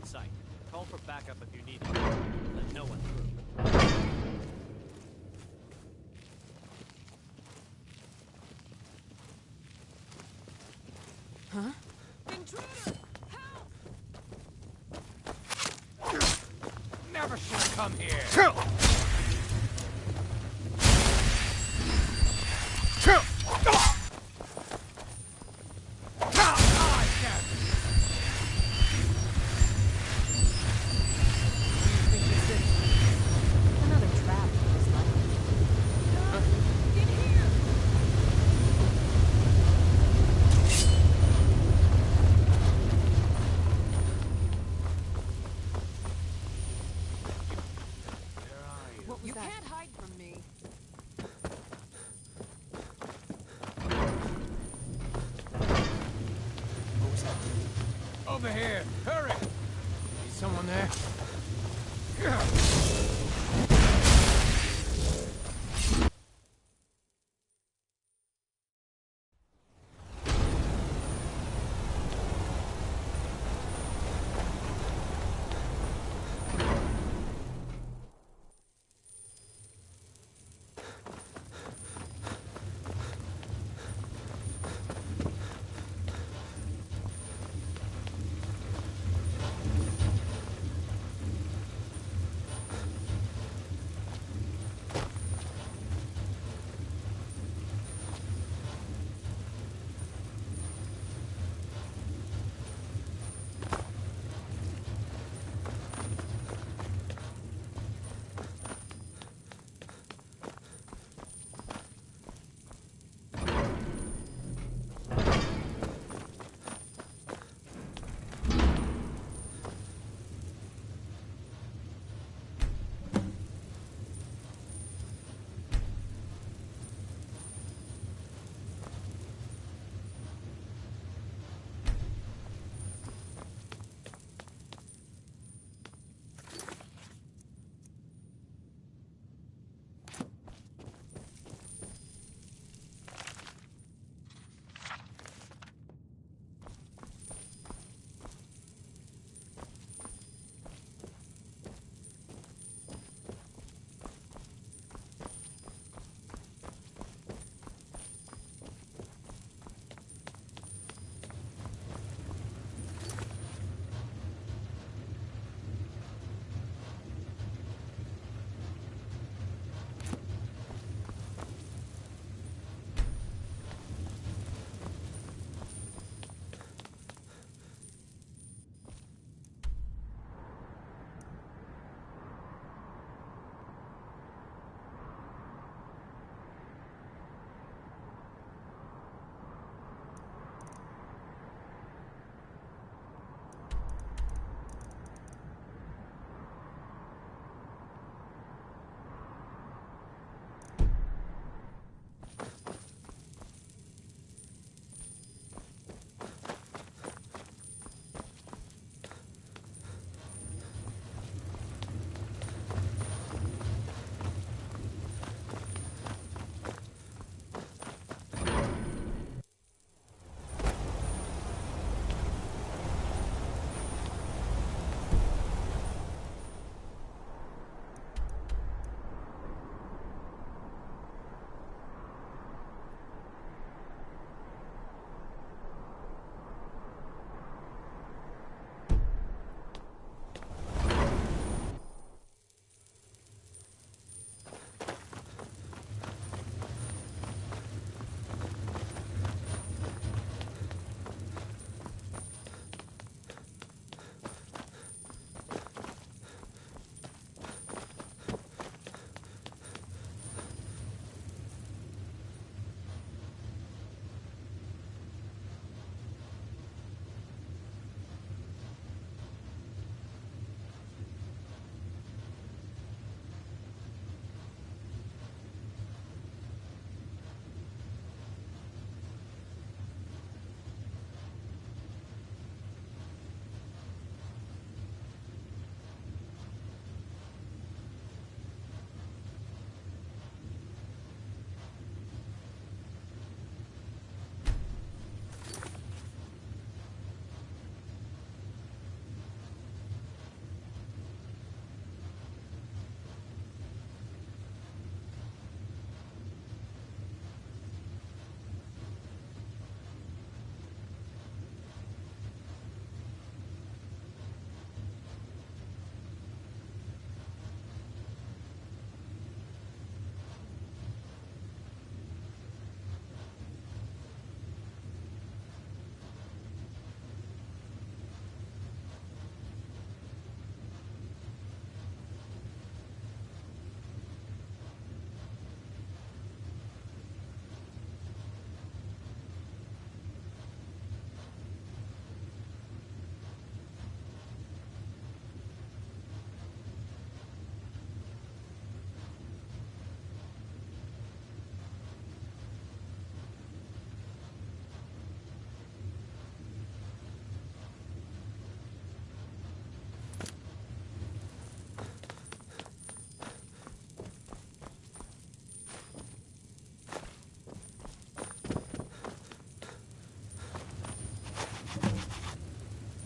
in sight. Call for backup if you need it. Let no one through. Huh? Intruder! Help! Never should have come here. Another trap, most likely. In here! What was You that? can't hide from me. Over here! Hurry! Is someone there?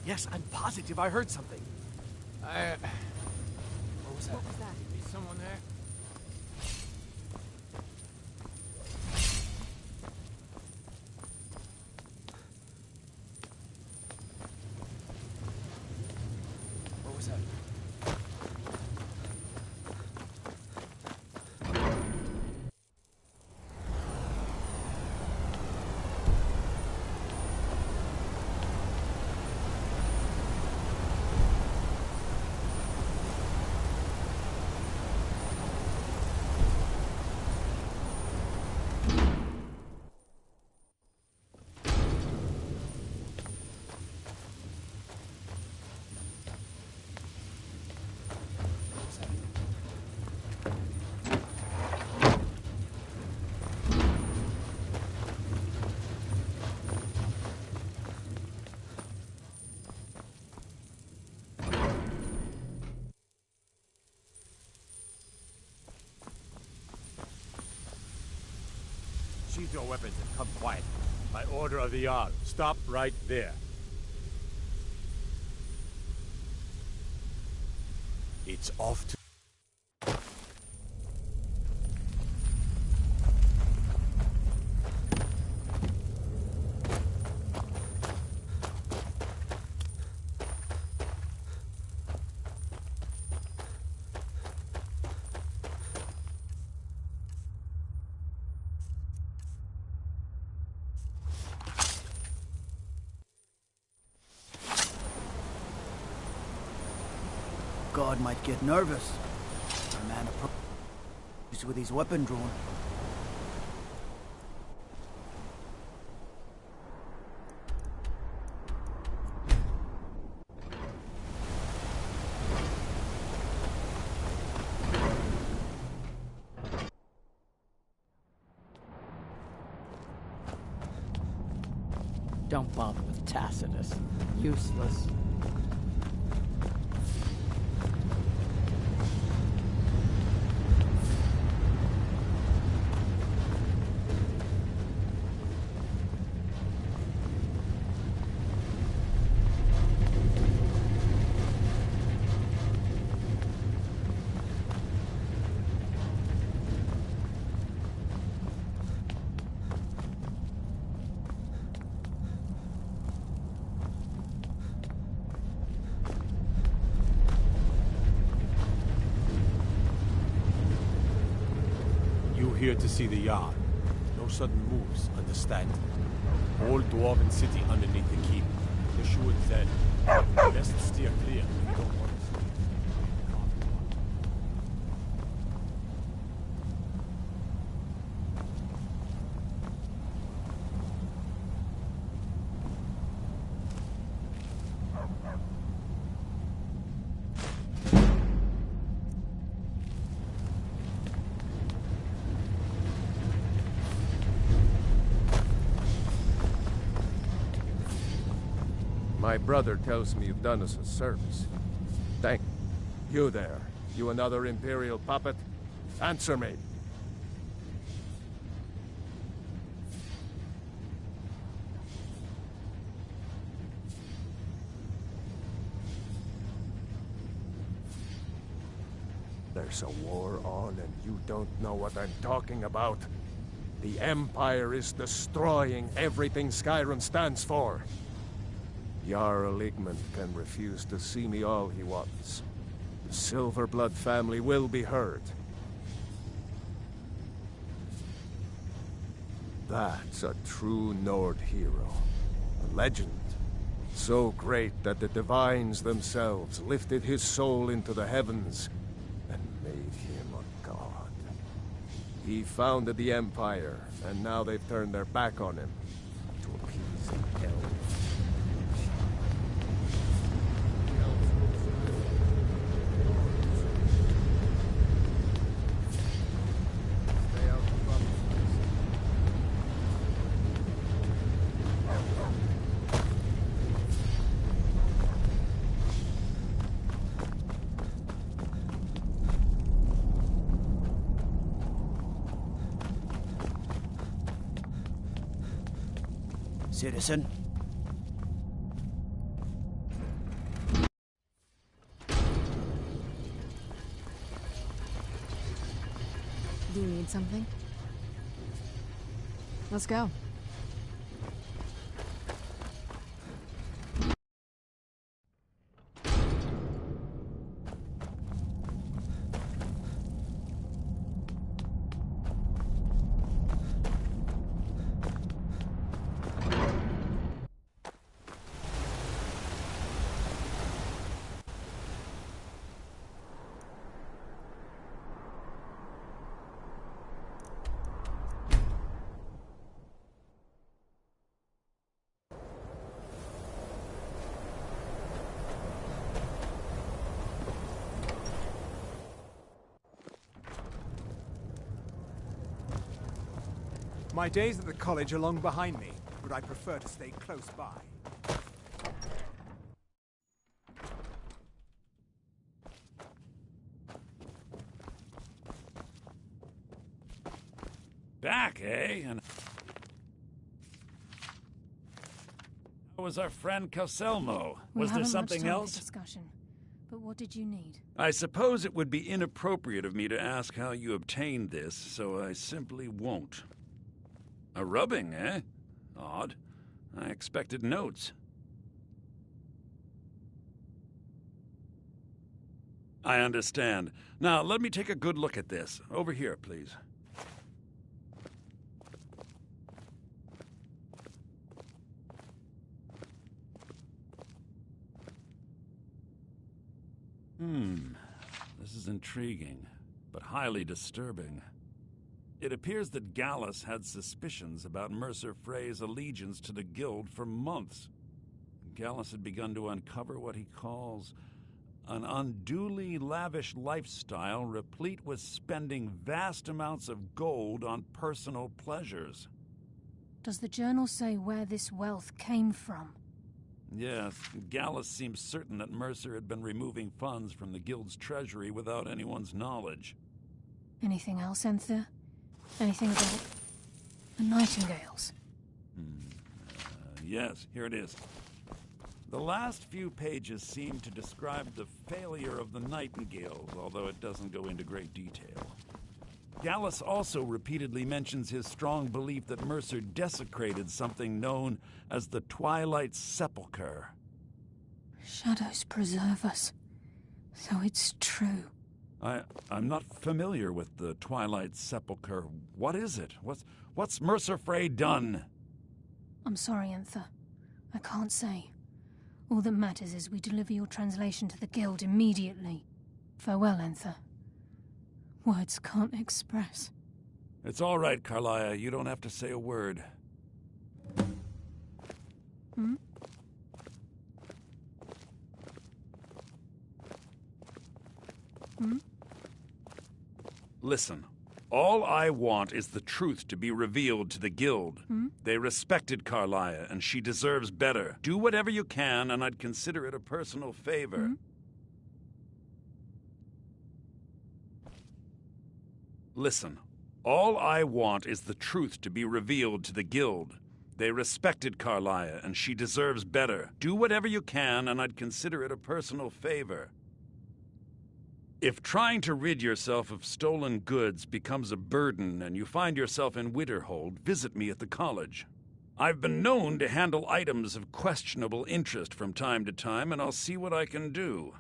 Yes, I'm positive I heard something. What was that? What was that? Is someone there? What was that? Sheathe your weapons and come quiet. By order of the Jarl, stop right there. It's off to... God might get nervous. A man approaches with his weapon drawn. Don't bother with Tacitus. Useless. Here to see the Jarl. No sudden moves, understand? Whole dwarven city underneath the keep. The Shuad said, best steer clear. We don't want to see. My brother tells me you've done us a service. Thank you there. You another Imperial puppet? Answer me. There's a war on and you don't know what I'm talking about. The Empire is destroying everything Skyrim stands for. Jarl Igmund can refuse to see me all he wants. The Silverblood family will be heard. That's a true Nord hero. A legend. So great that the divines themselves lifted his soul into the heavens and made him a god. He founded the Empire, and now they've turned their back on him to appease the elves. Citizen? Do you need something? Let's go. My days at the college are long behind me, but I prefer to stay close by. Back, eh? And how was our friend Coselmo? Was there something else? Discussion. But what did you need? I suppose it would be inappropriate of me to ask how you obtained this, so I simply won't. A rubbing, eh? Odd. I expected notes. I understand. Now, let me take a good look at this. Over here, please. This is intriguing, but highly disturbing. It appears that Gallus had suspicions about Mercer Frey's allegiance to the Guild for months. Gallus had begun to uncover what he calls an unduly lavish lifestyle replete with spending vast amounts of gold on personal pleasures. Does the journal say where this wealth came from? Yes, Gallus seems certain that Mercer had been removing funds from the Guild's treasury without anyone's knowledge. Anything else, Enther? Anything about the Nightingales? Yes, here it is. The last few pages seem to describe the failure of the Nightingales, although it doesn't go into great detail. Gallus also repeatedly mentions his strong belief that Mercer desecrated something known as the Twilight Sepulchre. Shadows preserve us. So it's true. I'm not familiar with the Twilight Sepulchre. What is it? What's Mercer Frey done? I'm sorry, Enther. I can't say. All that matters is we deliver your translation to the Guild immediately. Farewell, Enther. Words can't express. It's all right, Carlia. You don't have to say a word. Listen, all I want is the truth to be revealed to the Guild. They respected Carlia, and she deserves better. Do whatever you can, and I'd consider it a personal favor. Listen, all I want is the truth to be revealed to the Guild. They respected Carlia, and she deserves better. Do whatever you can, and I'd consider it a personal favor. If trying to rid yourself of stolen goods becomes a burden and you find yourself in Winterhold, visit me at the college. I've been known to handle items of questionable interest from time to time, and I'll see what I can do.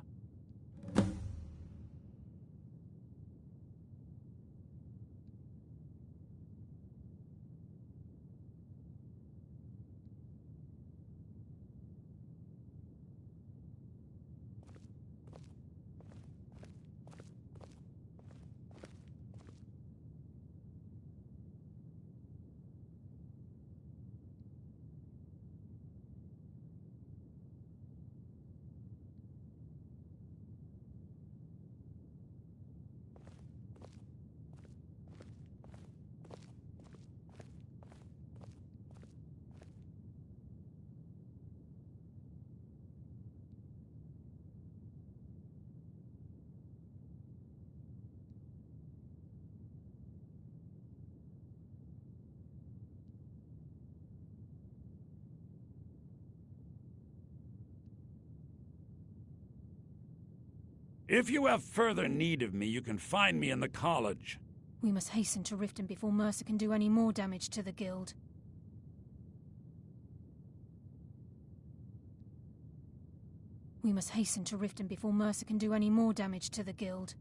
If you have further need of me, you can find me in the college. We must hasten to Riften before Mercer can do any more damage to the Guild. We must hasten to Riften before Mercer can do any more damage to the Guild.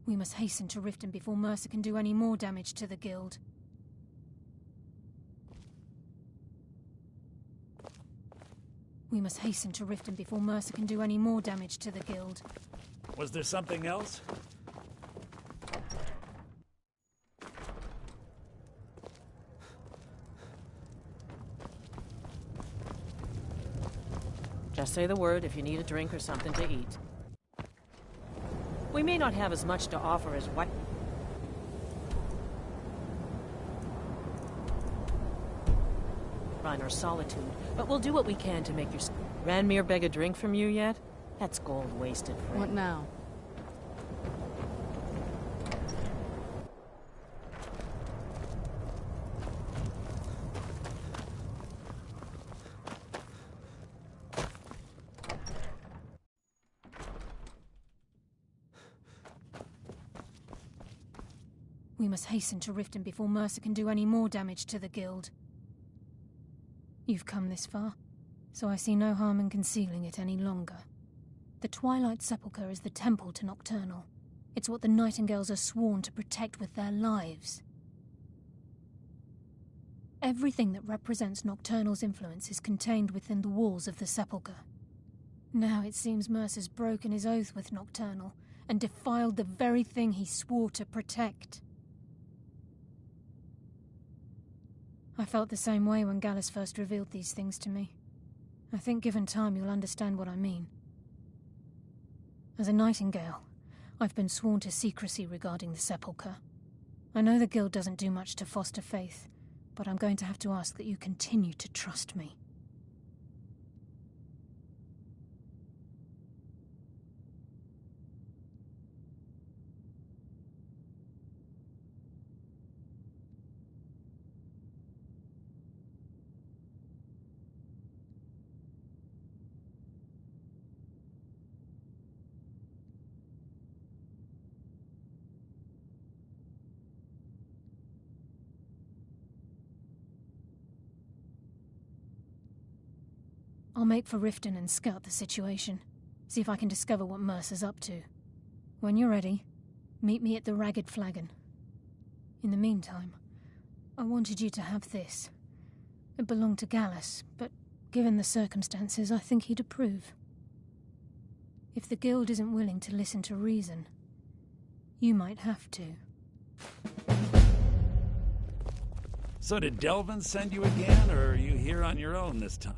We must hasten to Riften before Mercer can do any more damage to the Guild. We must hasten to Riften before Mercer can do any more damage to the Guild. Was there something else? Just say the word if you need a drink or something to eat. We may not have as much to offer as what... or solitude, but we'll do what we can to make your... Ranmir beg a drink from you yet? That's gold wasted, friend. What now? We must hasten to Riften before Mercer can do any more damage to the Guild. You've come this far, so I see no harm in concealing it any longer. The Twilight Sepulchre is the temple to Nocturnal. It's what the Nightingales are sworn to protect with their lives. Everything that represents Nocturnal's influence is contained within the walls of the Sepulchre. Now it seems Mercer's broken his oath with Nocturnal and defiled the very thing he swore to protect. I felt the same way when Gallus first revealed these things to me. I think given time you'll understand what I mean. As a Nightingale, I've been sworn to secrecy regarding the Sepulchre. I know the Guild doesn't do much to foster faith, but I'm going to have to ask that you continue to trust me. I'll make for Riften and scout the situation. See if I can discover what Mercer's up to. When you're ready, meet me at the Ragged Flagon. In the meantime, I wanted you to have this. It belonged to Gallus, but given the circumstances, I think he'd approve. If the Guild isn't willing to listen to reason, you might have to. So did Delvin send you again, or are you here on your own this time?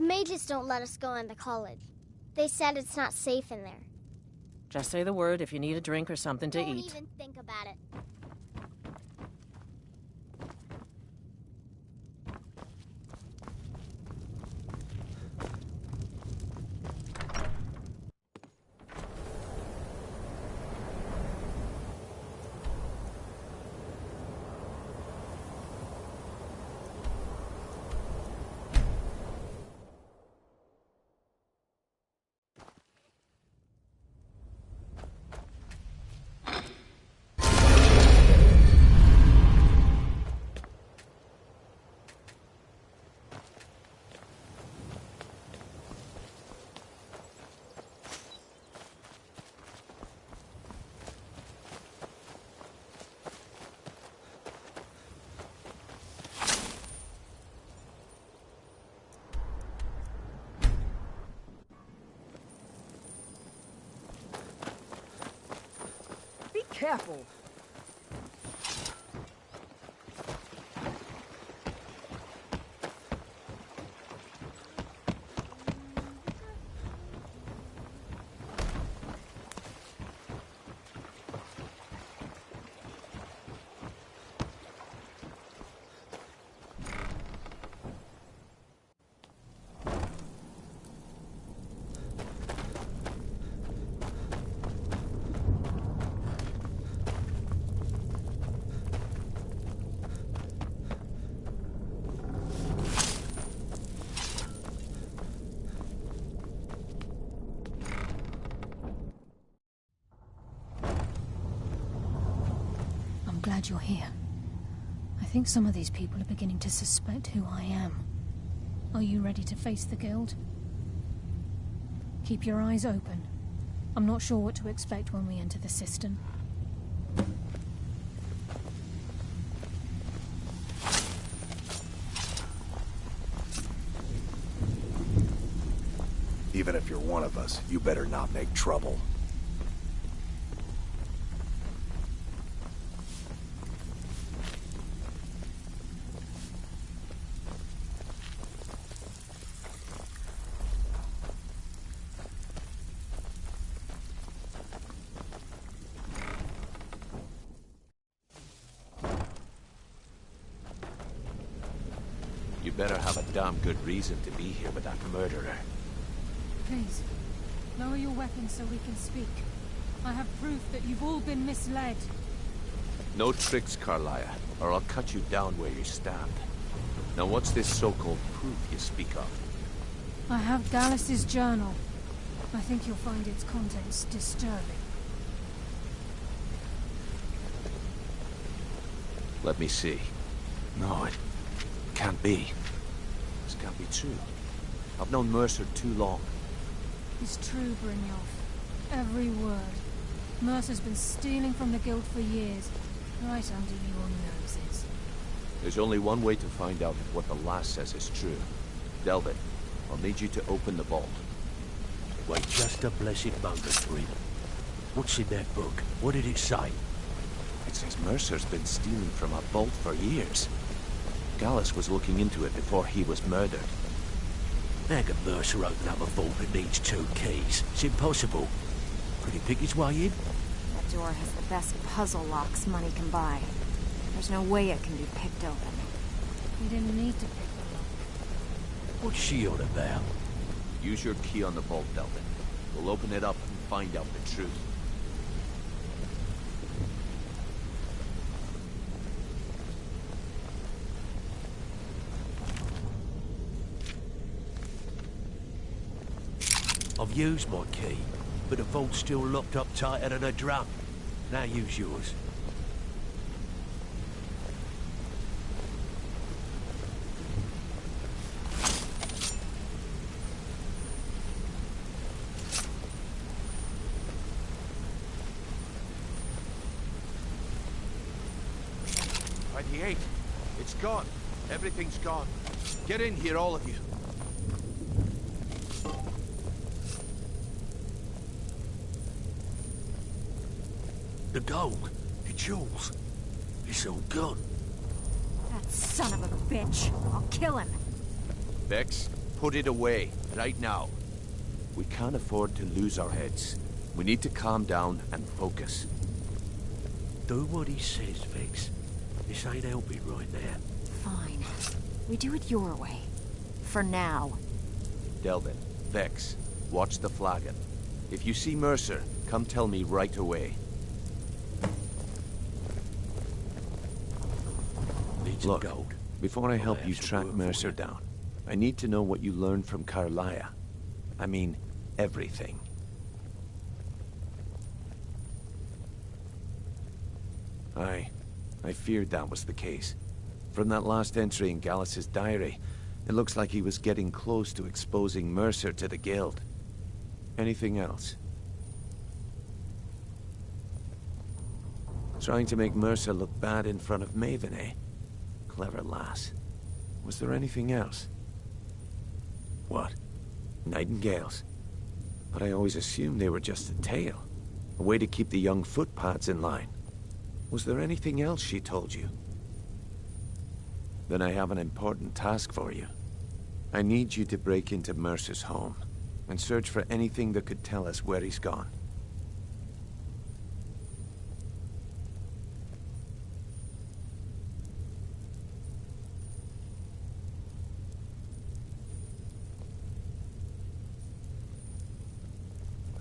The mages don't let us go in the college. They said it's not safe in there. Just say the word if you need a drink or something to Don't eat. even think about it. Careful. glad you're here. I think some of these people are beginning to suspect who I am. Are you ready to face the Guild? Keep your eyes open. I'm not sure what to expect when we enter the cistern. Even if you're one of us, you better not make trouble. You better have a damn good reason to be here with that murderer. Please, lower your weapons so we can speak. I have proof that you've all been misled. No tricks, Carlia, or I'll cut you down where you stand. Now what's this so-called proof you speak of? I have Dallas's journal. I think you'll find its contents disturbing. Let me see. No, it can't be. This can't be true. I've known Mercer too long. It's true, Brynjolf. Every word. Mercer's been stealing from the Guild for years, right under your noses. There's only one way to find out if what the lass says is true. Delvin, I'll need you to open the vault. Wait just a blessed moment, Bryn. What's in that book? What did it say? It says Mercer's been stealing from a vault for years. Gallus was looking into it before he was murdered. How can Mercer open up a vault that needs 2 keys? It's impossible. Could he pick his way in? That door has the best puzzle locks money can buy. There's no way it can be picked open. We didn't need to pick the lock. What's she on about? Use your key on the vault, Delvin. We'll open it up and find out the truth. I've used my key, but the vault's still locked up tighter than a drum. Now use yours. RDGAME'S. It's gone. Everything's gone. Get in here, all of you. The gold, the jewels, it's all gone. That son of a bitch. I'll kill him. Vex, put it away, right now. We can't afford to lose our heads. We need to calm down and focus. Do what he says, Vex. This ain't helping right now. Fine. We do it your way. For now. Delvin, Vex, watch the flagon. If you see Mercer, come tell me right away. Look, before I help you track Mercer down, I need to know what you learned from Carlia. I mean, everything. I feared that was the case. From that last entry in Gallus's diary, it looks like he was getting close to exposing Mercer to the Guild. Anything else? Trying to make Mercer look bad in front of Maven, eh? Clever lass. Was there anything else? What? Nightingales? But I always assumed they were just a tale. A way to keep the young footpads in line. Was there anything else she told you? Then I have an important task for you. I need you to break into Mercer's home and search for anything that could tell us where he's gone.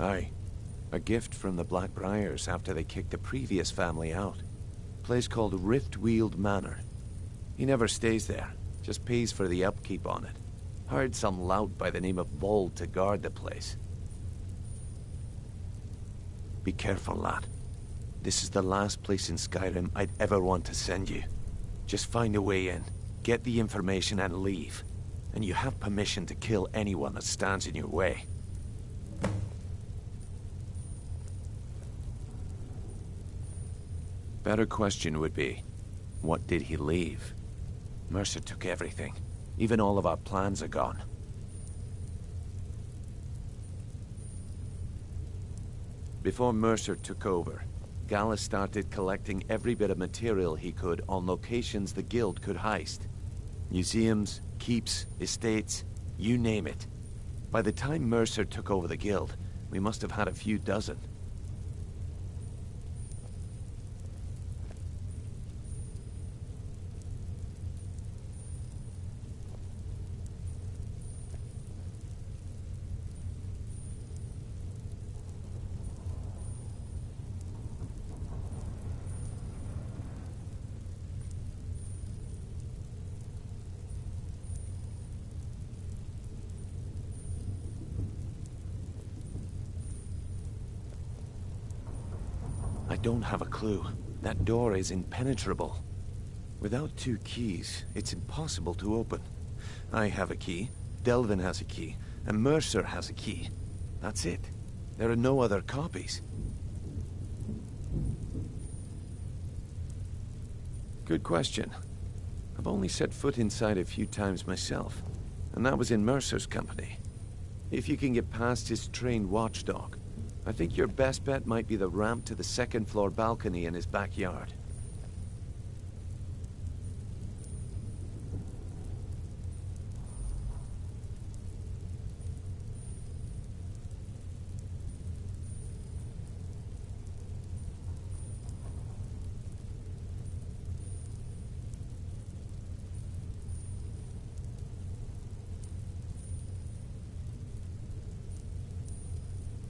Aye. A gift from the Blackbriars after they kicked the previous family out. Place called Riftweald Manor. He never stays there, just pays for the upkeep on it. Hired some lout by the name of Bold to guard the place. Be careful, lad. This is the last place in Skyrim I'd ever want to send you. Just find a way in, get the information and leave. And you have permission to kill anyone that stands in your way. Better question would be, what did he leave? Mercer took everything. Even all of our plans are gone. Before Mercer took over, Gallus started collecting every bit of material he could on locations the Guild could heist. Museums, keeps, estates, you name it. By the time Mercer took over the Guild, we must have had a few dozen. I don't have a clue. That door is impenetrable. Without 2 keys, it's impossible to open. I have a key, Delvin has a key, and Mercer has a key. That's it. There are no other copies. Good question. I've only set foot inside a few times myself, and that was in Mercer's company. If you can get past his trained watchdog, I think your best bet might be the ramp to the 2nd floor balcony in his backyard.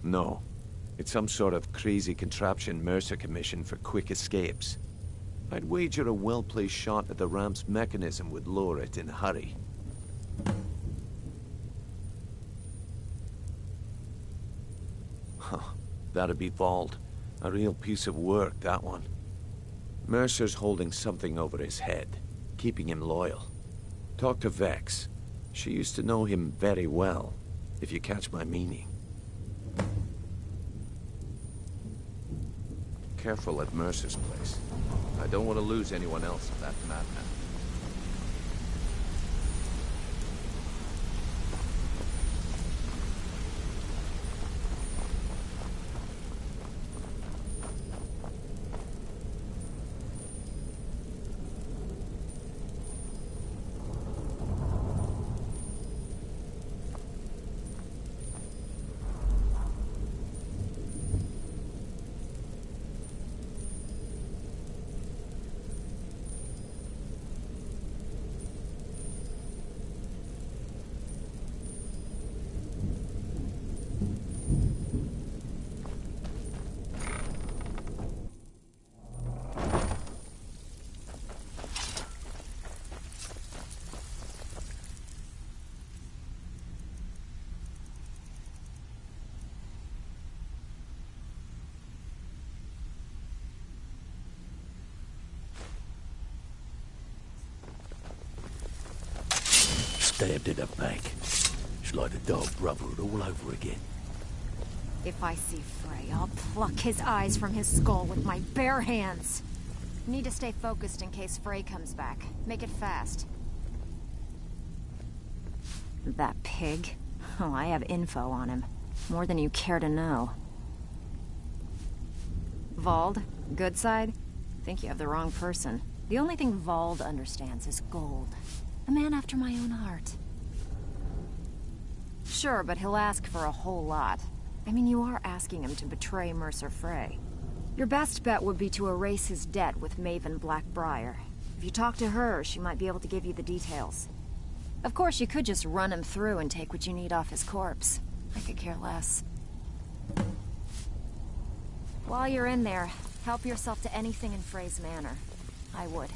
No. It's some sort of crazy contraption Mercer commissioned for quick escapes. I'd wager a well-placed shot at the ramp's mechanism would lower it in a hurry. Huh. That'd be Vault. A real piece of work, that one. Mercer's holding something over his head, keeping him loyal. Talk to Vex. She used to know him very well, if you catch my meaning. Careful at Mercer's place. I don't want to lose anyone else to that madman. Stabbed in the back. It's like the dog brotherhood all over again. If I see Frey, I'll pluck his eyes from his skull with my bare hands. Need to stay focused in case Frey comes back. Make it fast. That pig? Oh, I have info on him. More than you care to know. Vald? Good side? Think you have the wrong person. The only thing Vald understands is gold. A man after my own heart. Sure, but he'll ask for a whole lot. I mean, you are asking him to betray Mercer Frey. Your best bet would be to erase his debt with Maven Blackbriar. If you talk to her, she might be able to give you the details. Of course, you could just run him through and take what you need off his corpse. I could care less. While you're in there, help yourself to anything in Frey's manor. I would.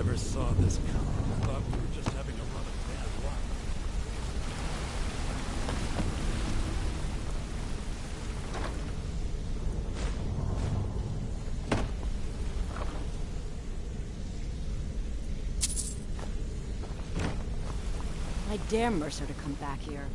never saw this coming. I thought we were just having a run of bad luck. I dare Mercer to come back here.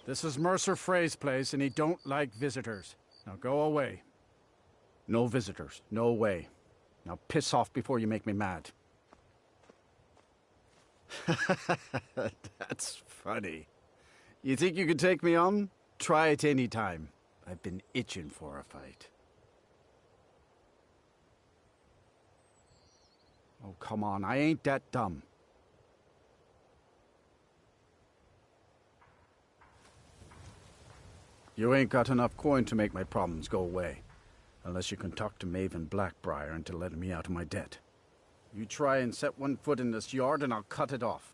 This is Mercer Frey's place, and he don't like visitors. Now go away. No visitors. No way. Now piss off before you make me mad. That's funny. You think you could take me on? Try it any time. I've been itching for a fight. Oh, come on. I ain't that dumb. You ain't got enough coin to make my problems go away. Unless you can talk to Maven Blackbriar into letting me out of my debt. You try and set one foot in this yard and I'll cut it off.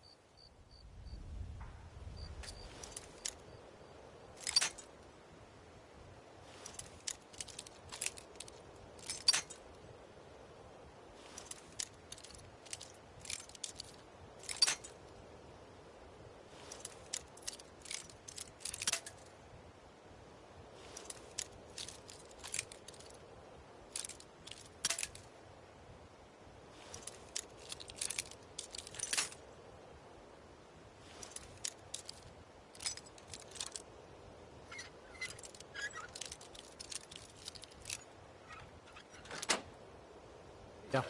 Yeah.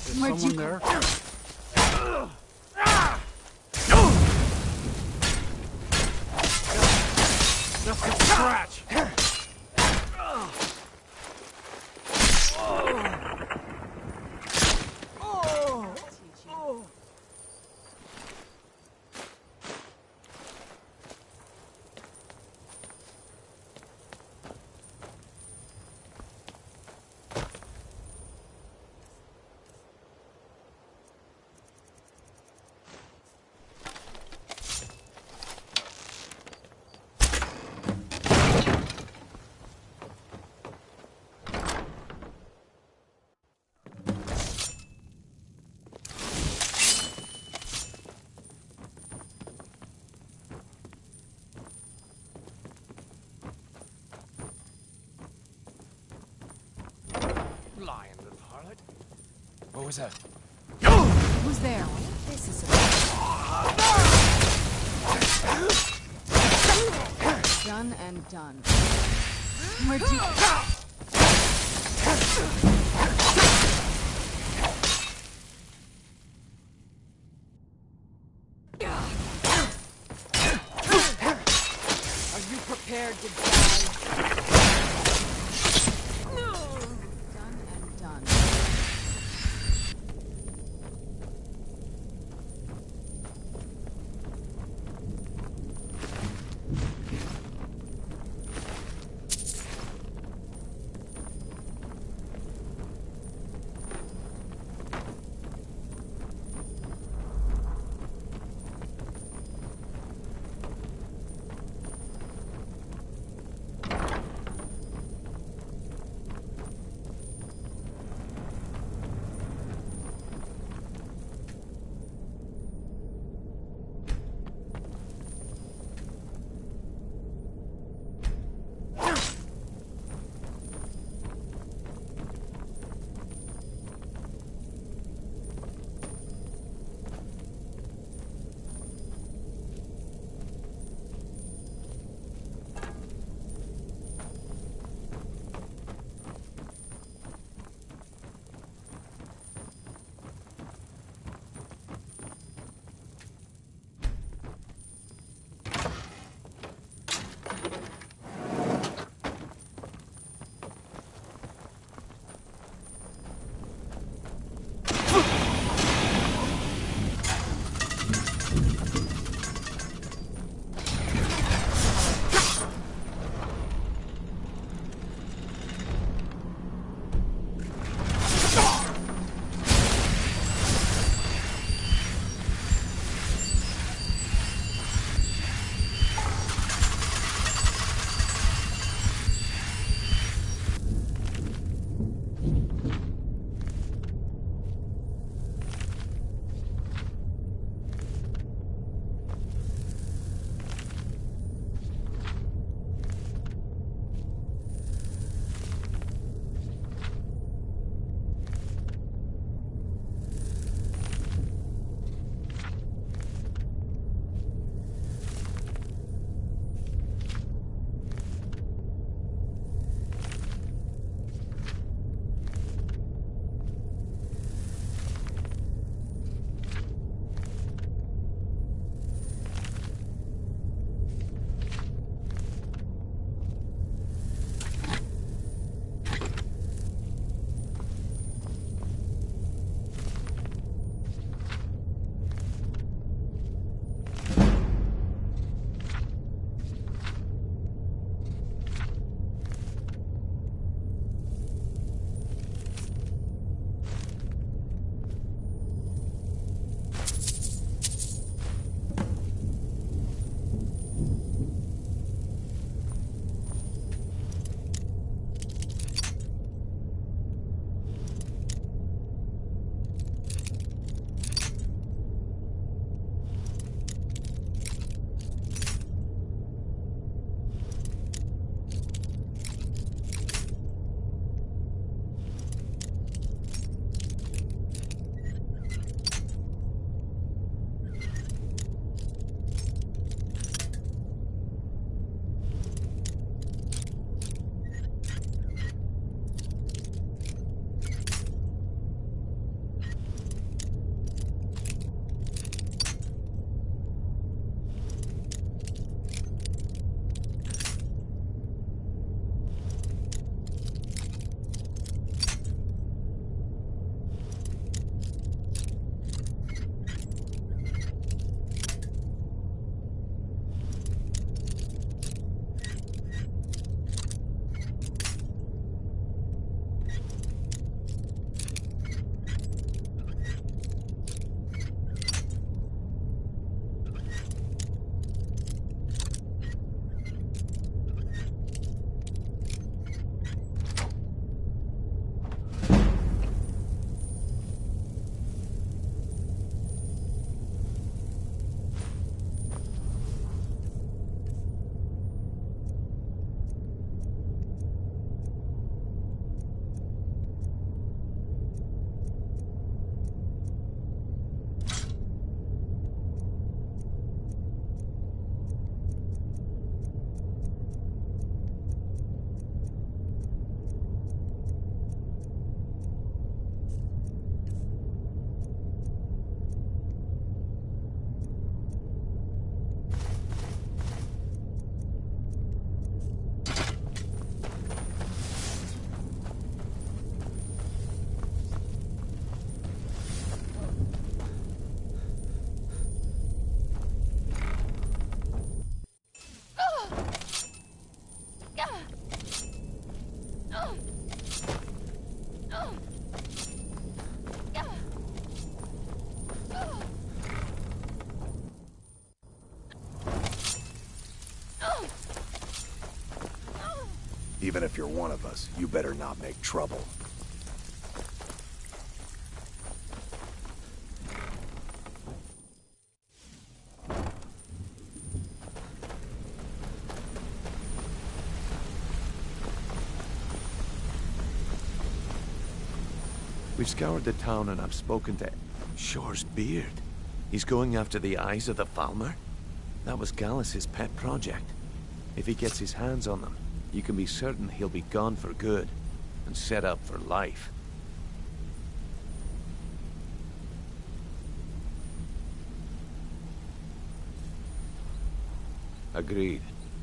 Is Where'd someone you there? Just a scratch. Lying little harlot. What was that? Who's there? This is done and done. Where'd you... Are you prepared to die? Done and done. Even if you're one of us, you better not make trouble. We've scoured the town and I've spoken to Shore's beard. He's going after the eyes of the Falmer? That was Gallus's pet project. If he gets his hands on them, you can be certain he'll be gone for good and set up for life. Agreed.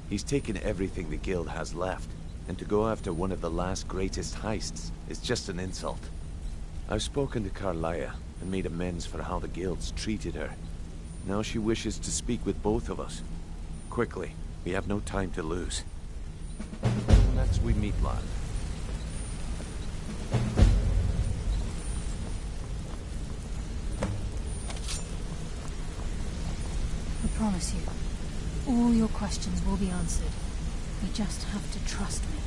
He's taken everything the guild has left, and to go after one of the last greatest heists is just an insult. I've spoken to Carlia and made amends for how the guilds treated her. Now she wishes to speak with both of us. Quickly, we have no time to lose. Next we meet, lad. I promise you, all your questions will be answered. You just have to trust me.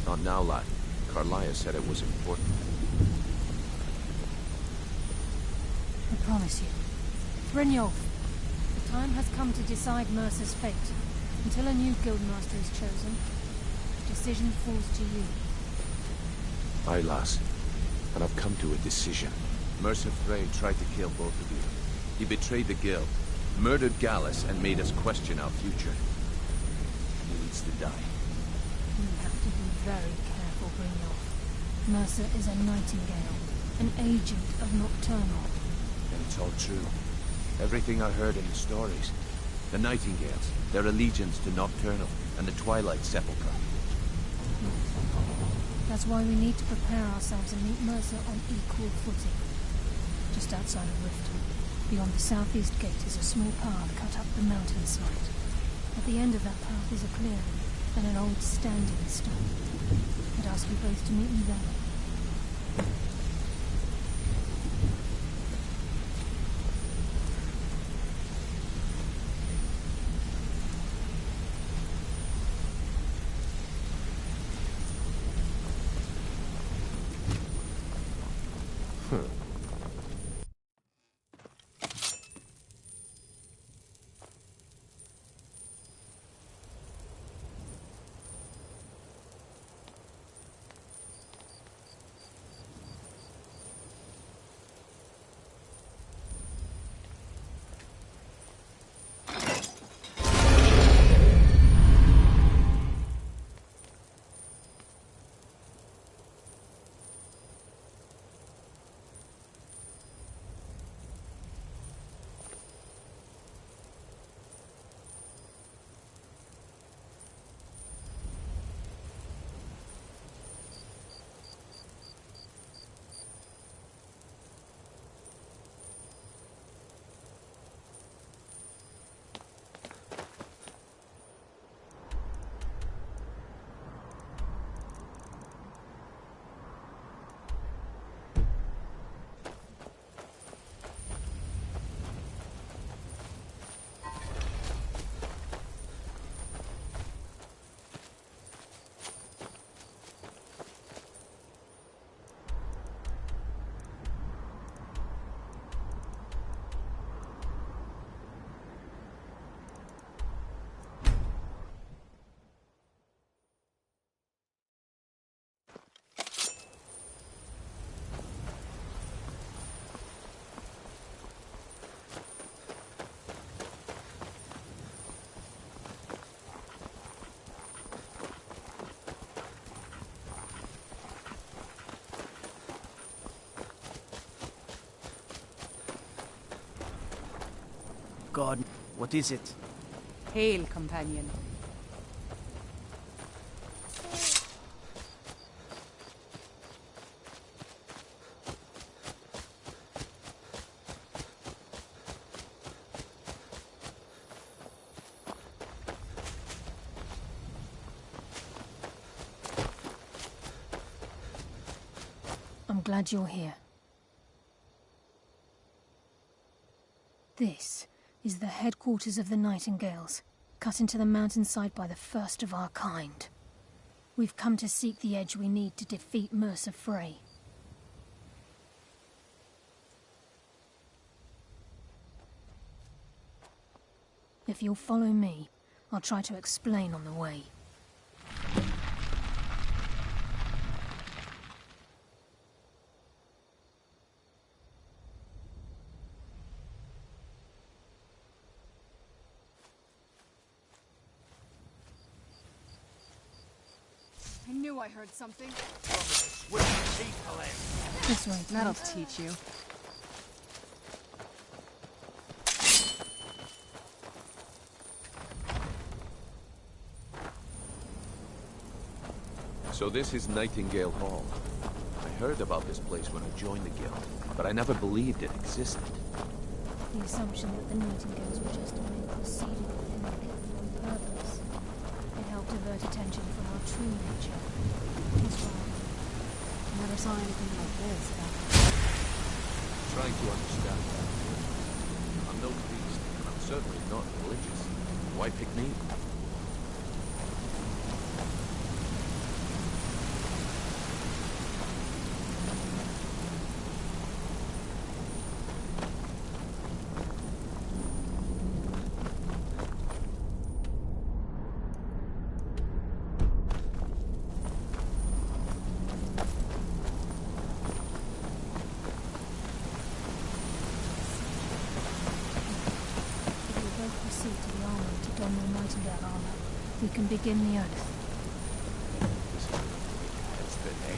Not now, lad. Carlia said it was important. I promise you. Brynjolf, the time has come to decide Mercer's fate. Until a new guildmaster is chosen, the decision falls to you. Aye, lass. And I've come to a decision. Mercer Frey tried to kill both of you. He betrayed the guild, murdered Gallus, and made us question our future. He needs to die. You have to be very careful, Brynjolf. Mercer is a nightingale, an agent of Nocturnal. And it's all true. Everything I heard in the stories. The Nightingales, their allegiance to Nocturnal, and the Twilight Sepulchre. That's why we need to prepare ourselves and meet Mercer on equal footing. Just outside of Riften, beyond the southeast gate is a small path cut up the mountainside. At the end of that path is a clearing and an old standing stone. I'd ask you both to meet me there. God, what is it? Hail, companion. I'm glad you're here. This is the headquarters of the Nightingales. cut into the mountainside by the first of our kind. We've come to seek the edge we need to defeat Mercer Frey. If you'll follow me, I'll try to explain on the way. I knew I heard something. This way, That'll please. teach you. So this is Nightingale Hall. I heard about this place when I joined the guild, but I never believed it existed. The assumption that the Nightingales were just men proceeded within the guild on purpose. It helped divert attention from our true nature. That's right. Never saw anything like this back Trying to understand that. I'm no priest, and I'm certainly not religious. Why pick me? We can begin the oath. That's the day.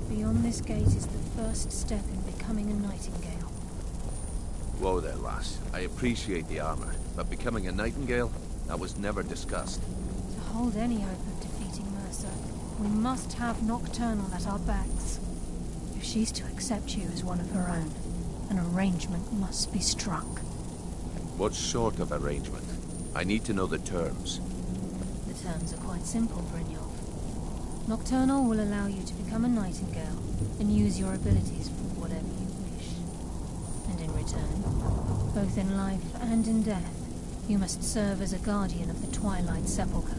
Beyond this gate is the first step in becoming a Nightingale. Whoa there, lass. I appreciate the armor, but becoming a Nightingale? That was never discussed. To hold any hope of defeating Mercer, we must have Nocturnal at our backs. If she's to accept you as one of her own, an arrangement must be struck. What sort of arrangement? I need to know the terms. The terms are quite simple, Brynjolf. Nocturnal will allow you to become a Nightingale and use your abilities for whatever you wish. And in return, both in life and in death, you must serve as a guardian of the Twilight Sepulchre.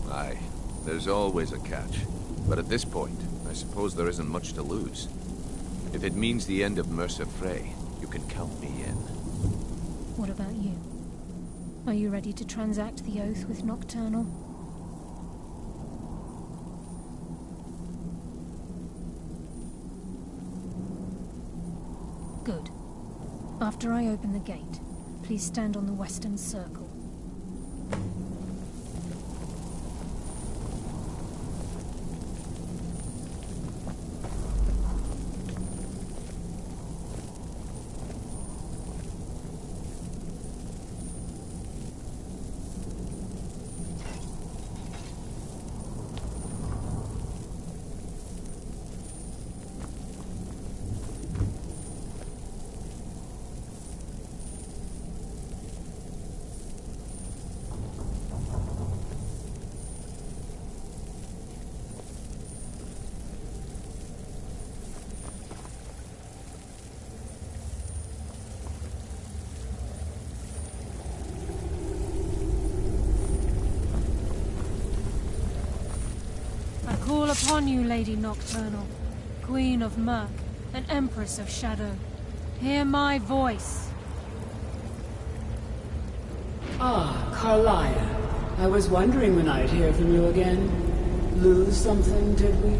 Aye, there's always a catch. But at this point, I suppose there isn't much to lose. If it means the end of Mercer Frey, you can count me in. What about you? Are you ready to transact the oath with Nocturnal? Good. After I open the gate, please stand on the western circle. Call upon you, Lady Nocturnal, Queen of Murk, and Empress of Shadow. Hear my voice. Ah, Carlia. I was wondering when I'd hear from you again. Lose something, did we?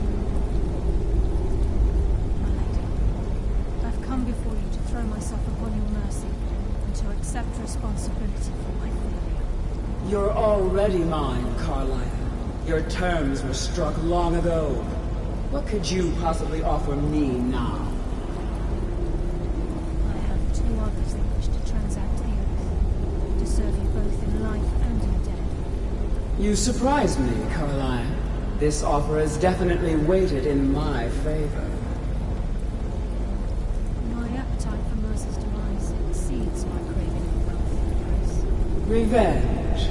My lady, I've come before you to throw myself upon your mercy, and to accept responsibility for my failure. You're already mine, Carlia. Your terms were struck long ago. What could you possibly offer me now? I have two others that wish to transact the oath, to serve you both in life and in death. You surprise me, Carlia. This offer is definitely weighted in my favor. My appetite for Mercer's demise exceeds my craving for wealth and grace. Revenge.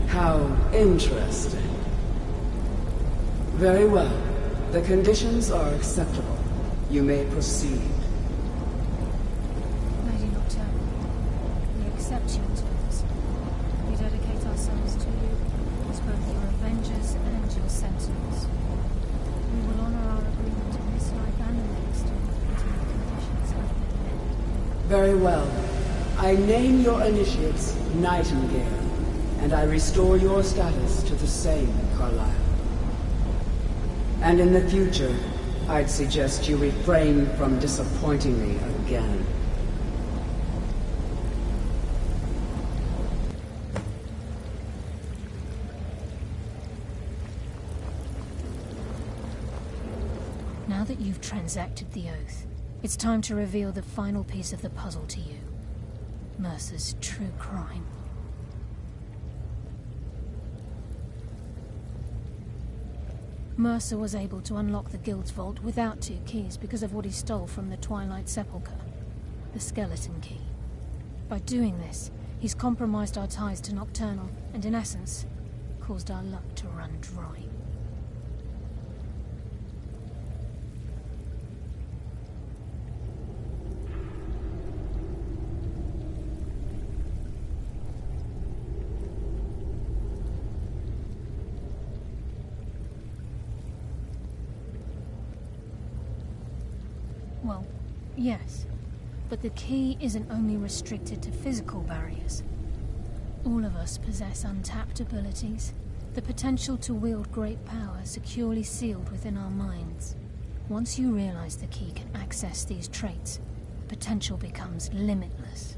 How interesting. Very well. The conditions are acceptable. You may proceed. Lady Nocturnal, we accept your terms. We dedicate ourselves to you as both your avengers and your sentinels. We will honor our agreement in this life and the next until the conditions have been met. Very well. I name your initiates Nightingale, and I restore your status to the same, Carlisle. And in the future, I'd suggest you refrain from disappointing me again. Now that you've transacted the oath, it's time to reveal the final piece of the puzzle to you. Mercer's true crime. Mercer was able to unlock the Guild's vault without 2 keys because of what he stole from the Twilight Sepulchre, the skeleton key. By doing this, he's compromised our ties to Nocturnal, and in essence, caused our luck to run dry. Well, yes, but the key isn't only restricted to physical barriers. All of us possess untapped abilities, the potential to wield great power securely sealed within our minds. Once you realize the key can access these traits, potential becomes limitless.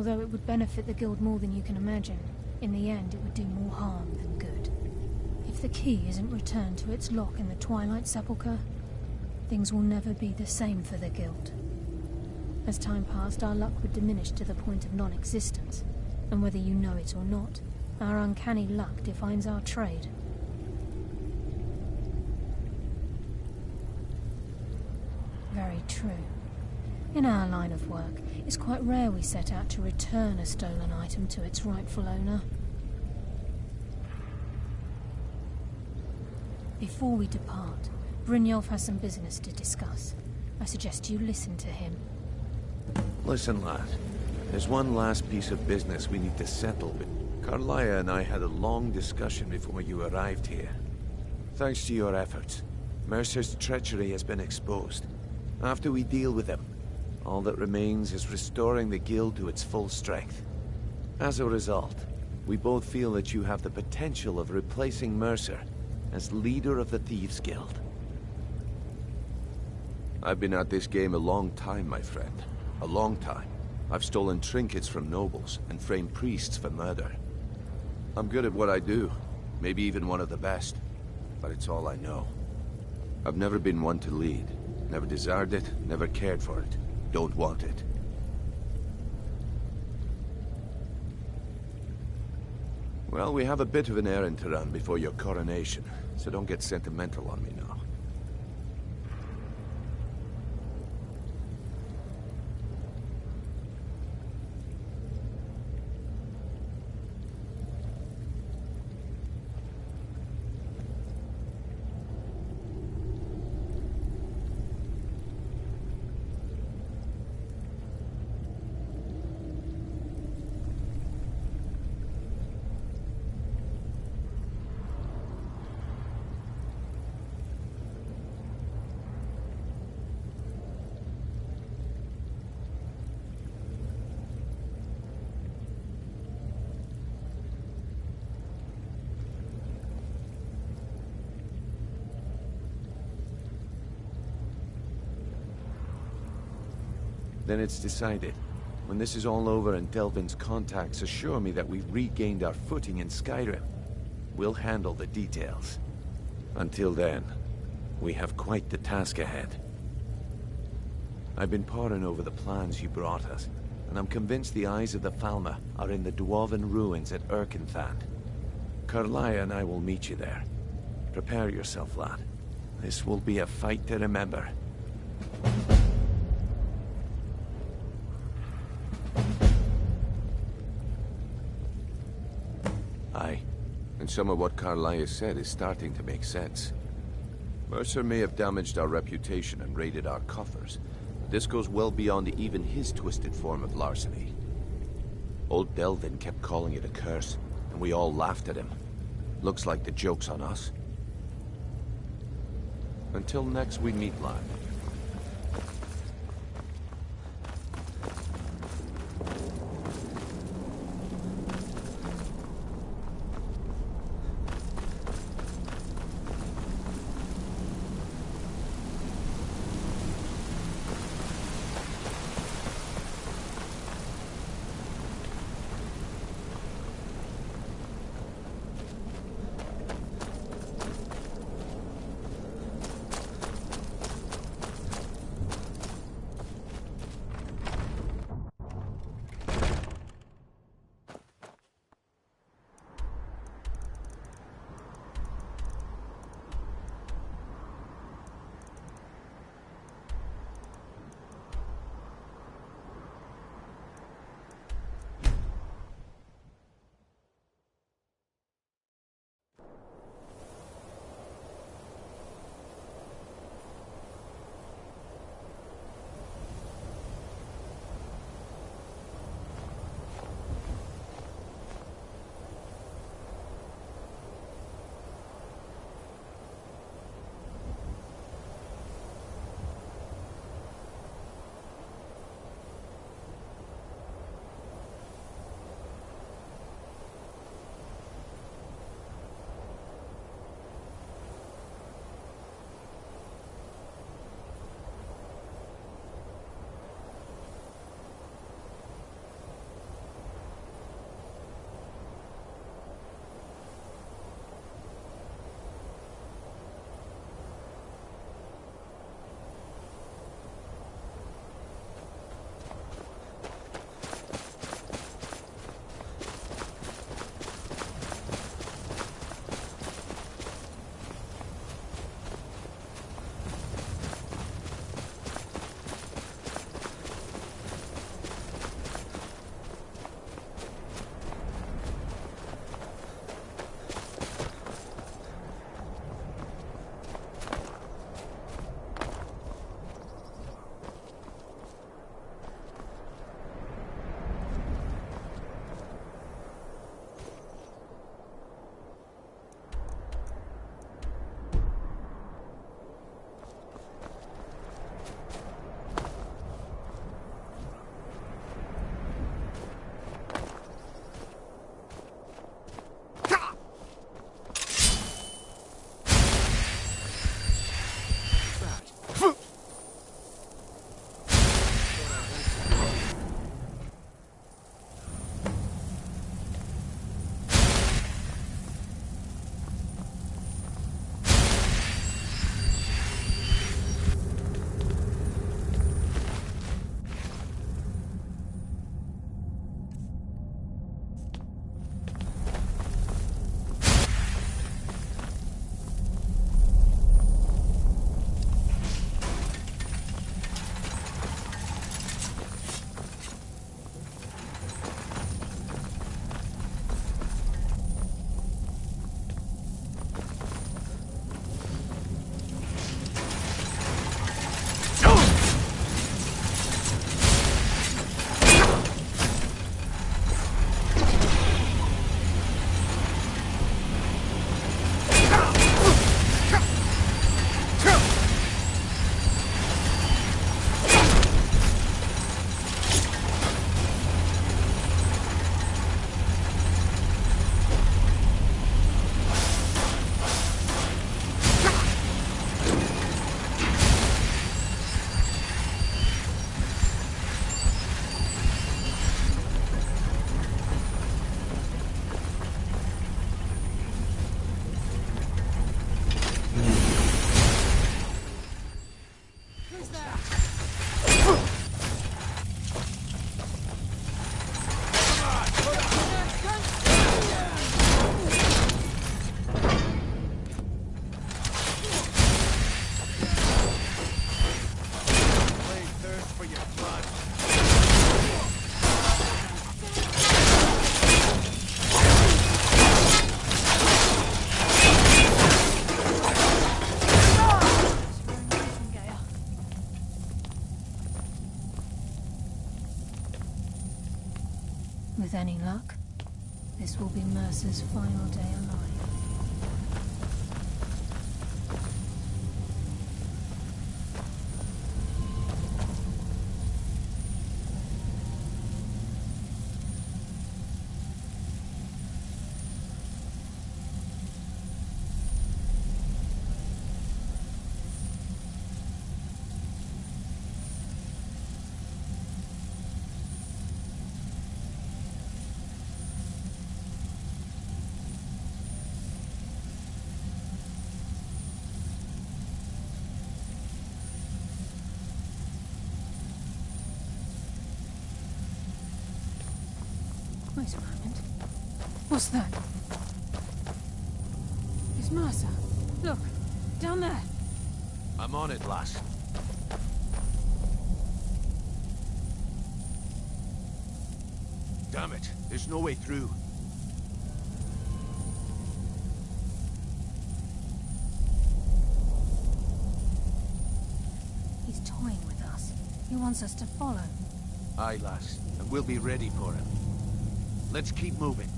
although it would benefit the guild more than you can imagine, in the end it would do more harm than good. If the key isn't returned to its lock in the Twilight Sepulchre, things will never be the same for the guild. As time passed, our luck would diminish to the point of non-existence, and whether you know it or not, our uncanny luck defines our trade. Very true. In our line of work, it's quite rare we set out to return a stolen item to its rightful owner. Before we depart, Brynjolf has some business to discuss. I suggest you listen to him. Listen, lad. There's one last piece of business we need to settle with. Carlia and I had a long discussion before you arrived here. Thanks to your efforts, Mercer's treachery has been exposed. After we deal with him, all that remains is restoring the guild to its full strength. As a result, we both feel that you have the potential of replacing Mercer as leader of the Thieves' Guild. I've been at this game a long time, my friend. A long time. I've stolen trinkets from nobles and framed priests for murder. I'm good at what I do, maybe even one of the best, but it's all I know. I've never been one to lead. Never desired it, never cared for it. Don't want it. Well, we have a bit of an errand to run before your coronation, so don't get sentimental on me now. Then it's decided. When this is all over and Delvin's contacts assure me that we've regained our footing in Skyrim, we'll handle the details. Until then, we have quite the task ahead. I've been poring over the plans you brought us, and I'm convinced the eyes of the Falmer are in the Dwarven ruins at Erkenthand. Carlia and I will meet you there. Prepare yourself, lad. This will be a fight to remember. Aye, and some of what Carlia said is starting to make sense. Mercer may have damaged our reputation and raided our coffers, but this goes well beyond even his twisted form of larceny. Old Delvin kept calling it a curse, and we all laughed at him. Looks like the joke's on us. Until next we meet, lad. With any luck, this will be Mercer's final day alive. Wait a moment. What's that? It's Mercer. Look, down there. I'm on it, lass. Damn it, there's no way through. He's toying with us. He wants us to follow. Aye, lass, and we'll be ready for him. Let's keep moving.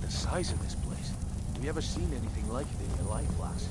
Size of this place. Have you ever seen anything like it in your life, lass?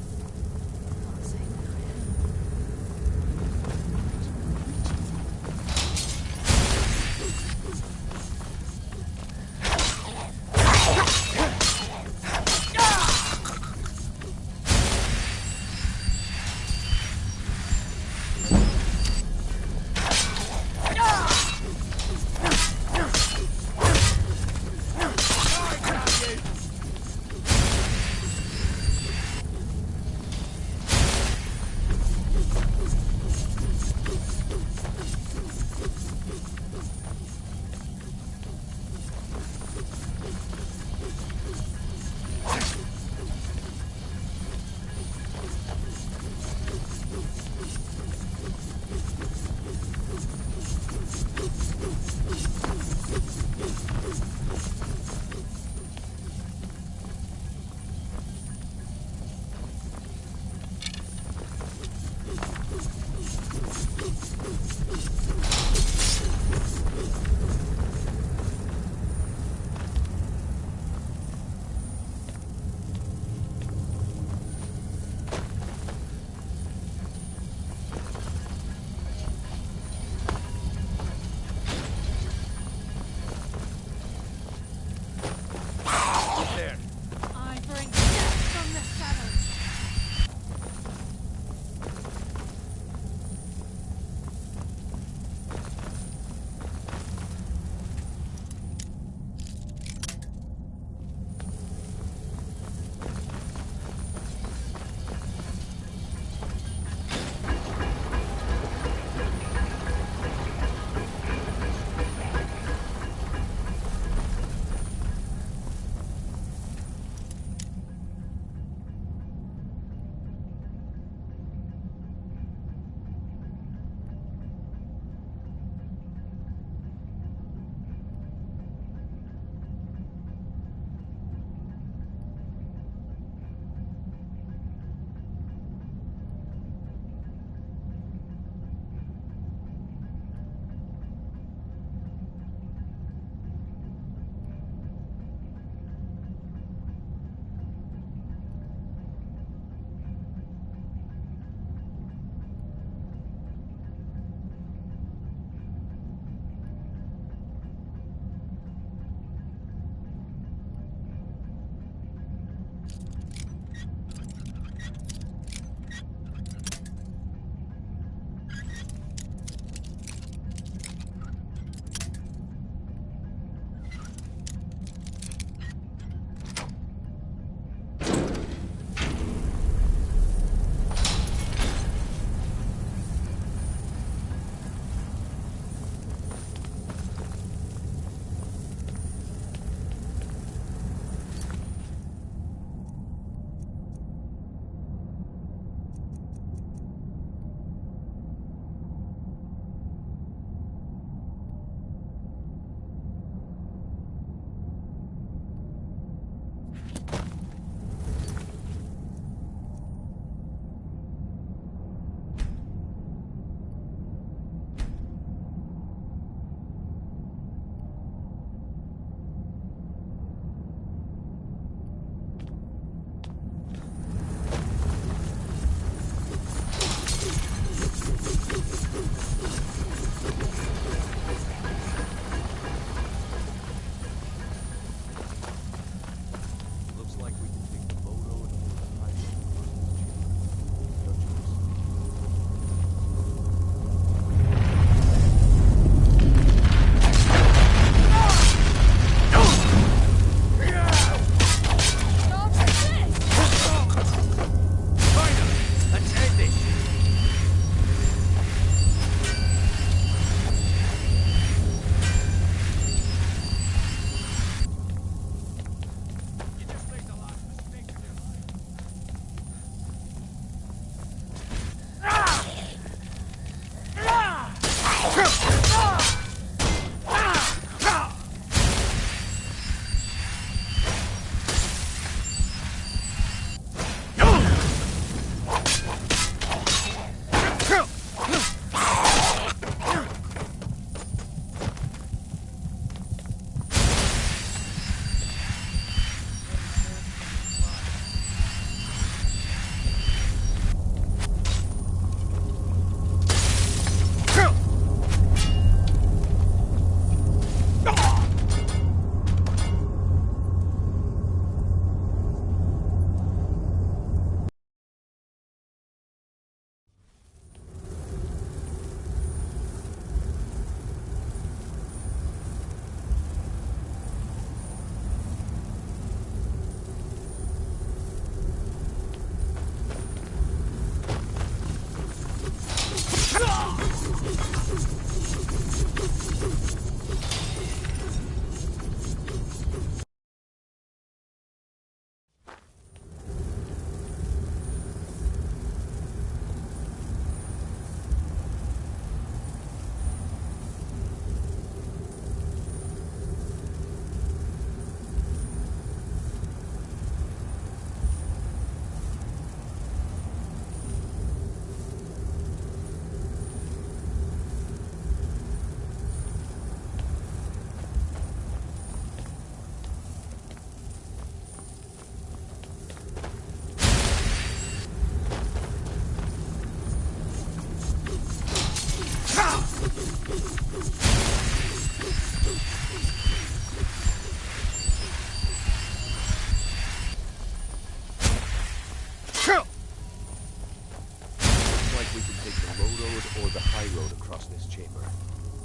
trust this chamber.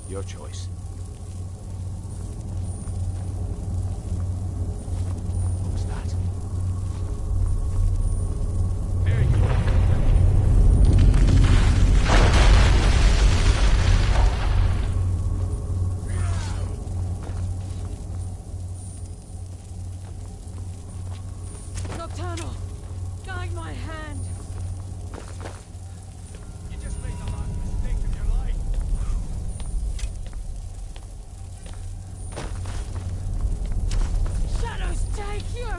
Your choice. What was that? There you are. Nocturnal! Guide my hand! You just made the last mistake of your life. Shadows take you!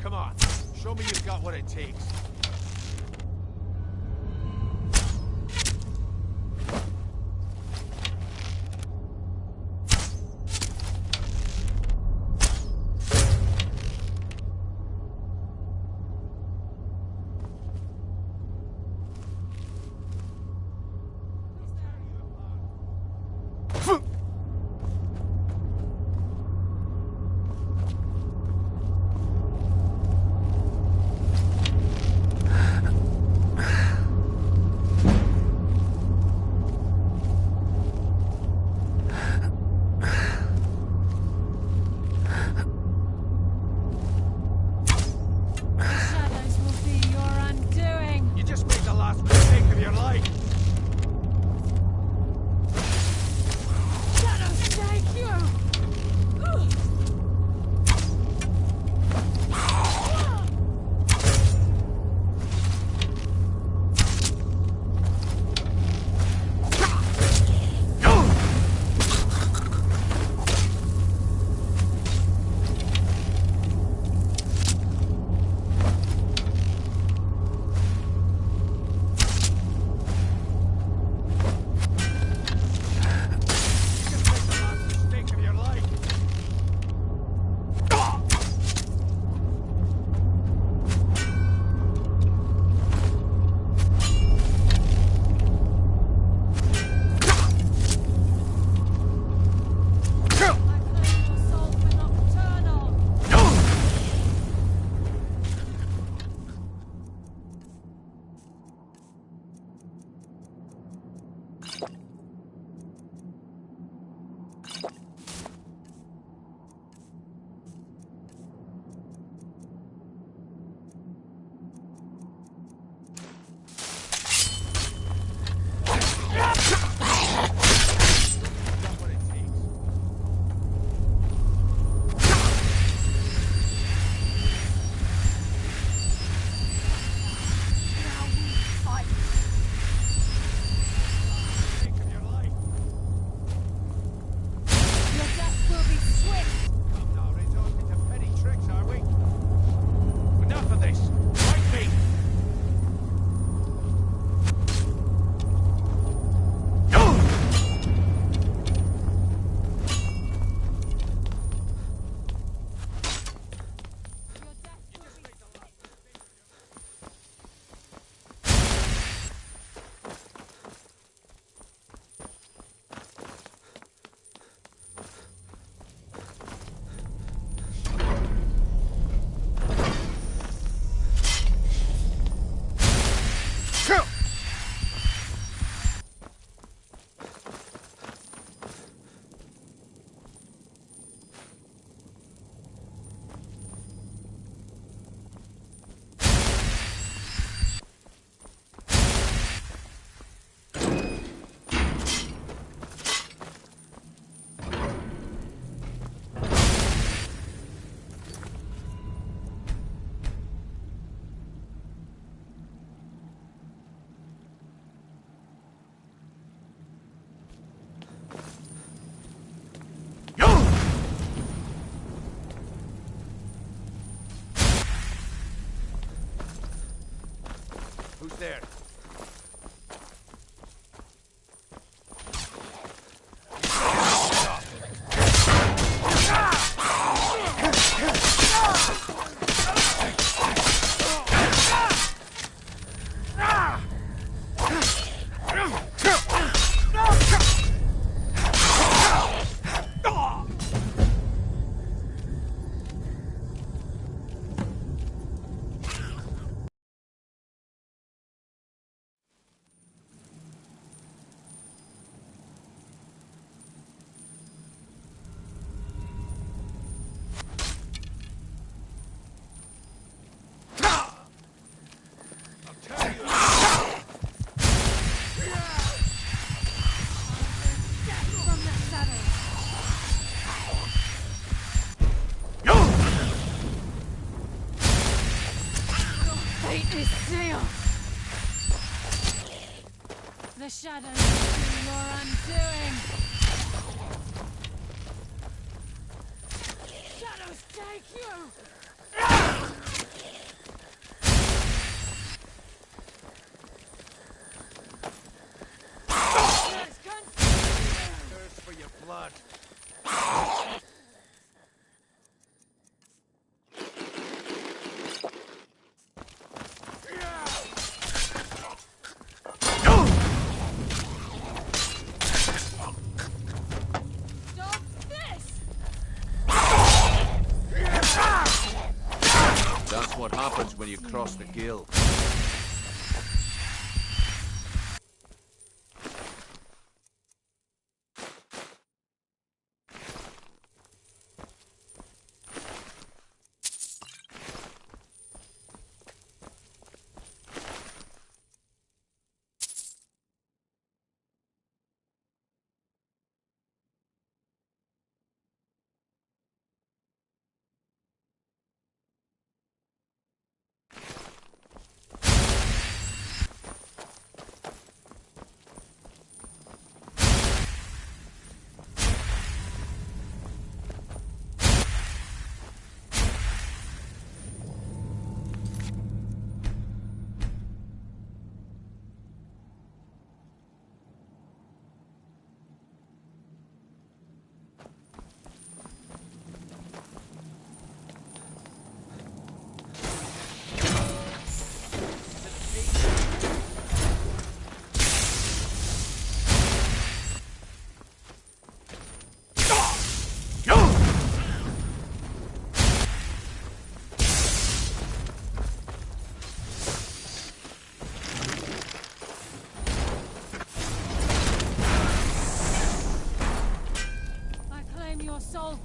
Come on, show me you've got what it takes. there. The shadows will be your undoing. Shadows take you! Thirst for your blood. That's what happens when you cross the guild.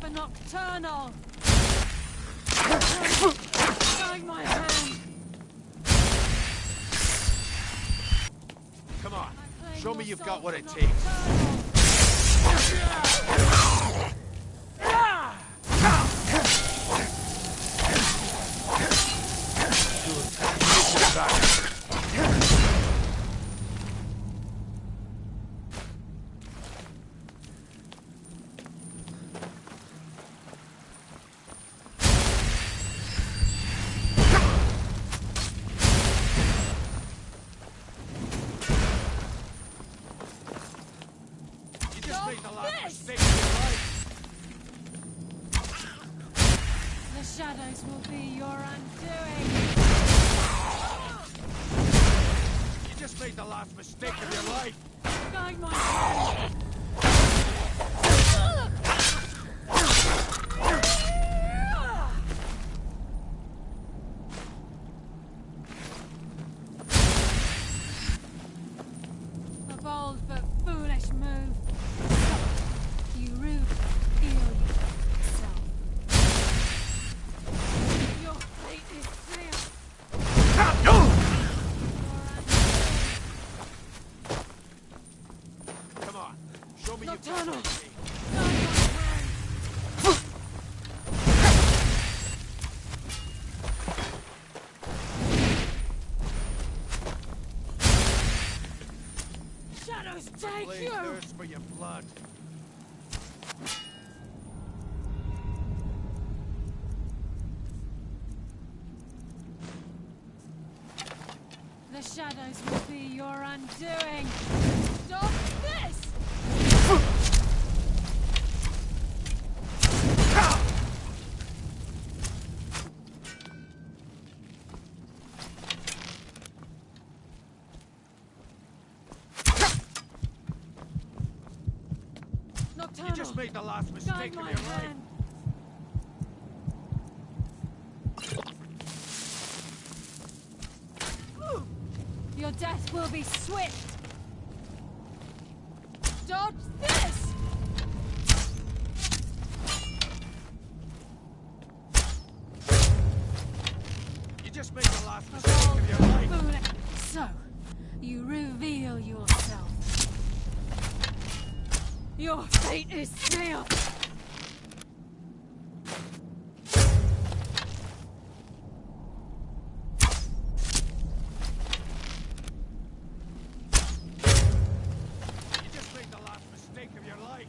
For nocturnal! Guide my hand! Come on, show me you've got what it takes. The shadows will be your undoing. You just made the last mistake of your life. Guide my hand. A bold but foolish move. You rude, feel yourself. Your fate is sealed. Come on, show me Nocturnal. you can. Shadows take you! Thirst for your blood. The the shadows will be your undoing. Stop this! You just made the last mistake of your life. Your death will be swift. Dodge this! You just made the last mistake of your life. So, you reveal yourself. Your fate is sealed. You just made the last mistake of your life.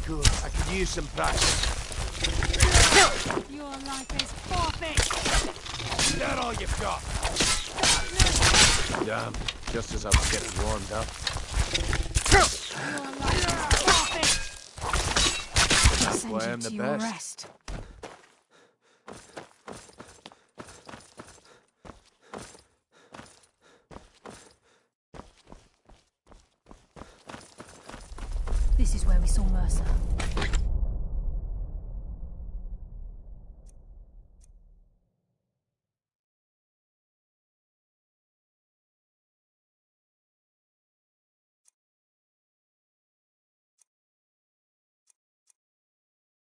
Good. I could use some practice. Your life is forfeit. Is that all you've got? Damn, just as I was getting warmed up. Your life is forfeit. That's Send why you I'm the to your best. rest. This is where we saw Mercer.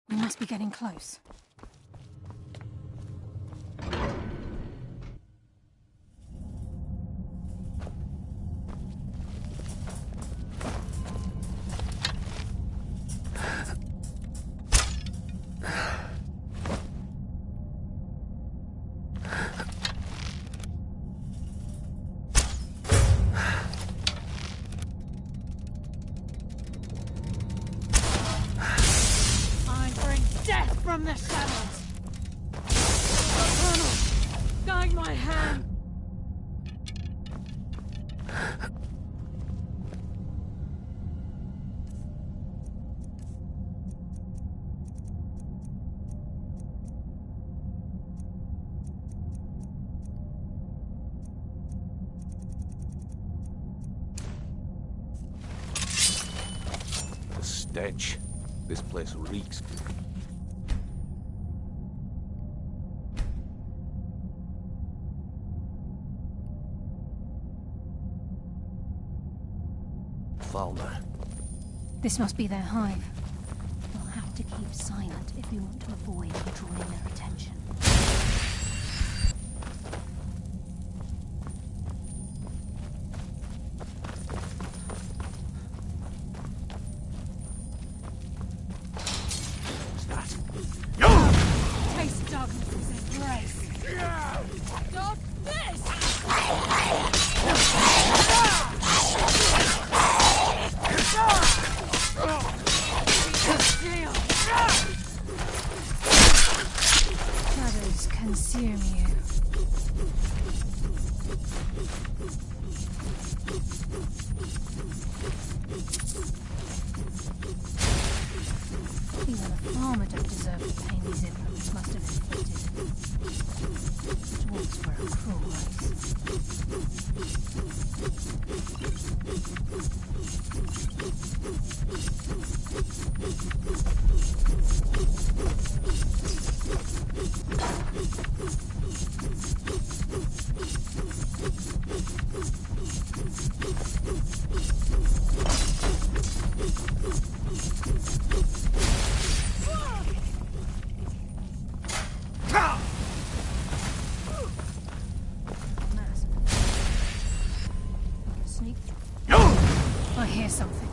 We must be getting close. From the shadows! Colonel, guide my hand! The stench. This place reeks. Falmer. This must be their hive. We'll have to keep silent if we want to avoid drawing their attention. consume you. Even a farmer don't deserve the pain these implements must have inflicted. Dwarves were a cruel race. I hear something.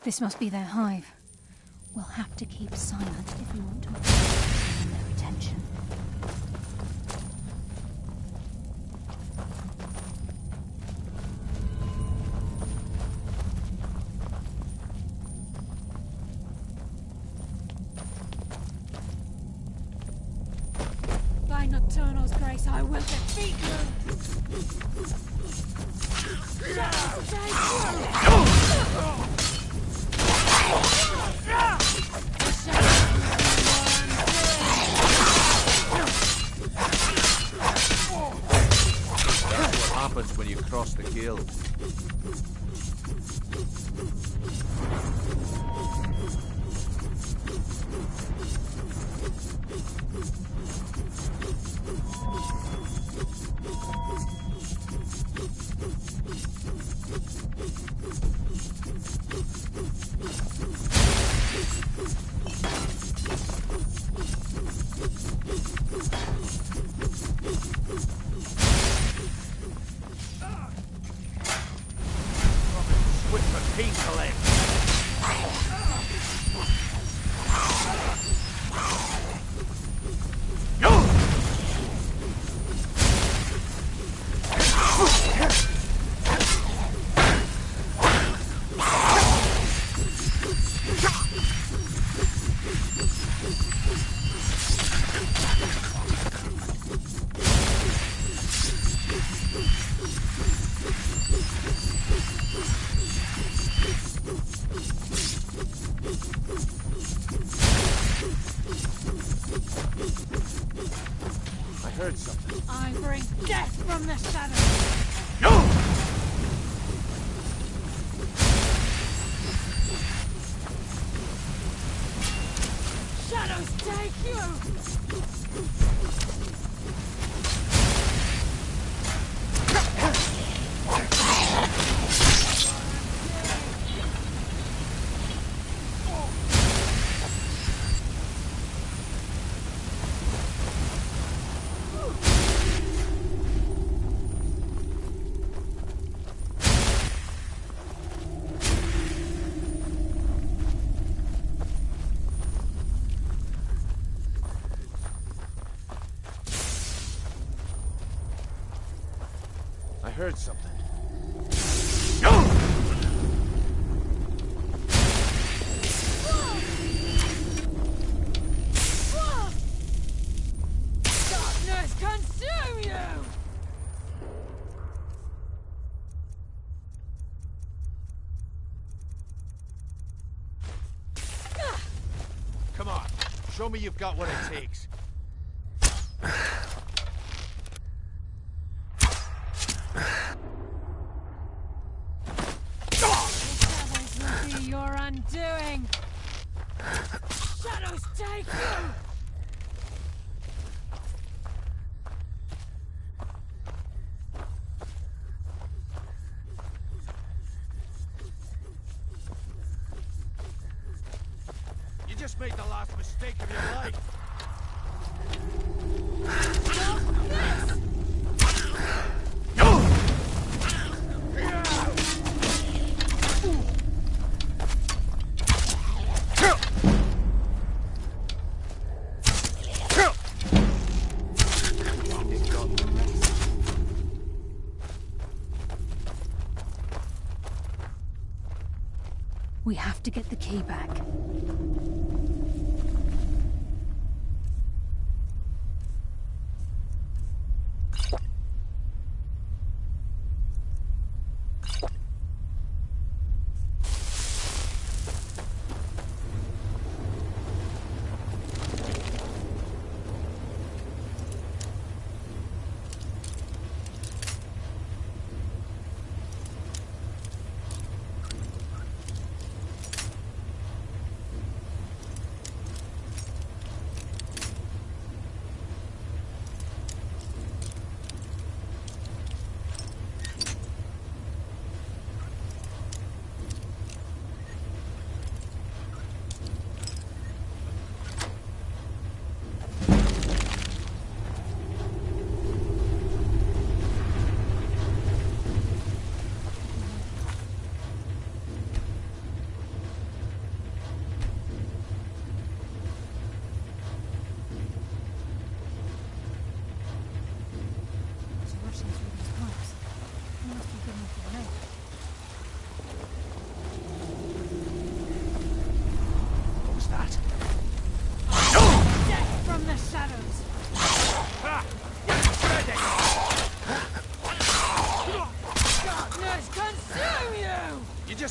This must be their hive. We'll have to keep silent if we want to avoid their attention. By Nocturnal's grace, I will defeat you! Shadows, take you! That's what happens when you cross the guild. I bring death from the shadows! Shadows take you! heard something. Darkness consume you! Come on, show me you've got what it takes. Your undoing! Shadows take you! You just made the last mistake of your life. We have to get the key back.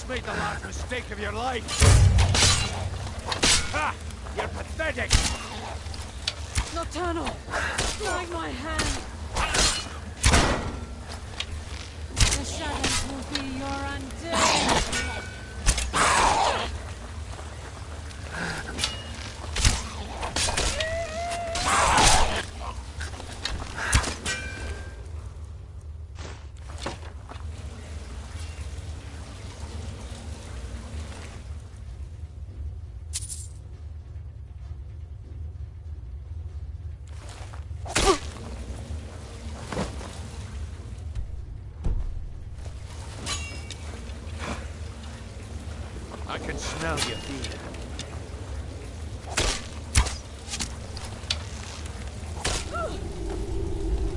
Made the last mistake of your life. Ha! You're pathetic. Nocturnal, guide my hand. The shadows will be your undoing. I can smell your fear.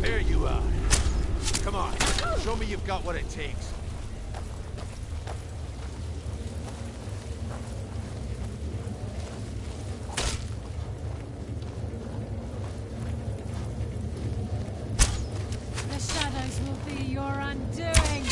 There you are. Come on, show me you've got what it takes. The shadows will be your undoing.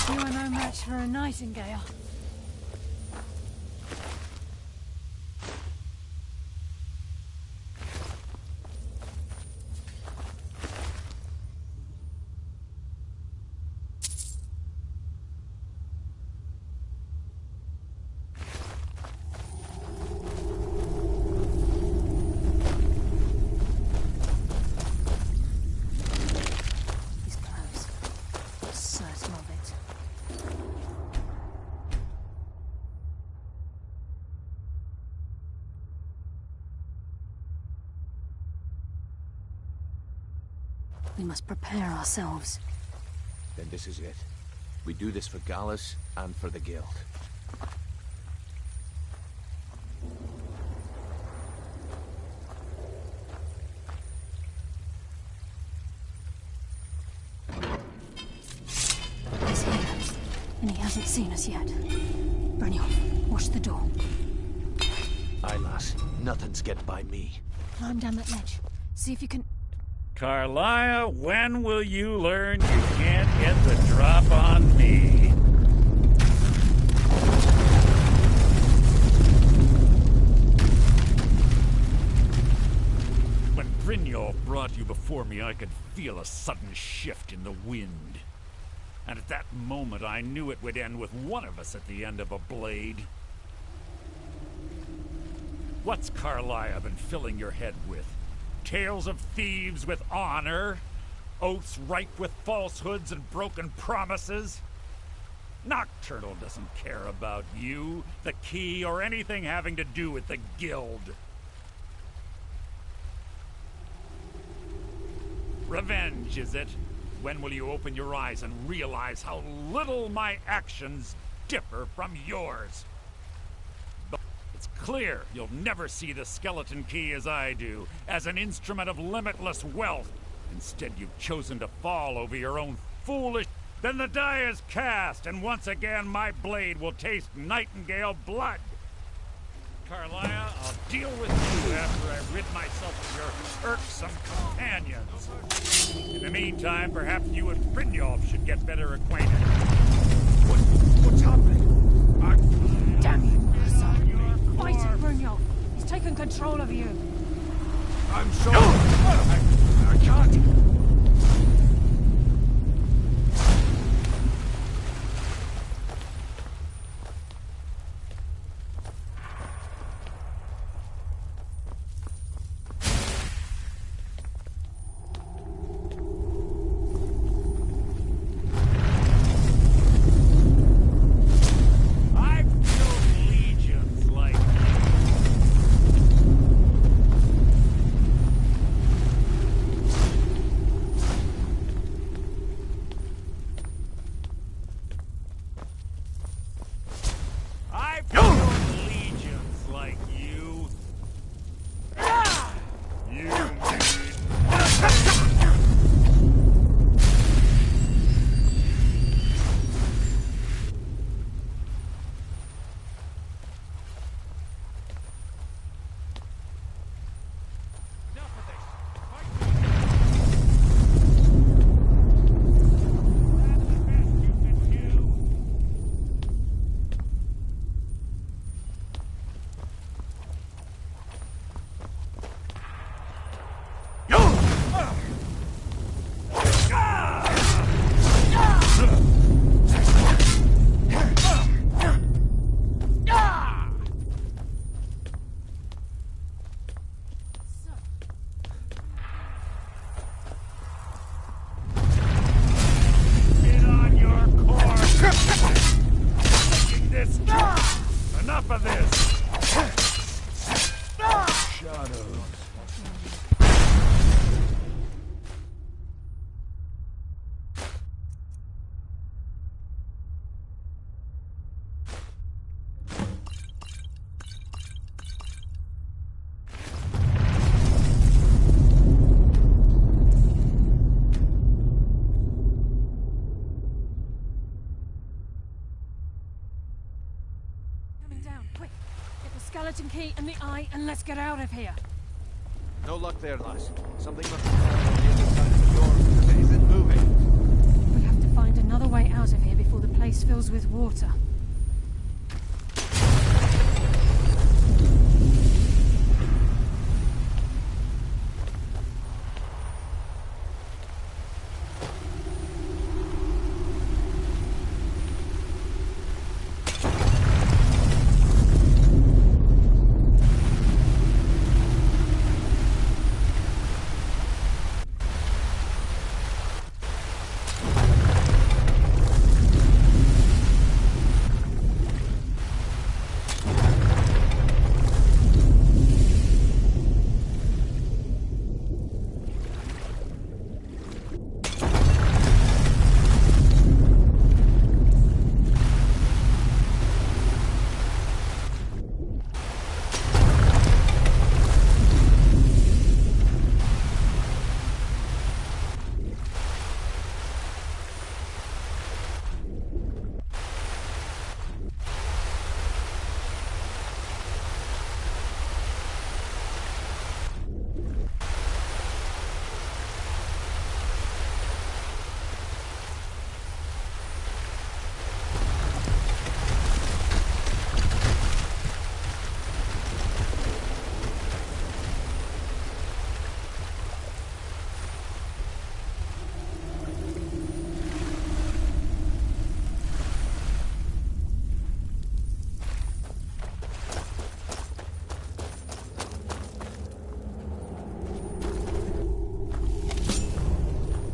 You are no match for a nightingale. We must prepare ourselves. Then this is it. We do this for Gallus and for the Guild. He's here, and he hasn't seen us yet. Brynjolf, watch the door. Aye, lass. Nothing's get by me. Climb down that ledge. See if you can... Carlia, when will you learn you can't get the drop on me? When Brynjolf brought you before me, I could feel a sudden shift in the wind. And at that moment, I knew it would end with one of us at the end of a blade. What's Carlia been filling your head with? Tales of thieves with honor? Oaths ripe with falsehoods and broken promises? Nocturnal doesn't care about you, the key, or anything having to do with the Guild. Revenge, is it? When will you open your eyes and realize how little my actions differ from yours? It's clear you'll never see the skeleton key as I do, as an instrument of limitless wealth. Instead, you've chosen to fall over your own foolish... Then the die is cast, and once again my blade will taste nightingale blood. Carlia, I'll deal with you after I rid myself of your irksome companions. In the meantime, perhaps you and Brynjolf should get better acquainted. What's happening? Damn you, Mercer! Fight it, Brynjolf! He's taken control of you! I'm sorry! I can't! key and the eye, and let's get out of here. No luck there, lass. Something must have fallen on the other side of the door because it isn't moving. We have to find another way out of here before the place fills with water.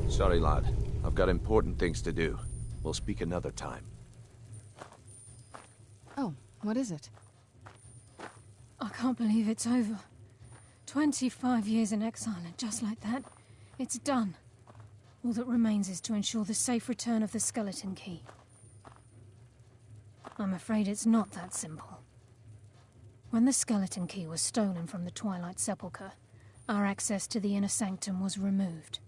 Sorry, lad. I've got important things to do. We'll speak another time. Oh, what is it? I can't believe it's over. 25 years in exile, and just like that, it's done. All that remains is to ensure the safe return of the skeleton key. I'm afraid it's not that simple. When the skeleton key was stolen from the Twilight Sepulchre, our access to the inner sanctum was removed.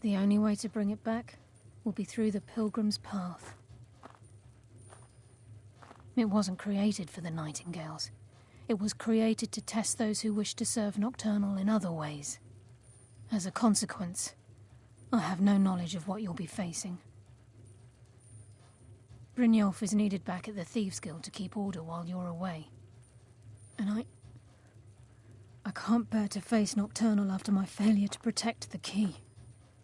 The only way to bring it back will be through the Pilgrim's Path. It wasn't created for the Nightingales. It was created to test those who wish to serve Nocturnal in other ways. As a consequence, I have no knowledge of what you'll be facing. Brynjolf is needed back at the Thieves' Guild to keep order while you're away. And I can't bear to face Nocturnal after my failure to protect the key.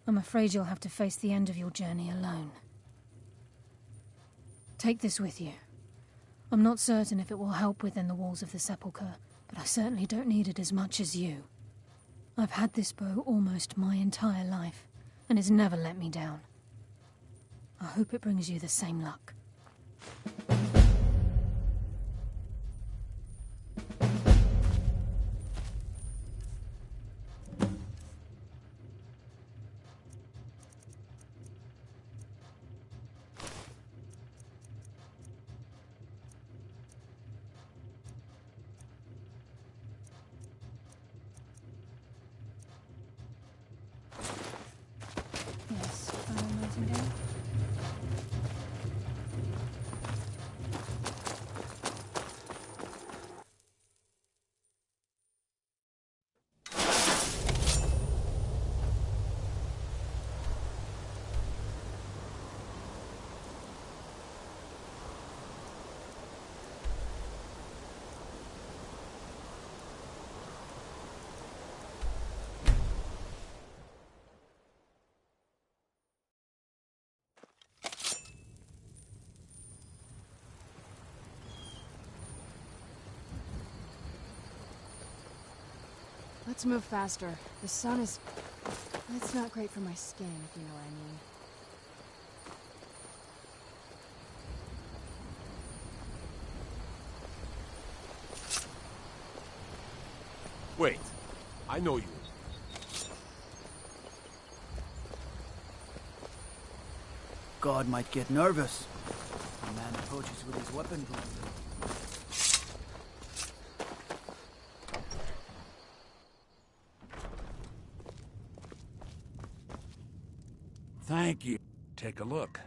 I'm afraid you'll have to face the end of your journey alone. Take this with you. I'm not certain if it will help within the walls of the Sepulchre, but I certainly don't need it as much as you. I've had this bow almost my entire life, and it's never let me down. I hope it brings you the same luck. Yes, Nightingale. Let's move faster. The sun is... It's not great for my skin, if you know what I mean. Wait. I know you. God might get nervous. A man approaches with his weapon drawn. Thank you. Take a look.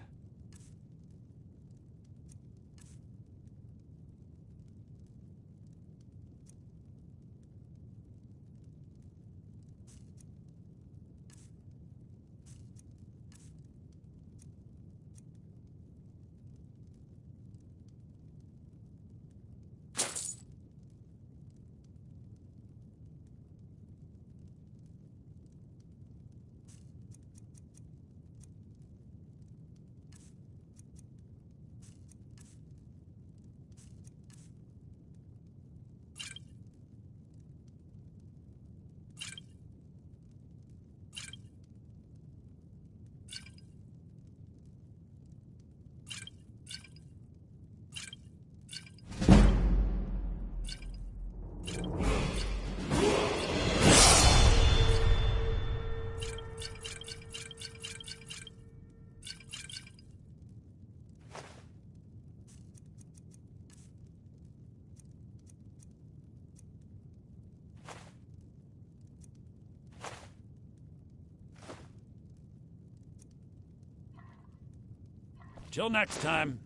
Till next time.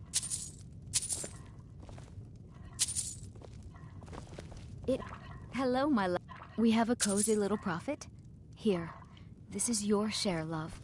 Hello, my love. We have a cozy little prophet. Here, this is your share, love.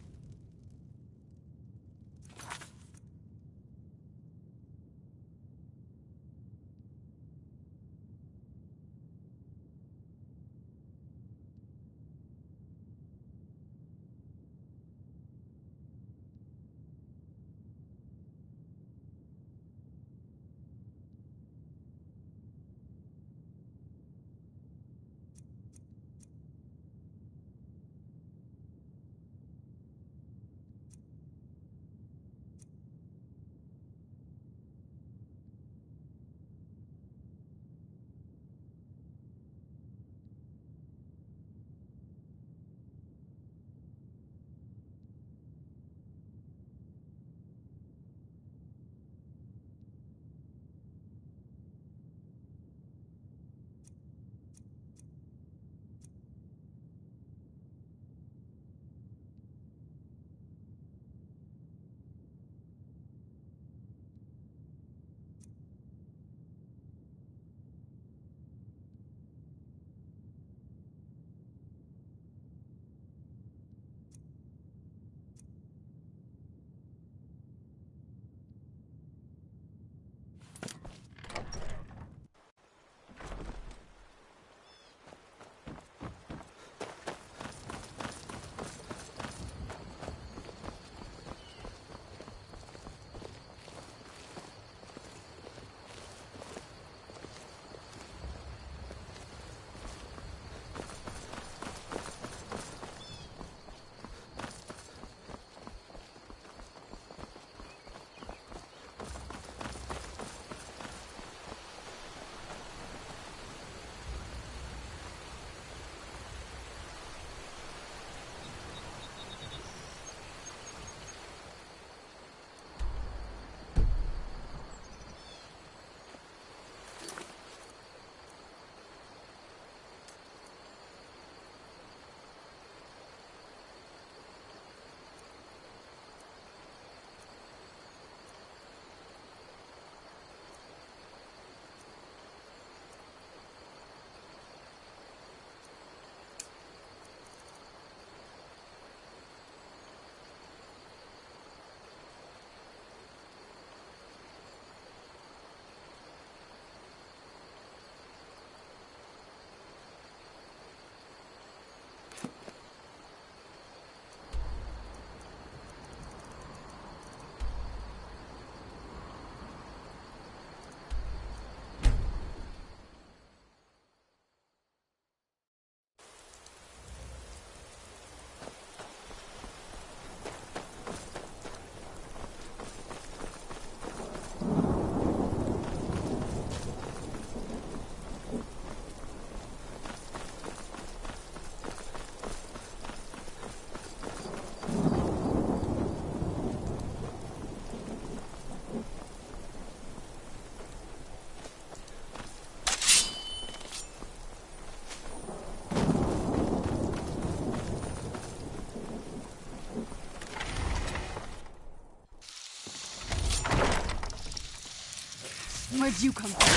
Where'd you come from?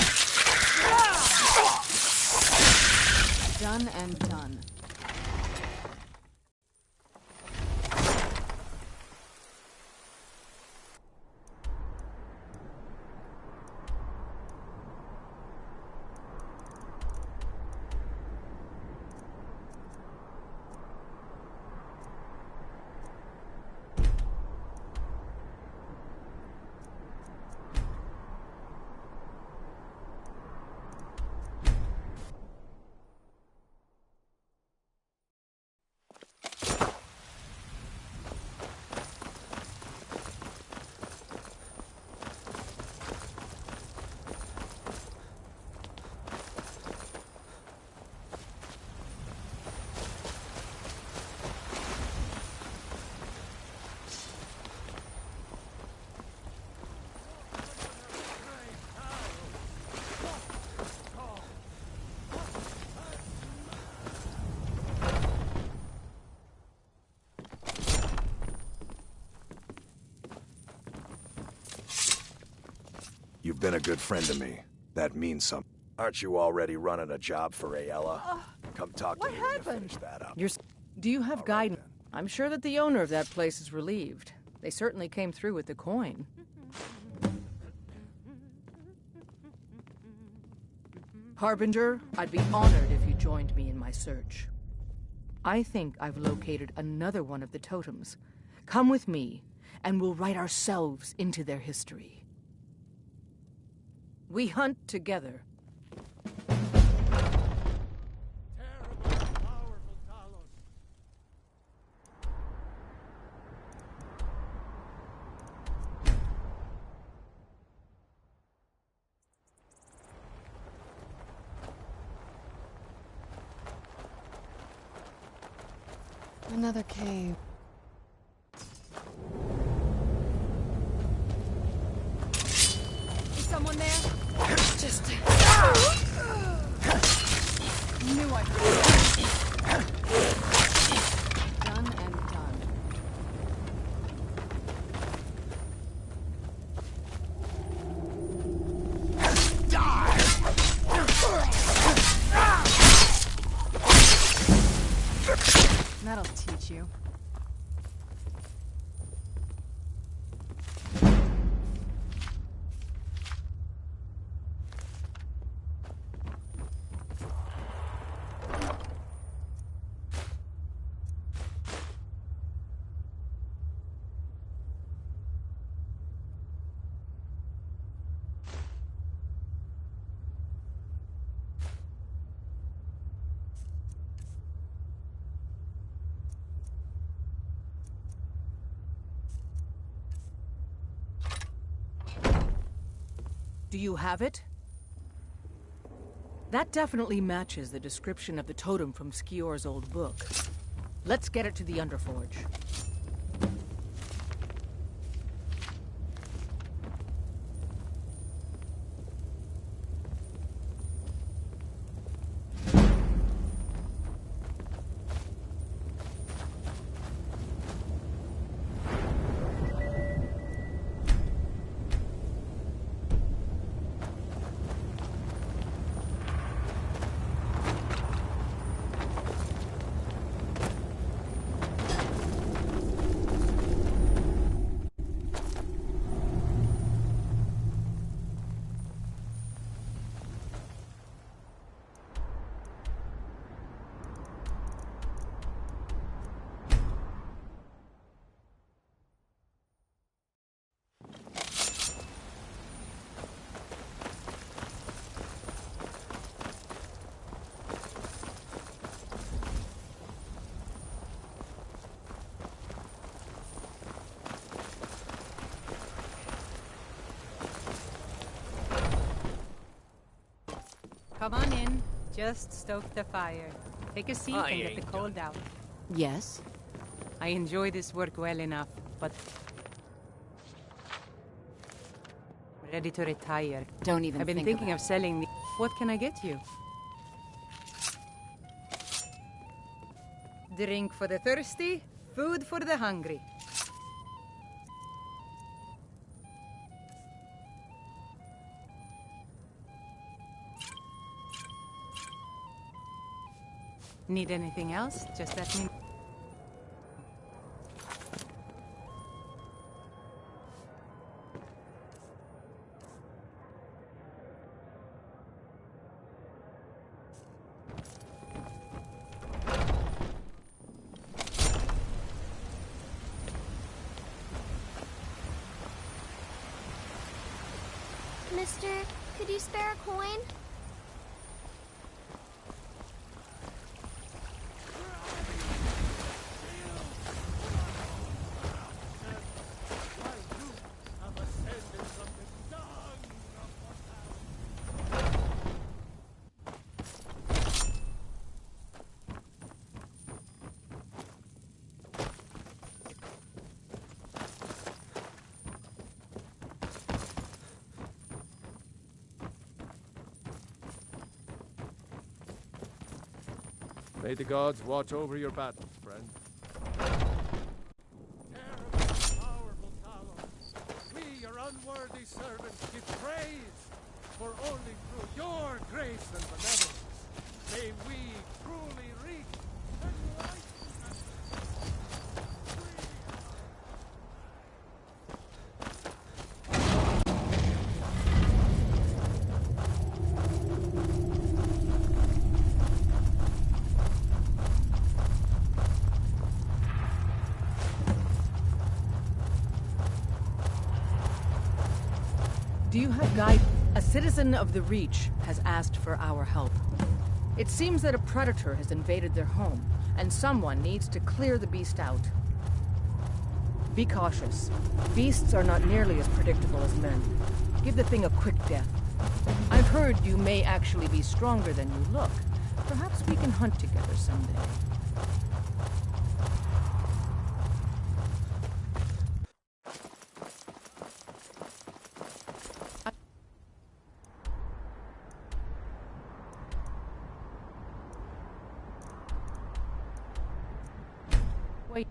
Done and done. been a good friend to me. That means something. Aren't you already running a job for Ayala? Come talk to me when you finish that up. Do you have guidance? I'm sure that the owner of that place is relieved. They certainly came through with the coin. Harbinger, I'd be honored if you joined me in my search. I think I've located another one of the totems. Come with me, and we'll write ourselves into their history. We hunt together. Another cave. Is someone there? Just... Knew I heard it. Done and done. That'll teach you. Do you have it? That definitely matches the description of the totem from Skior's old book. Let's get it to the Underforge. Come on in. Just stoke the fire. Take a seat and get the cold out. Yes? I enjoy this work well enough, but... ready to retire. Don't even I've been think thinking about of selling the... What can I get you? Drink for the thirsty, food for the hungry. Need anything else? Just let me know. Mister, could you spare a coin? May the gods watch over your battles, friend. Powerful Talos. We are unworthy. worthy servants give praise, for only through your grace and benevolence may we truly reach enlightenment. Do you have guide? A citizen of the Reach has asked for our help. It seems that a predator has invaded their home, and someone needs to clear the beast out. Be cautious. Beasts are not nearly as predictable as men. Give the thing a quick death. I've heard you may actually be stronger than you look. Perhaps we can hunt together someday. Wait.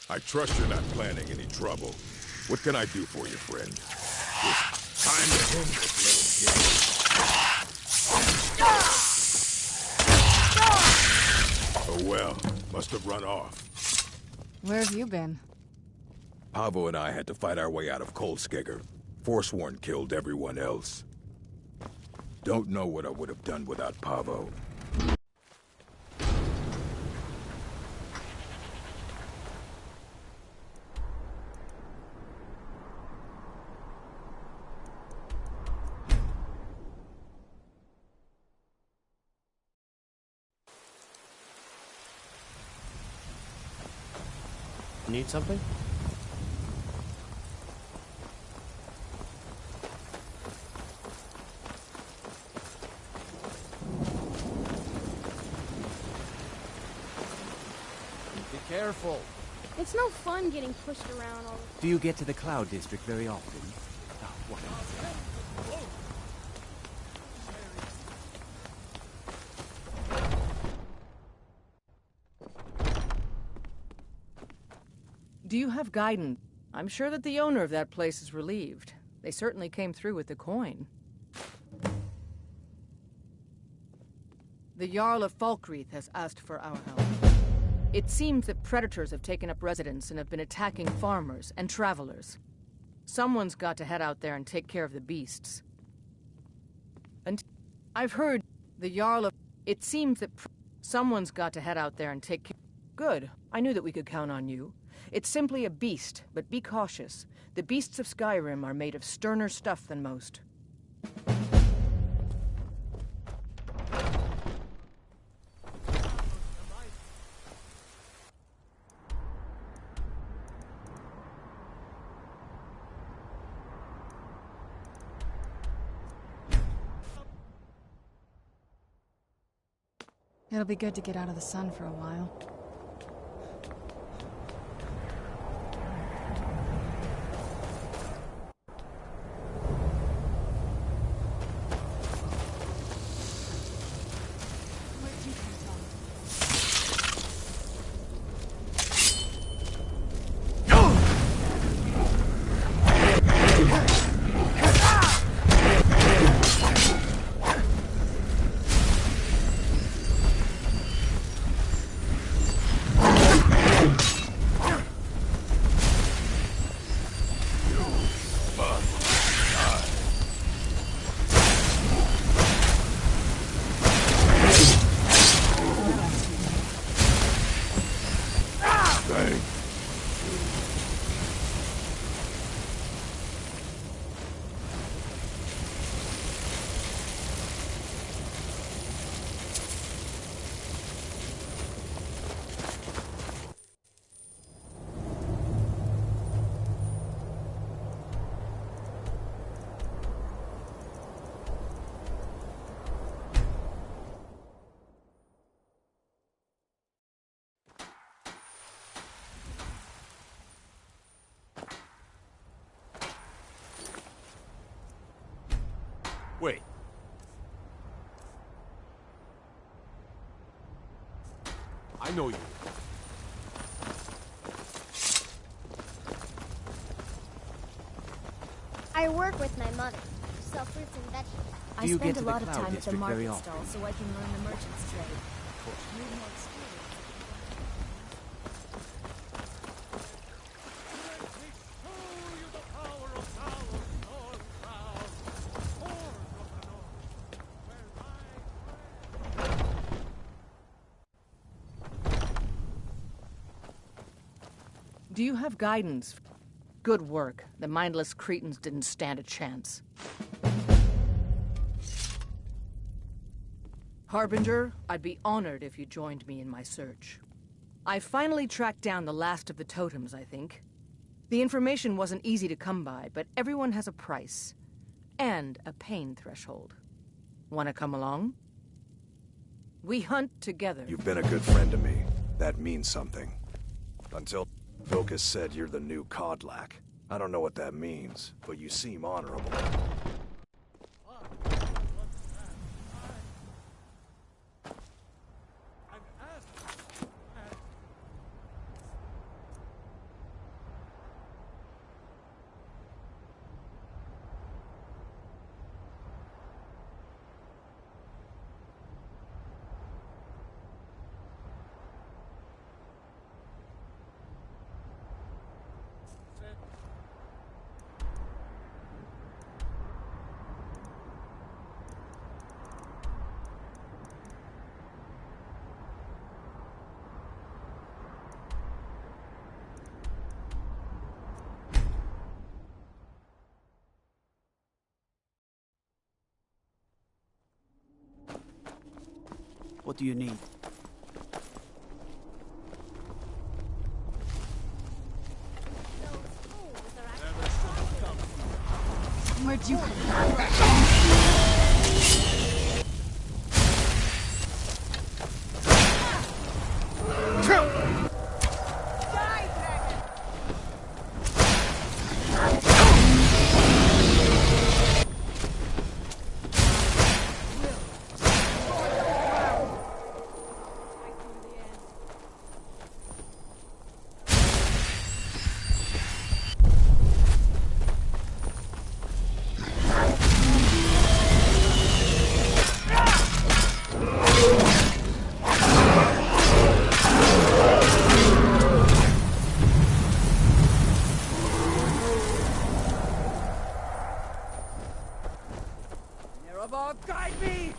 I trust you're not planning any trouble. What can I do for you, friend? It's time to end this little game. Oh well, must have run off. Where have you been? Pavo and I had to fight our way out of Coldskegger. Forsworn killed everyone else. Don't know what I would have done without Pavo. Need something? Be careful. It's no fun getting pushed around all the Do you get to the Cloud District very often? Oh, what Do you have guidance? I'm sure that the owner of that place is relieved. They certainly came through with the coin. The Jarl of Falkreath has asked for our help. It seems that predators have taken up residence and have been attacking farmers and travelers. Someone's got to head out there and take care of the beasts. And I've heard the Jarl of... It seems that someone's got to head out there and take care... Good. I knew that we could count on you. It's simply a beast, but be cautious. The beasts of Skyrim are made of sterner stuff than most. It'll be good to get out of the sun for a while. Wait. I know you. I work with my mother. Sell fruits and vegetables. I spend a lot of time at the market stall so I can learn the merchant's trade. Need more experience. Do you have guidance? Good work. The mindless cretins didn't stand a chance. Harbinger, I'd be honored if you joined me in my search. I finally tracked down the last of the totems, I think. The information wasn't easy to come by, but everyone has a price. And a pain threshold. Wanna come along? We hunt together. You've been a good friend to me. That means something. Until Vilkas said you're the new Kodlak. I don't know what that means, but you seem honorable. What do you need? Where'd you come from? Guide me!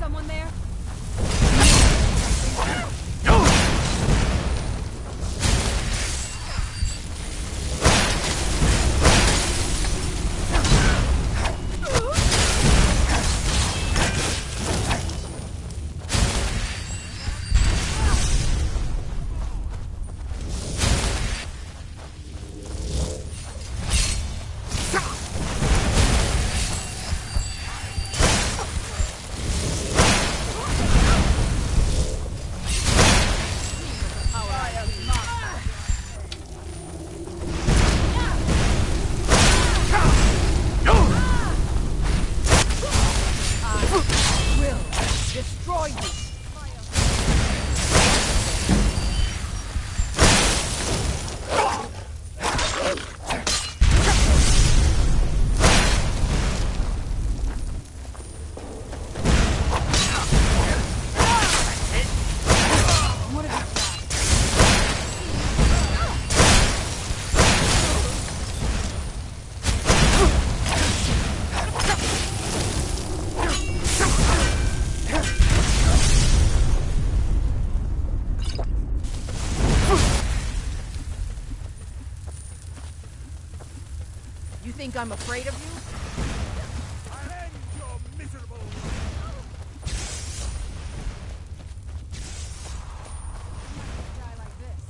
someone there? Think I'm afraid of you? I'll end your miserable Die like this.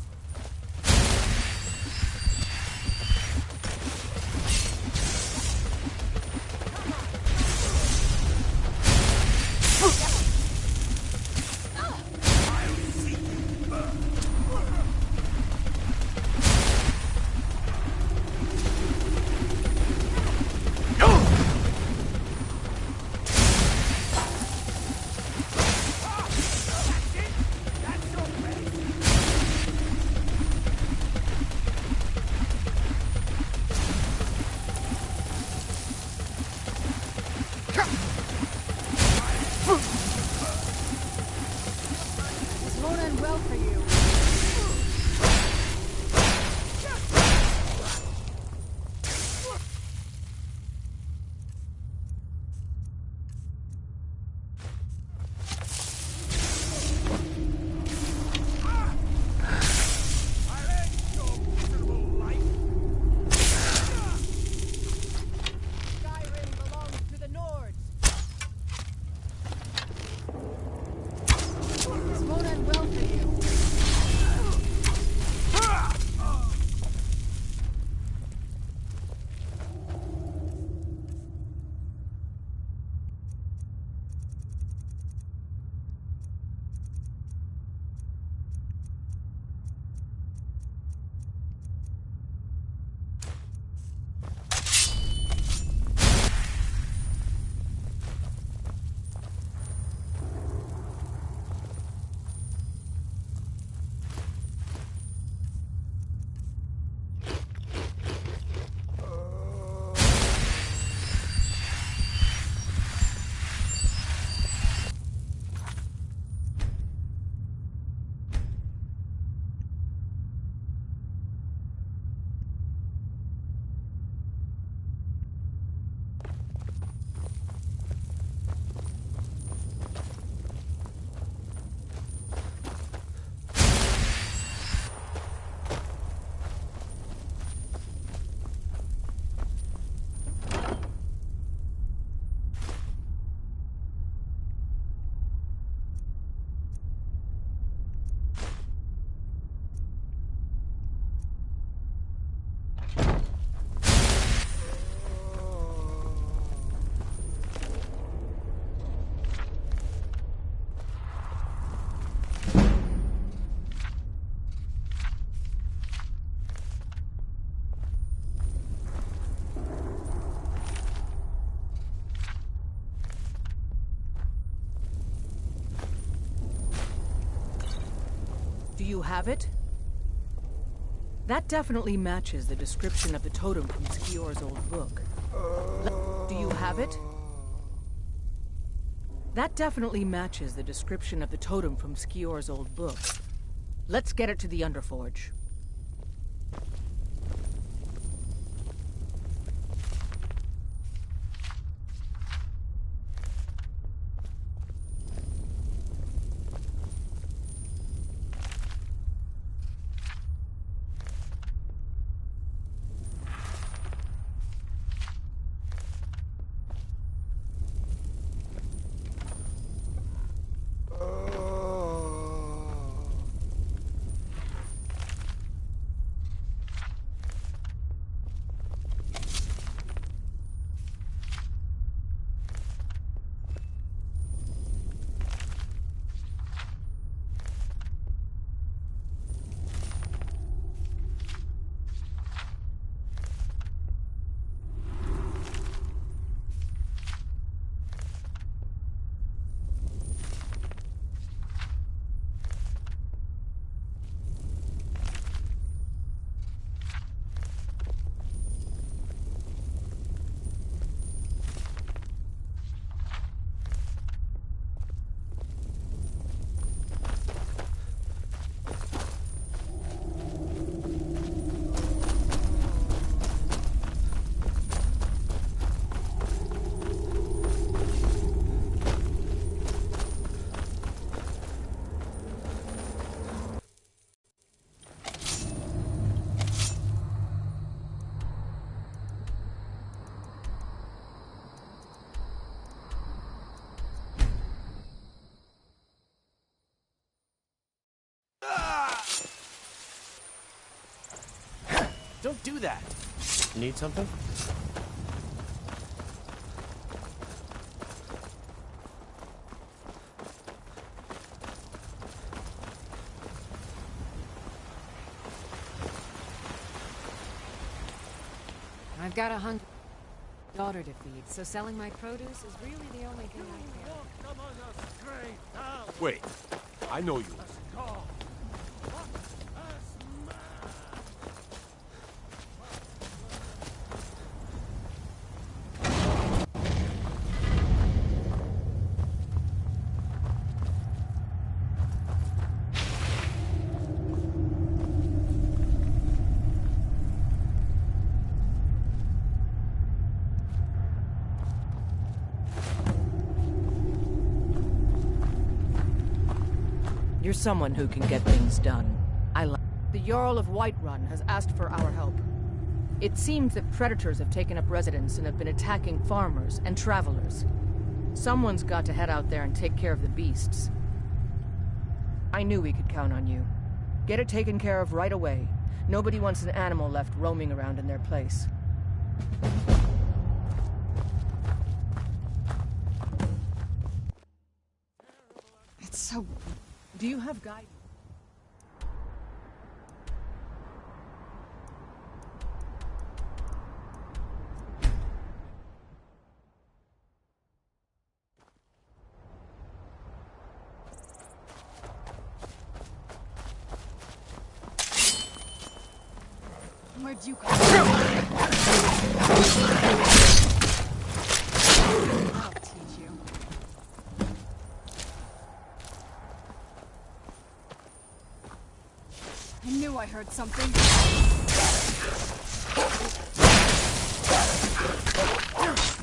Do you have it? That definitely matches the description of the totem from Skior's old book. Do you have it? That definitely matches the description of the totem from Skior's old book. Let's get it to the Underforge. Don't do that. Need something? I've got a hungry daughter to feed, so selling my produce is really the only thing I care. Wait, I know you. You're someone who can get things done. I like. The Jarl of Whiterun has asked for our help. It seems that predators have taken up residence and have been attacking farmers and travelers. Someone's got to head out there and take care of the beasts. I knew we could count on you. Get it taken care of right away. Nobody wants an animal left roaming around in their place. It's so... Do you have guidance? Where'd you come from? I'll teach you. I knew I heard something.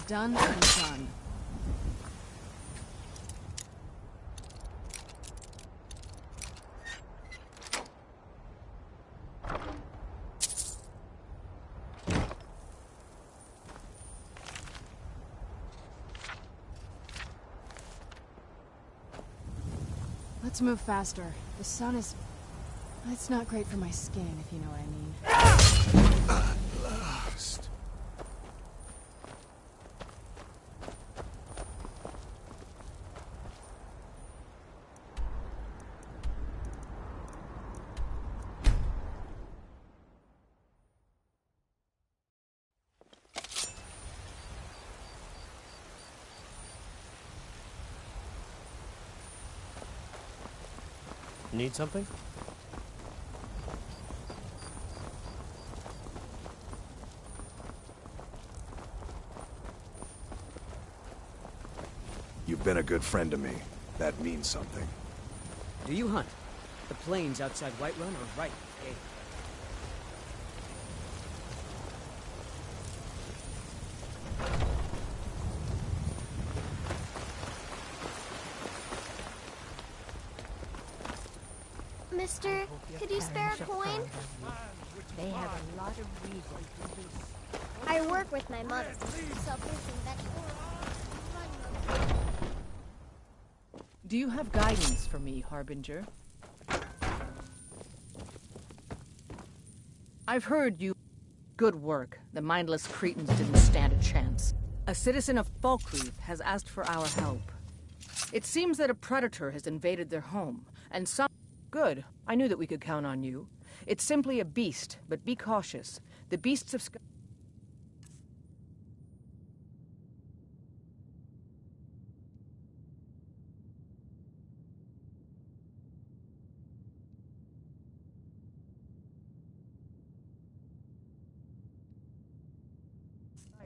Done and done. Let's move faster. The sun is... It's not great for my skin, if you know what I mean. At last. Need something? You've been a good friend to me. That means something. Do you hunt? The plains outside Whiterun are right. Hey. Mister, could you spare a coin? They have a lot of reasons to do. I work with my mother, so fishing vegetables. Do you have guidance for me, Harbinger? I've heard you... Good work. The mindless cretins didn't stand a chance. A citizen of Falkreath has asked for our help. It seems that a predator has invaded their home, and some... Good. I knew that we could count on you. It's simply a beast, but be cautious. The beasts of Sky...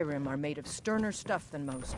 Skyrim are made of sterner stuff than most.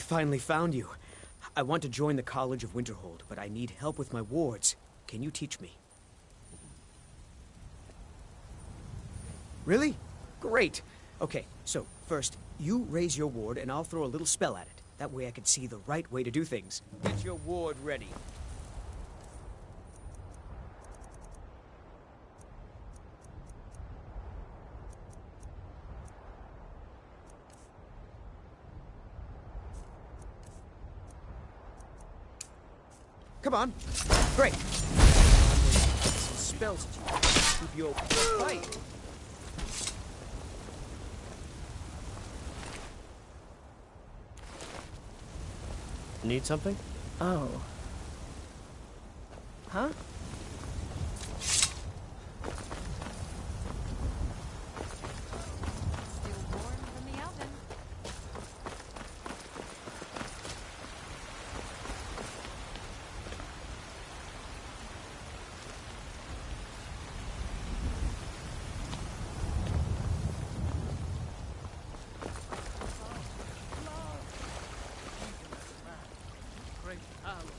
finally found you. I want to join the College of Winterhold, but I need help with my wards. Can you teach me? Really? Great. Okay, so first, you raise your ward and I'll throw a little spell at it. That way I can see the right way to do things. Get your ward ready. Come on. Great. Some spells at you. Keep your fight. Need something? Oh. Huh? Still warm from the oven. Great power.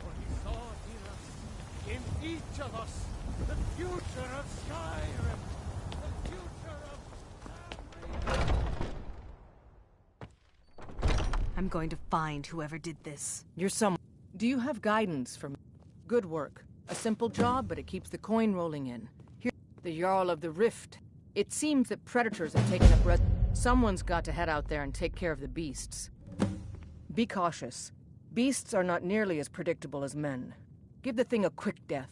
For he saw in us, in each of us, the future of Skyrim, the future of I'm going to find whoever did this. You're some... Do you have guidance from... Good work. A simple job, but it keeps the coin rolling in. Here, the Jarl of the Rift. It seems that predators have taken up Someone's got to head out there and take care of the beasts. Be cautious. Beasts are not nearly as predictable as men. Give the thing a quick death.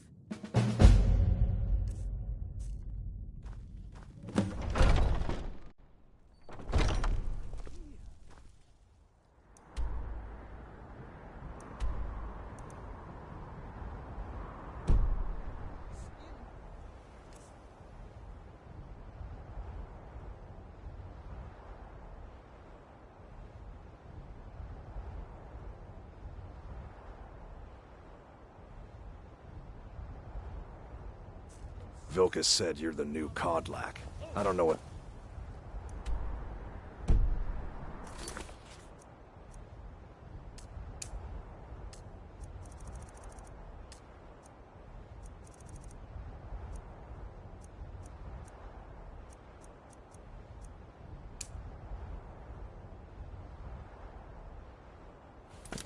Vilkas said you're the new Kodlak. I don't know what...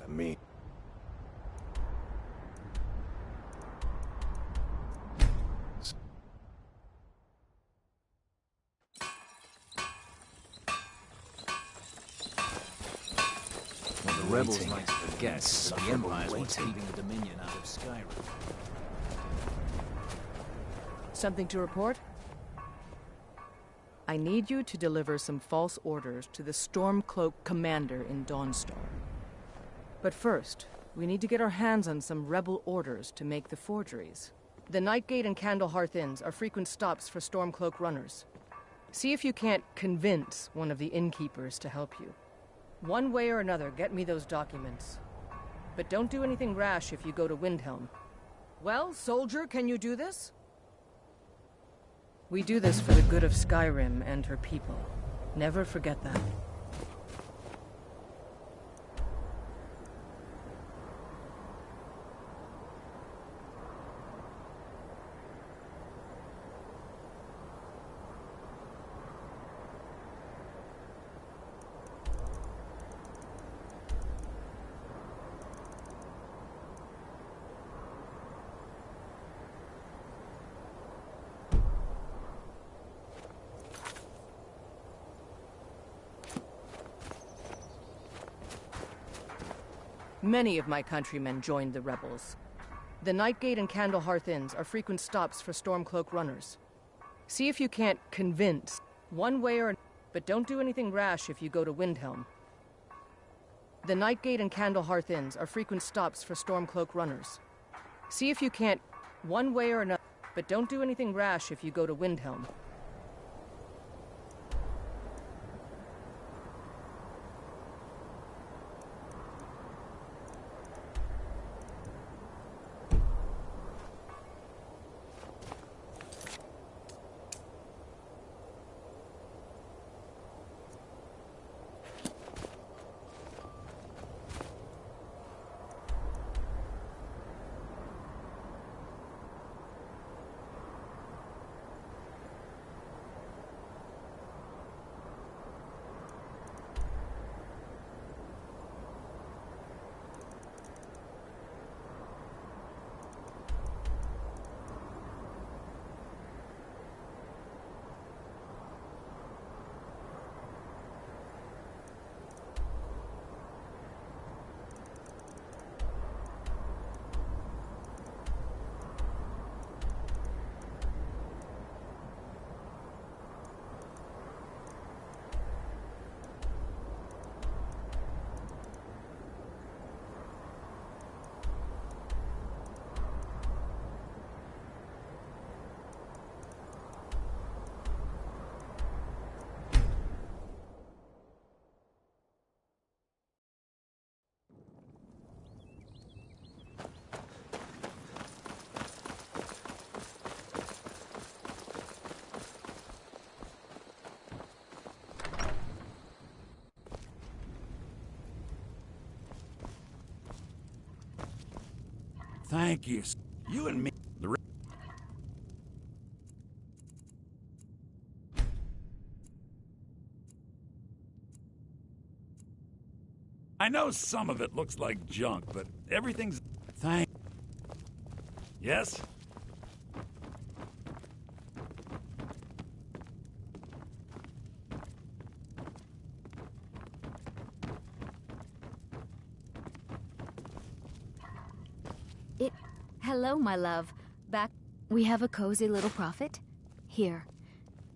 I mean... The rebels like to forget that the Empire's what's keeping the Dominion out of Skyrim. Something to report? I need you to deliver some false orders to the Stormcloak commander in Dawnstar. But first, we need to get our hands on some rebel orders to make the forgeries. The Nightgate and Candlehearth Inns are frequent stops for Stormcloak runners. See if you can't convince one of the innkeepers to help you. One way or another, get me those documents. But don't do anything rash if you go to Windhelm. Well, soldier, can you do this? We do this for the good of Skyrim and her people. Never forget that. Many of my countrymen joined the rebels. The Nightgate and Candlehearth Inns are frequent stops for Stormcloak runners. See if you can't convince one way or another, but don't do anything rash if you go to Windhelm. The Nightgate and Candlehearth Inns are frequent stops for Stormcloak runners. See if you can't one way or another, but don't do anything rash if you go to Windhelm. Thank you. You and me. I know some of it looks like junk, but everything's... Yes? Hello, my love. Back... We have a cozy little profit? Here.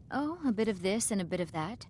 Oh, a bit of this and a bit of that.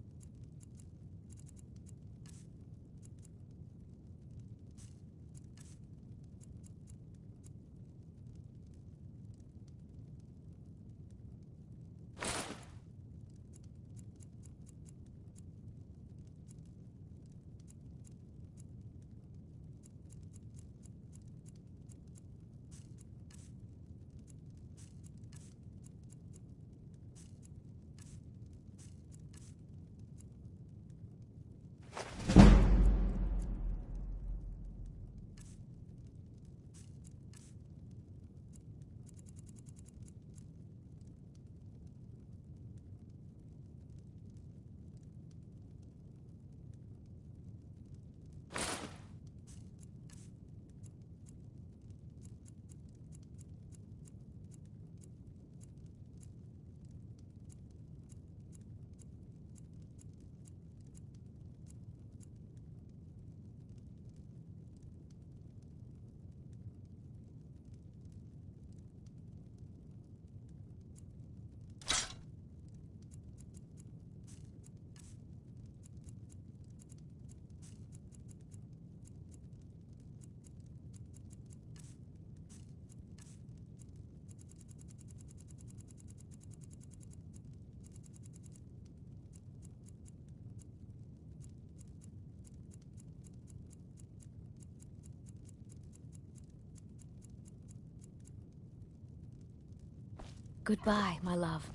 Goodbye, my love.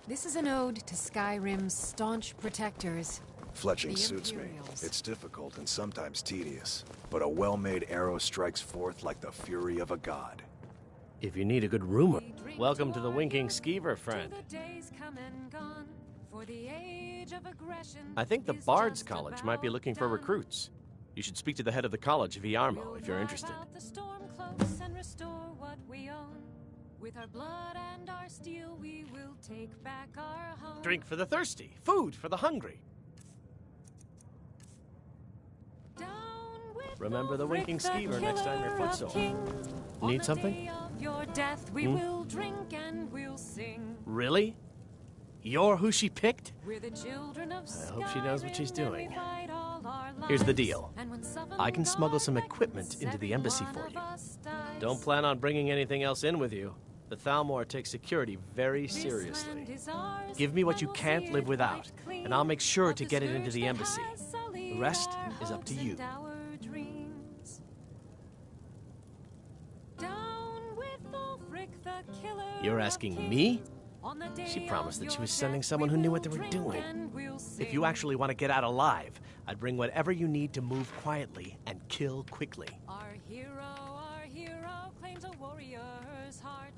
This is an ode to Skyrim's staunch protectors. Fletching The suits me. Imperials. It's difficult and sometimes tedious, but a well-made arrow strikes forth like the fury of a god. If you need a good rumor, welcome to the Winking Skeever, friend. I think the Bard's College might be looking for recruits. You should speak to the head of the college, Viarmo, if you're interested. With our blood and our steel, we will take back our home. Drink for the thirsty, food for the hungry. Remember the Winking Skeever next time you're footsore. Need something? Your death, we will drink and we'll sing. Really? You're who she picked? We're the children of I hope she knows what she's doing. Skyrim. Here's the deal. I can smuggle some equipment into the embassy for you. Don't plan on bringing anything else in with you. The Thalmor takes security very seriously. Give me what you can't live without, and I'll make sure to get it into the embassy. The rest is up to you. You're asking me? She promised that she was sending someone who knew what they were doing. If you actually want to get out alive, I'd bring whatever you need to move quietly and kill quickly. Our hero claims a warrior's heart.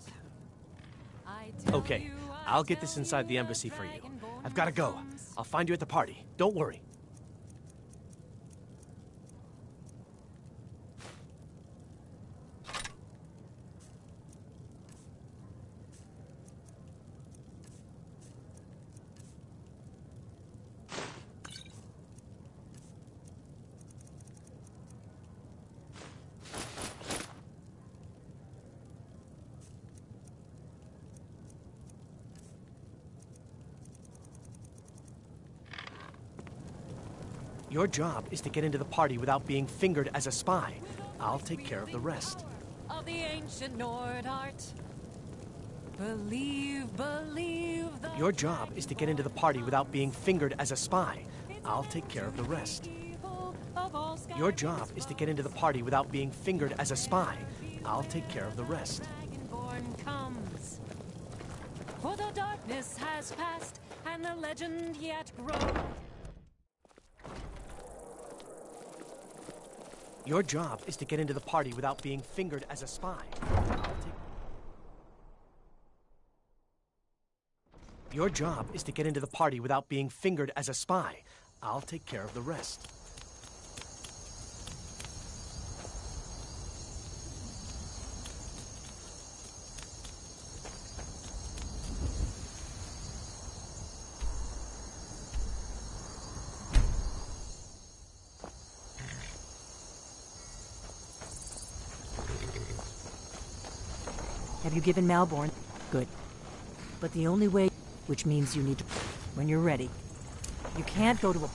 I Okay, I'll get this inside the embassy for you. I've got to go. I'll find you at the party. Don't worry. Your job is to get into the party without being fingered as a spy. I'll take care of the rest. Of the ancient Nord art. Believe the Your job is to get into the party without being fingered as a spy. I'll take care of the rest. Your job is to get into the party without being fingered as a spy. I'll take care of the rest. Dragonborn comes. For the darkness has passed, and the legend yet grows. Your job is to get into the party without being fingered as a spy. Your job is to get into the party without being fingered as a spy. I'll take care of the rest. Have you given Malborn? Good. But the only way, which means you need to, when you're ready. You can't go to a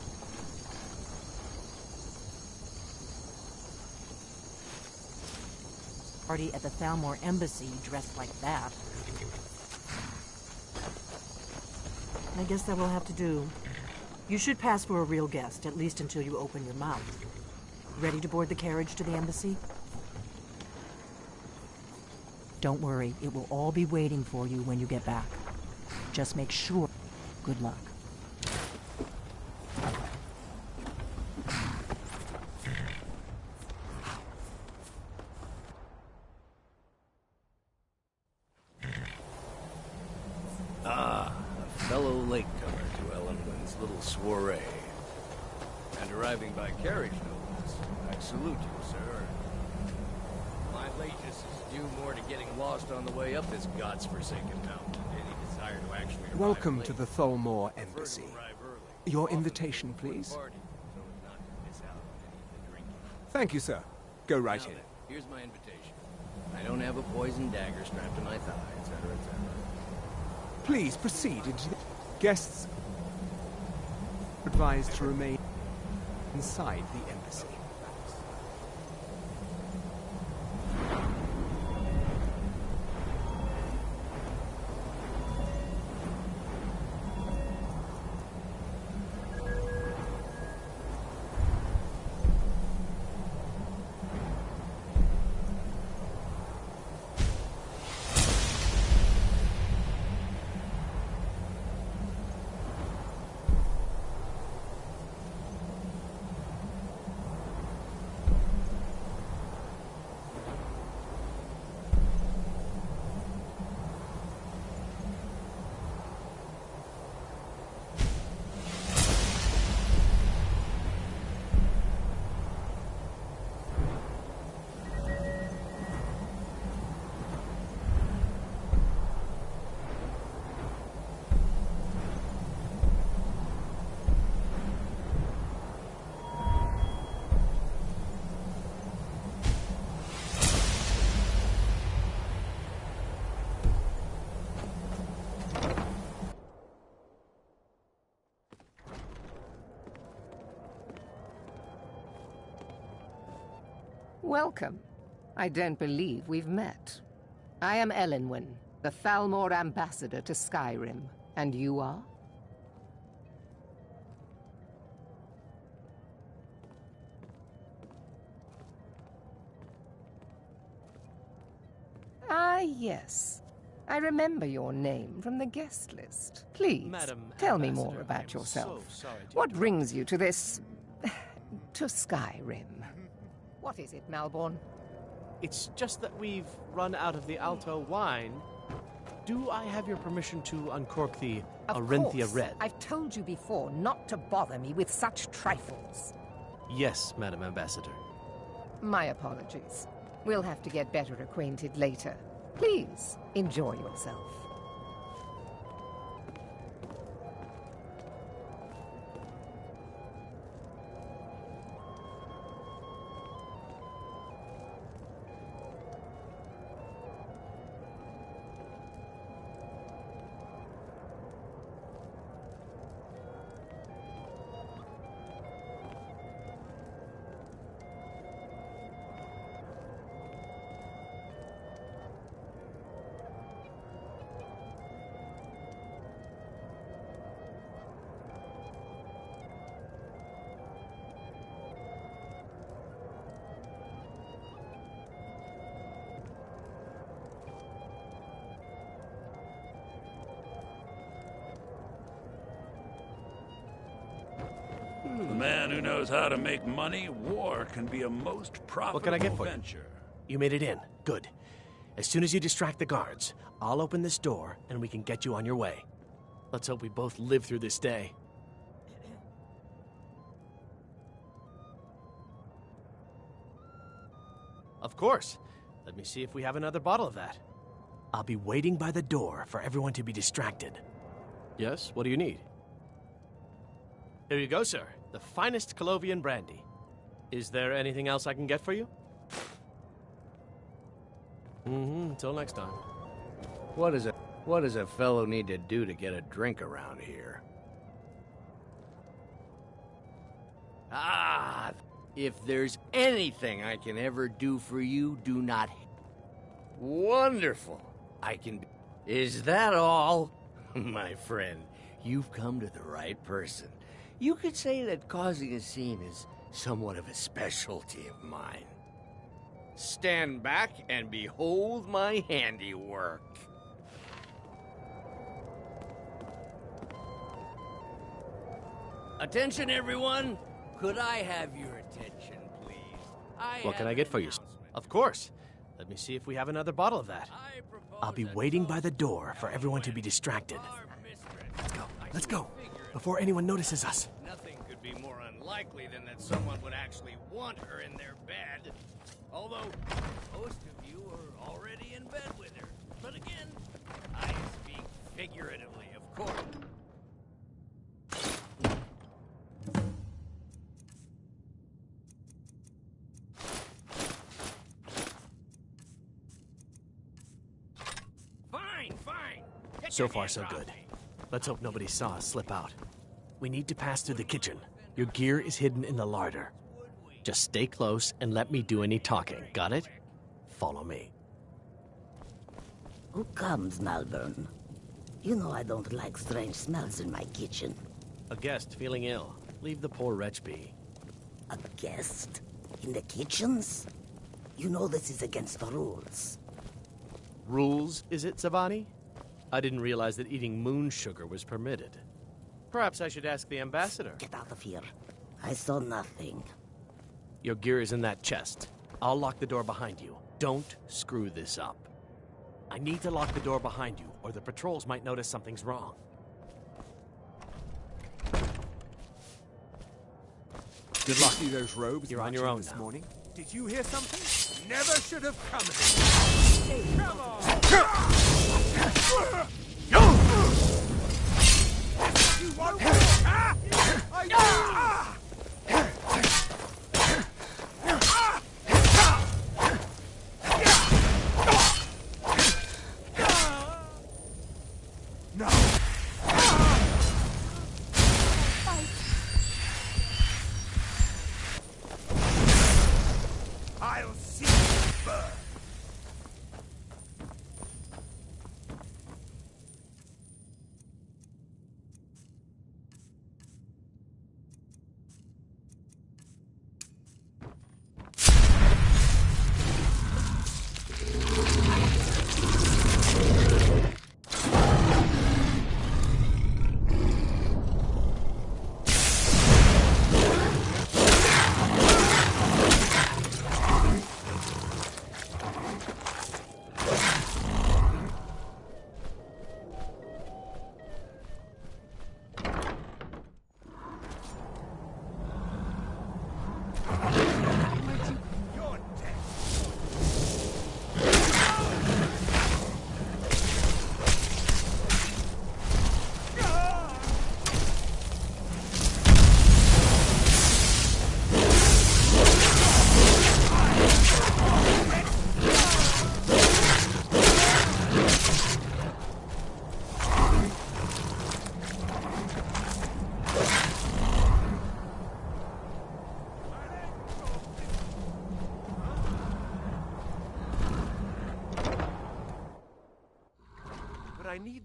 party at the Thalmor embassy dressed like that. I guess that will have to do. You should pass for a real guest, at least until you open your mouth. Ready to board the carriage to the embassy? Don't worry, it will all be waiting for you when you get back. Just make sure. Good luck. Ah, a fellow latecomer to Ellenwyn's little soiree. And arriving by carriage, no less. I salute you, sir. My lateness is due more to getting lost on the way up this god's-forsaken mountain than any desire to actually arrive Welcome late. to the Thalmor Embassy. Your invitation, please. Thank you, sir. Go right in. Here's my invitation. I don't have a poisoned dagger strapped to my thigh, etc., etc. Please proceed into the... Guests are advised to remain inside the embassy. Welcome. I don't believe we've met. I am Ellenwyn, the Thalmor ambassador to Skyrim. And you are? Ah, yes. I remember your name from the guest list. Please, tell me more about yourself. What brings you to this... to Skyrim? What is it, Malborn? It's just that we've run out of the Alto wine. do I have your permission to uncork the Of Arinthia course. Red? I've told you before not to bother me with such trifles. Yes, Madam Ambassador. My apologies. We'll have to get better acquainted later. Please, enjoy yourself. The man who knows how to make money, war can be a most profitable What can I get for venture. you? You made it in. Good. As soon as you distract the guards, I'll open this door and we can get you on your way. Let's hope we both live through this day. Of course. Let me see if we have another bottle of that. I'll be waiting by the door for everyone to be distracted. Yes, what do you need? Here you go, sir. The finest Colovian brandy. Is there anything else I can get for you? Until next time. What does a fellow need to do to get a drink around here? Ah, if there's anything I can ever do for you, do not... Wonderful. I can... Is that all? My friend, you've come to the right person. You could say that causing a scene is somewhat of a specialty of mine. Stand back and behold my handiwork. Attention, everyone! Could I have your attention, please? What can I get for you? Of course. Let me see if we have another bottle of that. I'll be waiting by the door for everyone to be distracted. Let's go, before anyone notices us. Nothing could be more unlikely than that someone would actually want her in their bed. Although, most of you are already in bed with her. But again, I speak figuratively, of course. Fine. So far, so good. Let's hope nobody saw us slip out. We need to pass through the kitchen. Your gear is hidden in the larder. Just stay close and let me do any talking. Got it? Follow me. Who comes, Malvern? You know I don't like strange smells in my kitchen. A guest feeling ill. Leave the poor wretch be. A guest? In the kitchens? You know this is against the rules. Rules, is it, Savani? I didn't realize that eating moon sugar was permitted. Perhaps I should ask the ambassador. Get out of here. I saw nothing. Your gear is in that chest. I'll lock the door behind you. Don't screw this up. I need to lock the door behind you, or the patrols might notice something's wrong. Good luck. See those robes You're on your own this now. morning? Did you hear something? Never should have come here. Come on! You want more? No! I'll see you burn.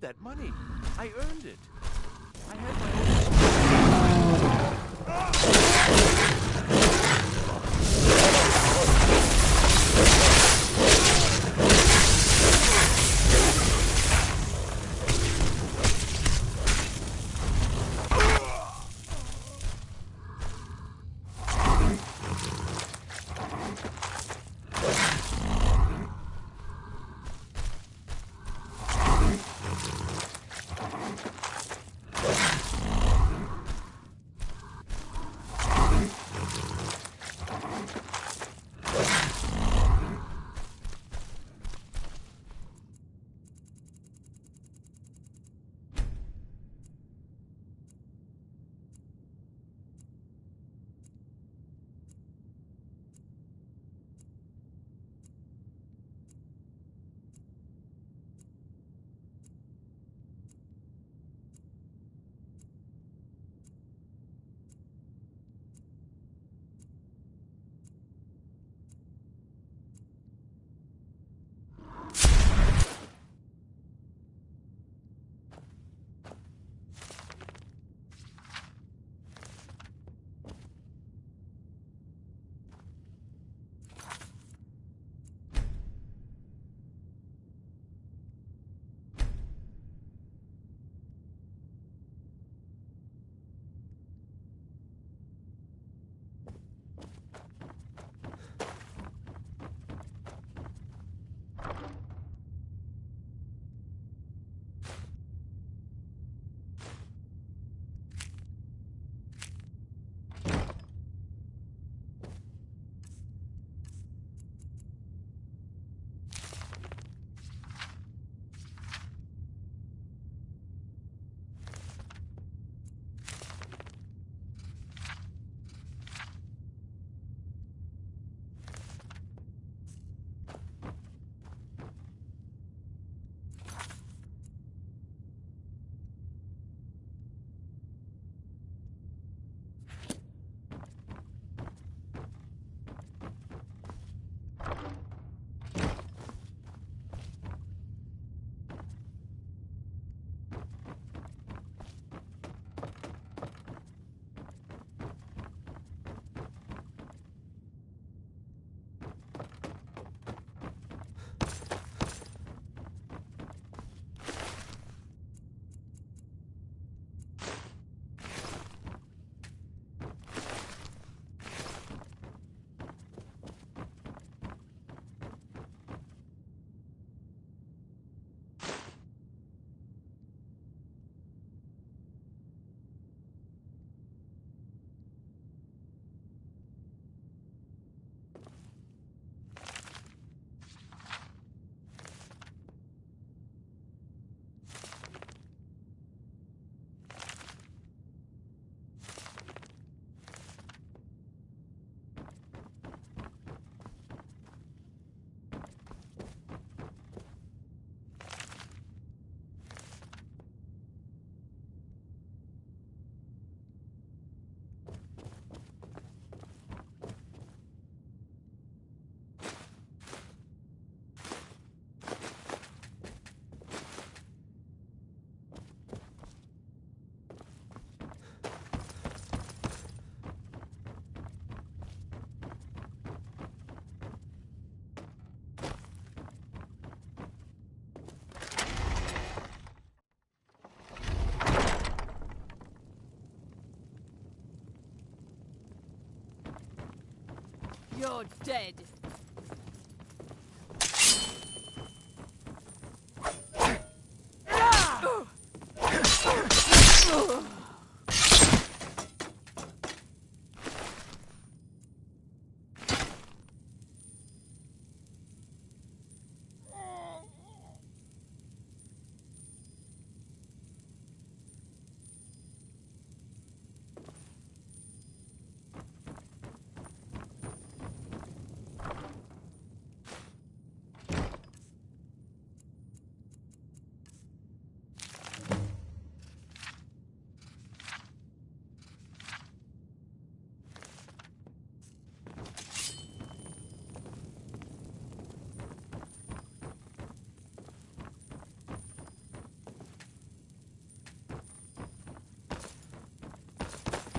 that money. I earned it. I had my own... You're dead.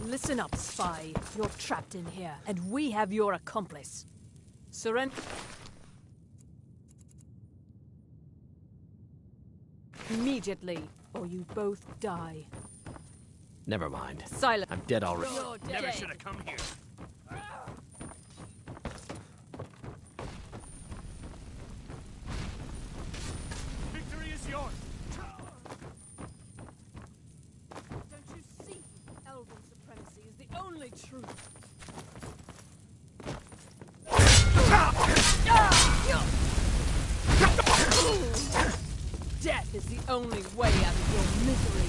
Listen up, spy. You're trapped in here, and we have your accomplice. Surrender immediately, or you both die. Never mind. Silence. I'm dead already. You're Never dead. should have come here. Victory is yours. Don't you see? Elven supremacy is the only truth. Death is the only way out of your misery.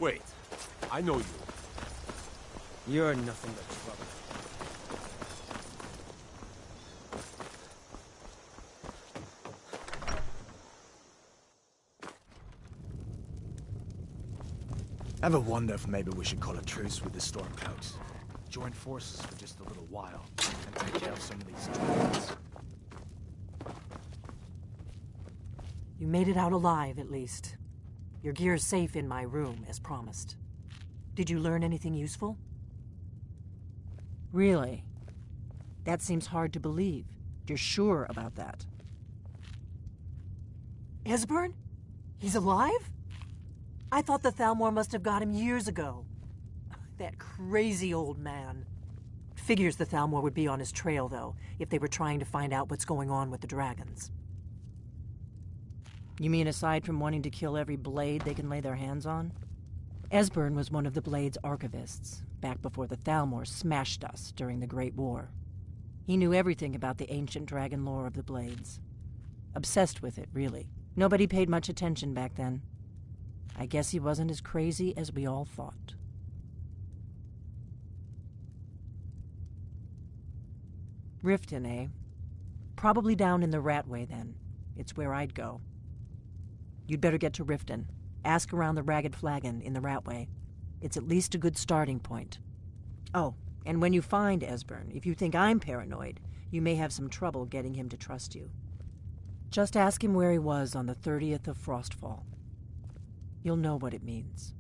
Wait, I know you. You're nothing but trouble. Ever wonder if maybe we should call a truce with the storm clouds? Join forces for just a little while and take care of some of these dragons. You made it out alive, at least. Your gear's safe in my room, as promised. Did you learn anything useful? Really? That seems hard to believe. You're sure about that? Esbern? He's alive? I thought the Thalmor must have got him years ago. That crazy old man. Figures the Thalmor would be on his trail, though, if they were trying to find out what's going on with the dragons. You mean aside from wanting to kill every blade they can lay their hands on? Esbern was one of the Blade's archivists, back before the Thalmor smashed us during the Great War. He knew everything about the ancient dragon lore of the Blades. Obsessed with it, really. Nobody paid much attention back then. I guess he wasn't as crazy as we all thought. Riften, eh? Probably down in the Ratway, then. It's where I'd go. You'd better get to Riften. Ask around the Ragged Flagon in the Ratway. It's at least a good starting point. Oh, and when you find Esbern, if you think I'm paranoid, you may have some trouble getting him to trust you. Just ask him where he was on the 30th of Frostfall. You'll know what it means.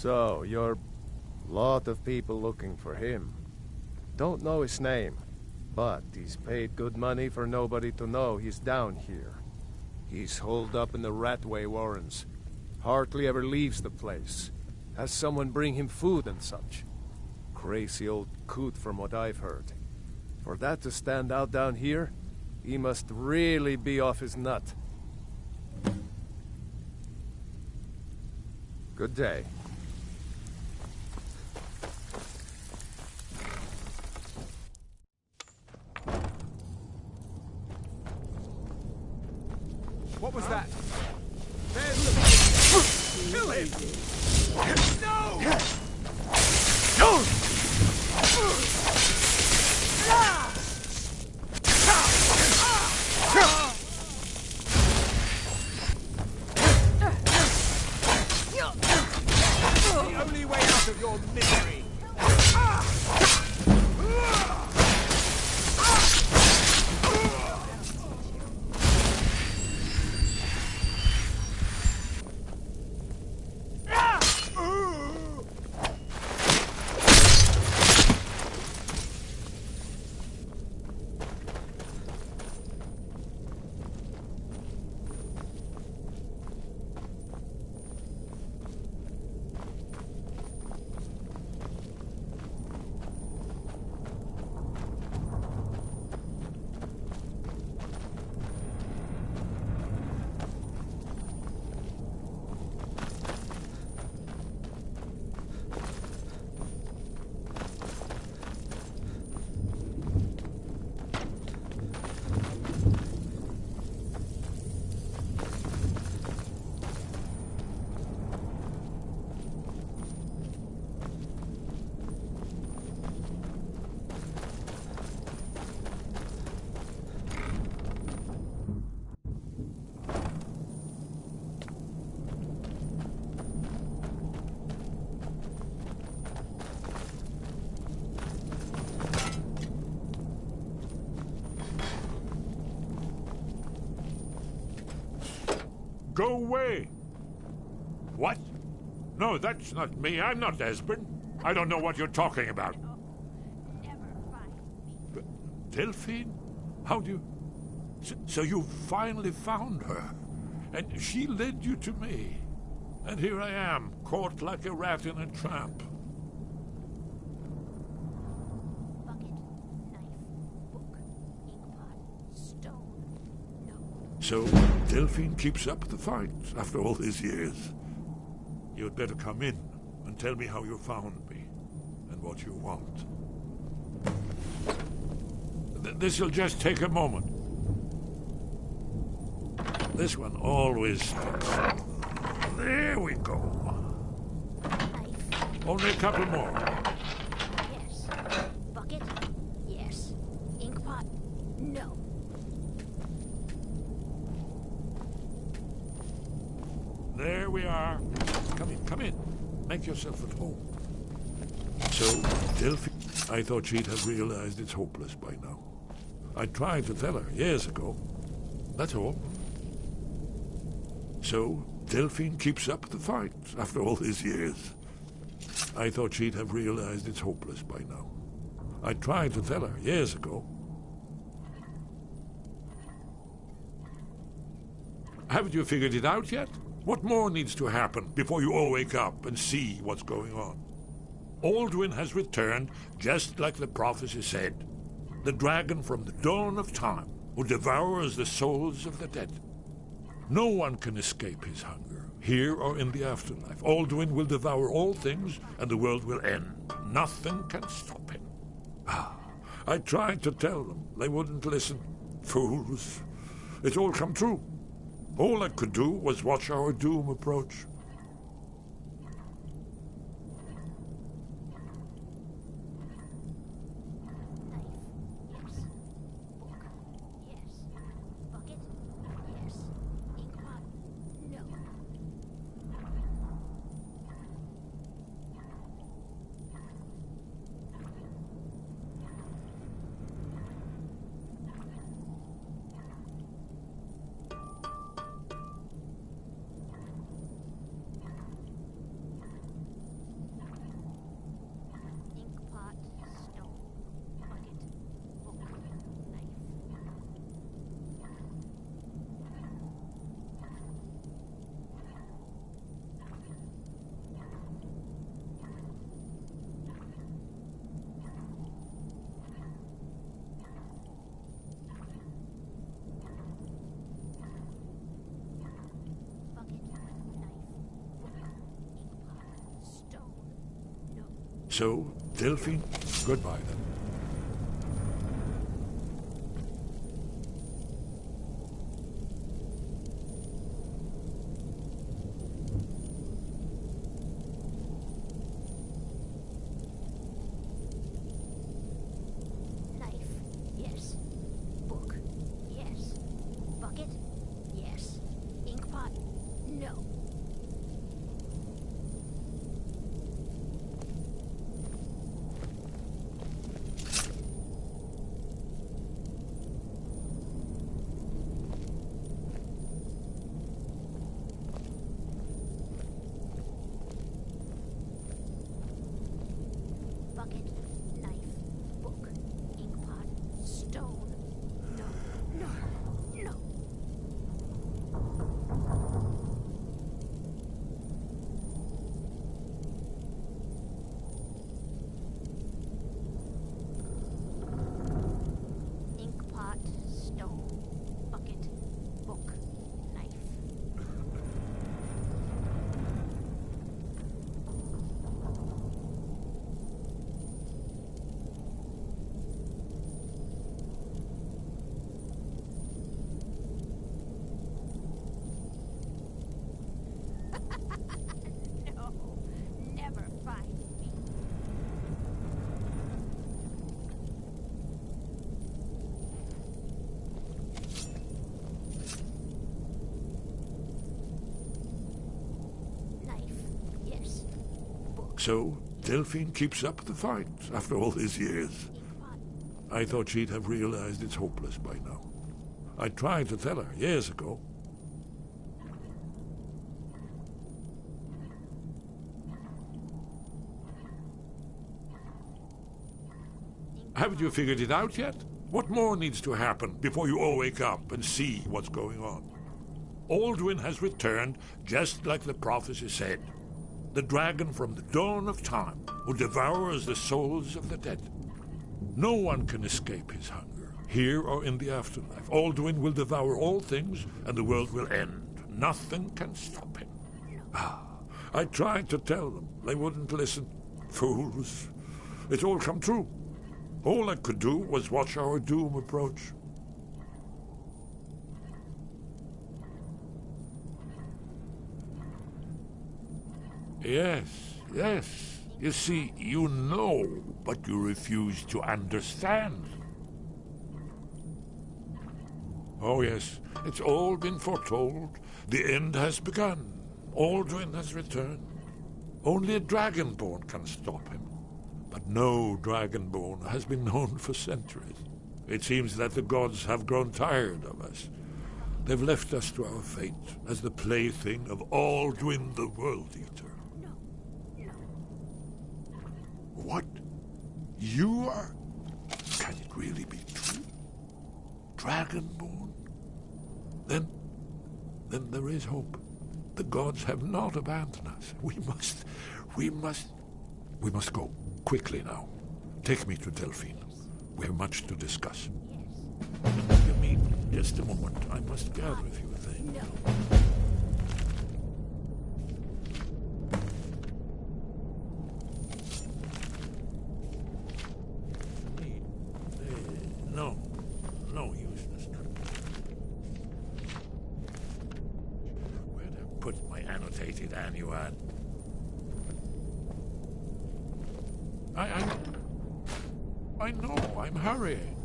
So, you're... lot of people looking for him. Don't know his name, but he's paid good money for nobody to know he's down here. He's holed up in the Ratway Warrens. Hardly ever leaves the place. Has someone bring him food and such. Crazy old coot from what I've heard. For that to stand out down here, he must really be off his nut. Good day. What was that? Kill him! No! No! The only way out of your misery. Go away! What? No, that's not me. I'm not Esbern. I don't know what you're talking about. Delphine? How do you... So you finally found her. And she led you to me. And here I am, caught like a rat in a trap. So, Delphine keeps up the fight after all these years. You'd better come in and tell me how you found me and what you want. This'll just take a moment. This one always sticks. There we go. Only a couple more. Yes. Bucket? Yes. Inkpot? No. There we are. Come in, come in. Make yourself at home. So, Delphine, I thought she'd have realized it's hopeless by now. I tried to tell her years ago. That's all. So, Delphine keeps up the fight after all these years. I thought she'd have realized it's hopeless by now. I tried to tell her years ago. Haven't you figured it out yet? What more needs to happen before you all wake up and see what's going on? Alduin has returned just like the prophecy said. The dragon from the dawn of time who devours the souls of the dead. No one can escape his hunger, here or in the afterlife. Alduin will devour all things and the world will end. Nothing can stop him. I tried to tell them. They wouldn't listen. Fools. It's all come true. All I could do was watch our doom approach. So, Delphine, goodbye then. So, Delphine keeps up the fight after all these years. I thought she'd have realized it's hopeless by now. I tried to tell her years ago. Haven't you figured it out yet? What more needs to happen before you all wake up and see what's going on? Alduin has returned just like the prophecy said. The dragon from the dawn of time who devours the souls of the dead. No one can escape his hunger, here or in the afterlife. Alduin will devour all things, and the world will end. Nothing can stop him. I tried to tell them. They wouldn't listen. Fools. It's all come true. All I could do was watch our doom approach. Yes, yes. You see, you know, but you refuse to understand. Oh, yes, it's all been foretold. The end has begun. Alduin has returned. Only a dragonborn can stop him. But no dragonborn has been known for centuries. It seems that the gods have grown tired of us. They've left us to our fate as the plaything of Alduin the World Eater. What? You are... Can it really be true? Dragonborn? Then there is hope. The gods have not abandoned us. We must go. Quickly now. Take me to Delphine. We have much to discuss. Give me just a moment. I must gather a few things. No useless. Where'd I put my annotated annuad? I know, I'm hurrying.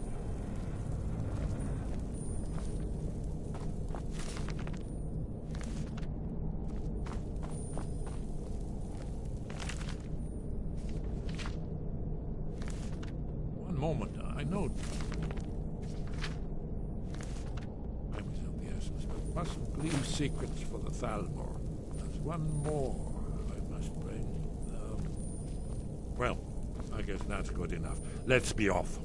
One moment, I know. Time is of the essence, but mustn't leave secrets for the Thalmor. There's one more I must bring. Well, I guess that's good enough. Let's be off.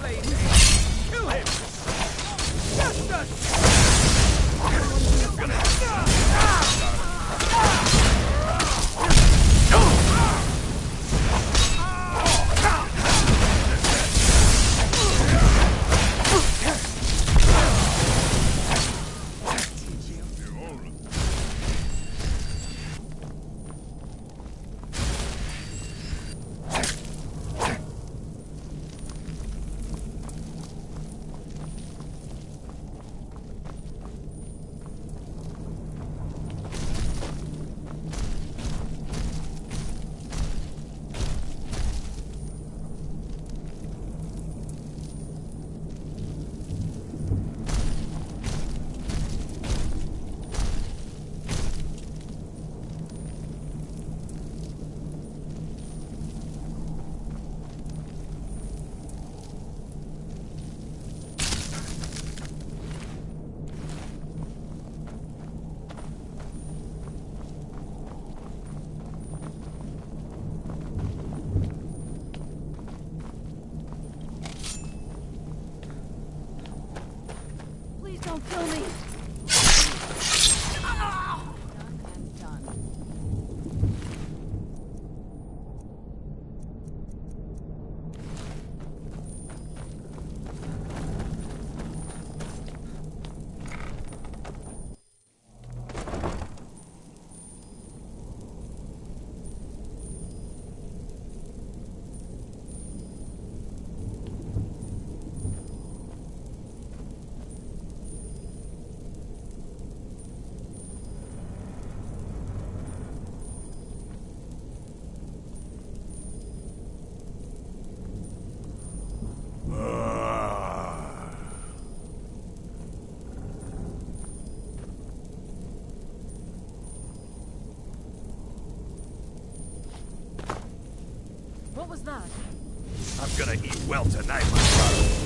lady! Kill him! Justice! Don't kill me! What was that? I'm gonna eat well tonight, my brother.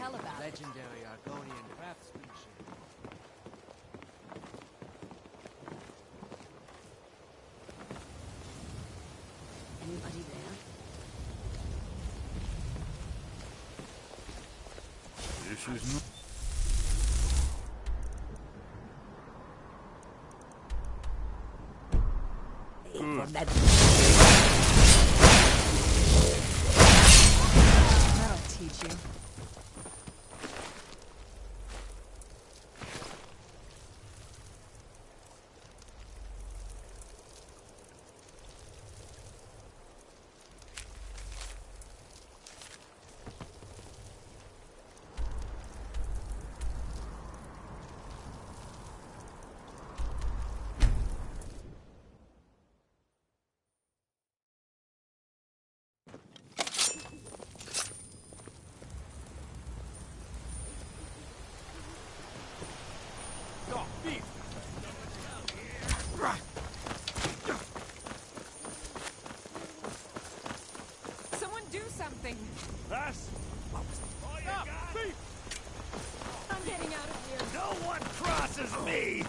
tell about it. Legendary Argonian craftsmanship. Anybody there? This is not... From that... That'll teach you. Someone do something! That's... Stop! I'm getting out of here. No one crosses me!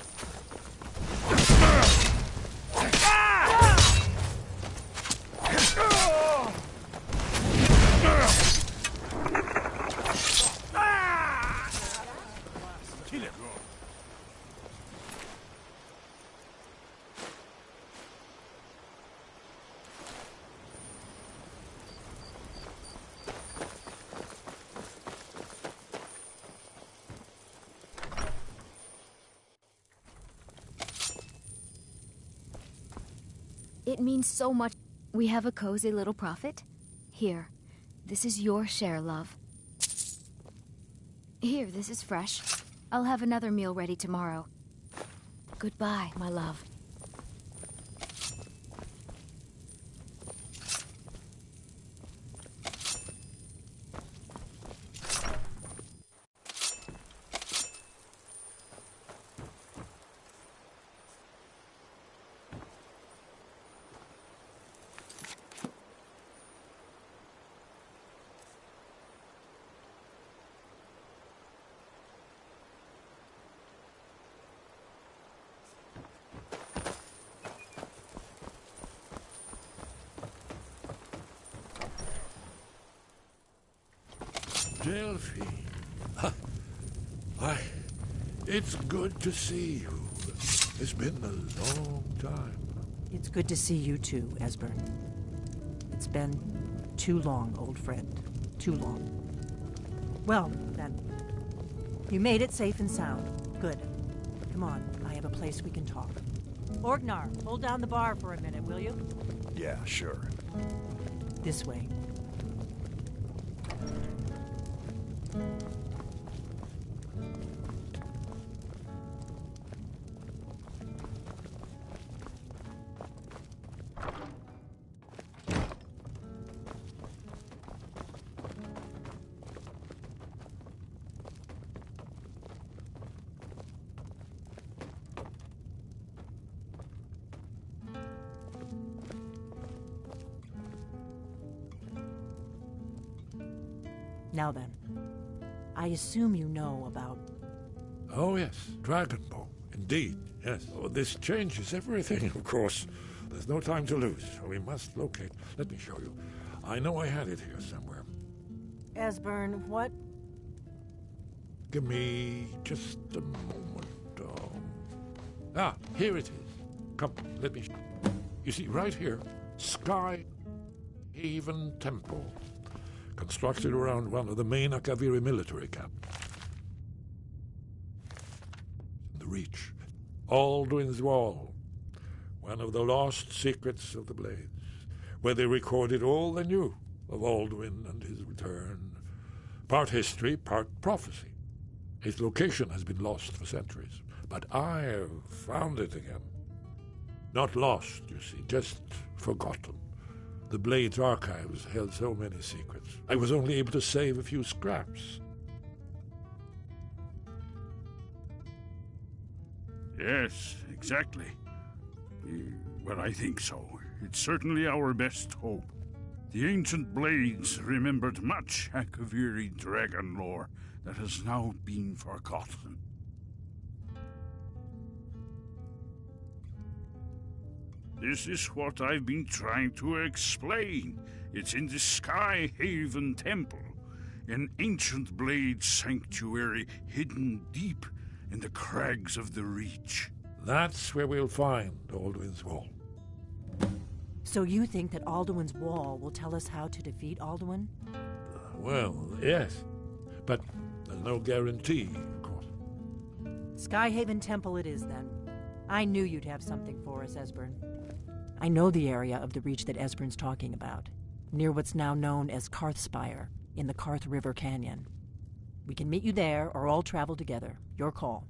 Kill it. It means so much. We have a cozy little profit. Here, this is your share, love. Here, this is fresh. I'll have another meal ready tomorrow. Goodbye, my love. Delphi. Why, it's good to see you. It's been a long time. It's good to see you too, Esbern. It's been too long, old friend. Too long. Well, then. You made it safe and sound. Good. Come on, I have a place we can talk. Orgnar, hold down the bar for a minute, will you? Yeah, sure. This way. Now then, I assume you know about... Oh, yes, Dragonbow. Indeed, yes. Oh, this changes everything, of course. There's no time to lose. We must locate. Let me show you. I know I had it here somewhere. Esbern, what? Give me just a moment. Here it is. Come, let me show you. You see, right here, Skyhaven Temple. Constructed around one of the main Akaviri military camps. The Reach. Alduin's Wall. One of the lost secrets of the Blades, where they recorded all they knew of Alduin and his return. Part history, part prophecy. Its location has been lost for centuries, but I have found it again. Not lost, you see, just forgotten. The Blade's archives held so many secrets. I was only able to save a few scraps. Yes, exactly. Well, I think so. It's certainly our best hope. The ancient blades remembered much Akaviri dragon lore that has now been forgotten. This is what I've been trying to explain. It's in the Sky Haven Temple, an ancient blade sanctuary hidden deep in the crags of the Reach. That's where we'll find Alduin's Wall. So you think that Alduin's Wall will tell us how to defeat Alduin? Well, yes. But there's no guarantee, of course. Skyhaven Temple it is, then. I knew you'd have something for us, Esbern. I know the area of the Reach that Esbern's talking about, near what's now known as Karthspire, in the Karth River Canyon. We can meet you there, or all travel together. Your call.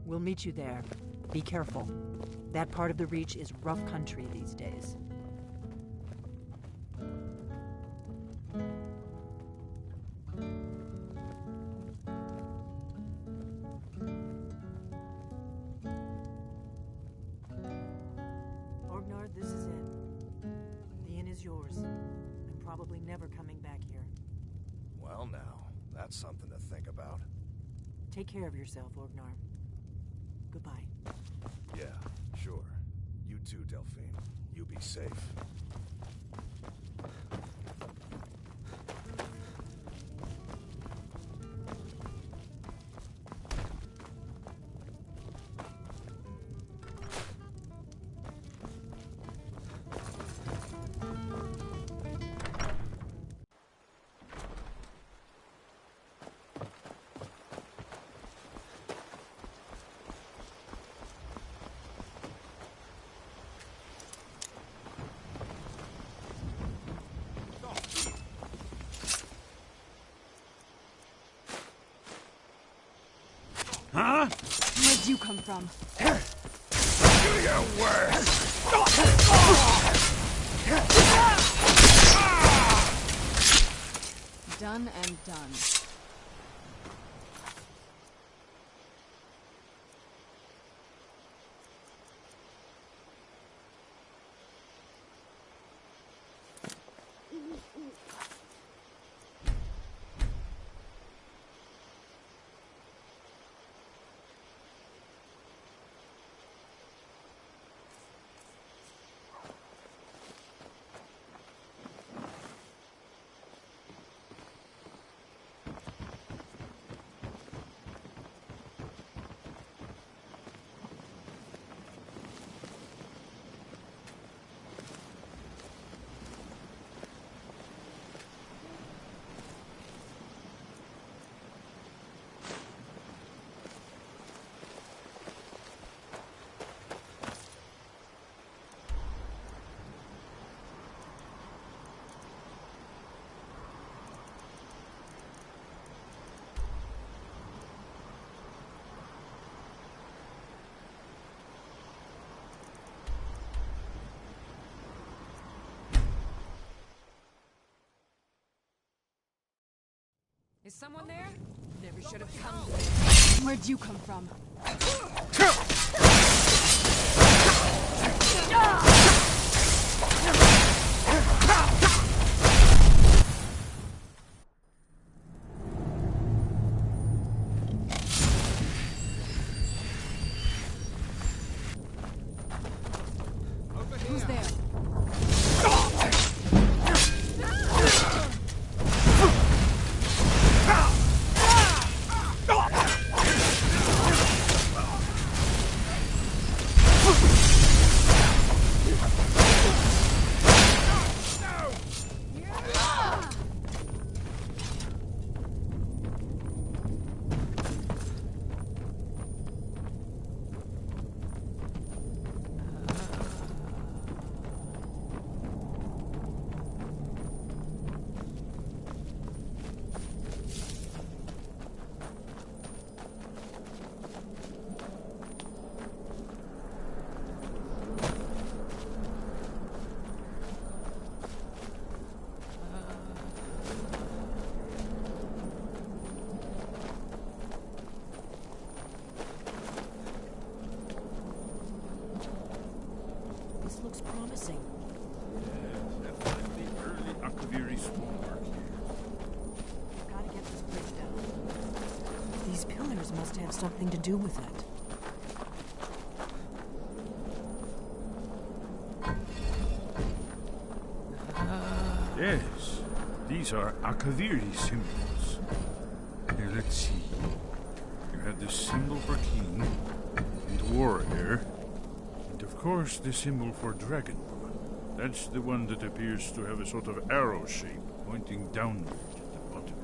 We'll meet you there. Be careful. That part of the Reach is rough country these days. Orgnar, this is it. The inn is yours. I'm probably never coming back here. Well now, that's something to think about. Take care of yourself, Orgnar. Goodbye. Yeah, sure. You too, Delphine. You be safe. Huh? Where'd you come from? Do your worst! Done and done. Is someone there? Never should have come. Where'd you come from? Who's there? have something to do with it. Yes, these are Akaviri symbols. Here, let's see. You have the symbol for king and warrior, and of course the symbol for dragonborn. That's the one that appears to have a sort of arrow shape pointing downward at the bottom.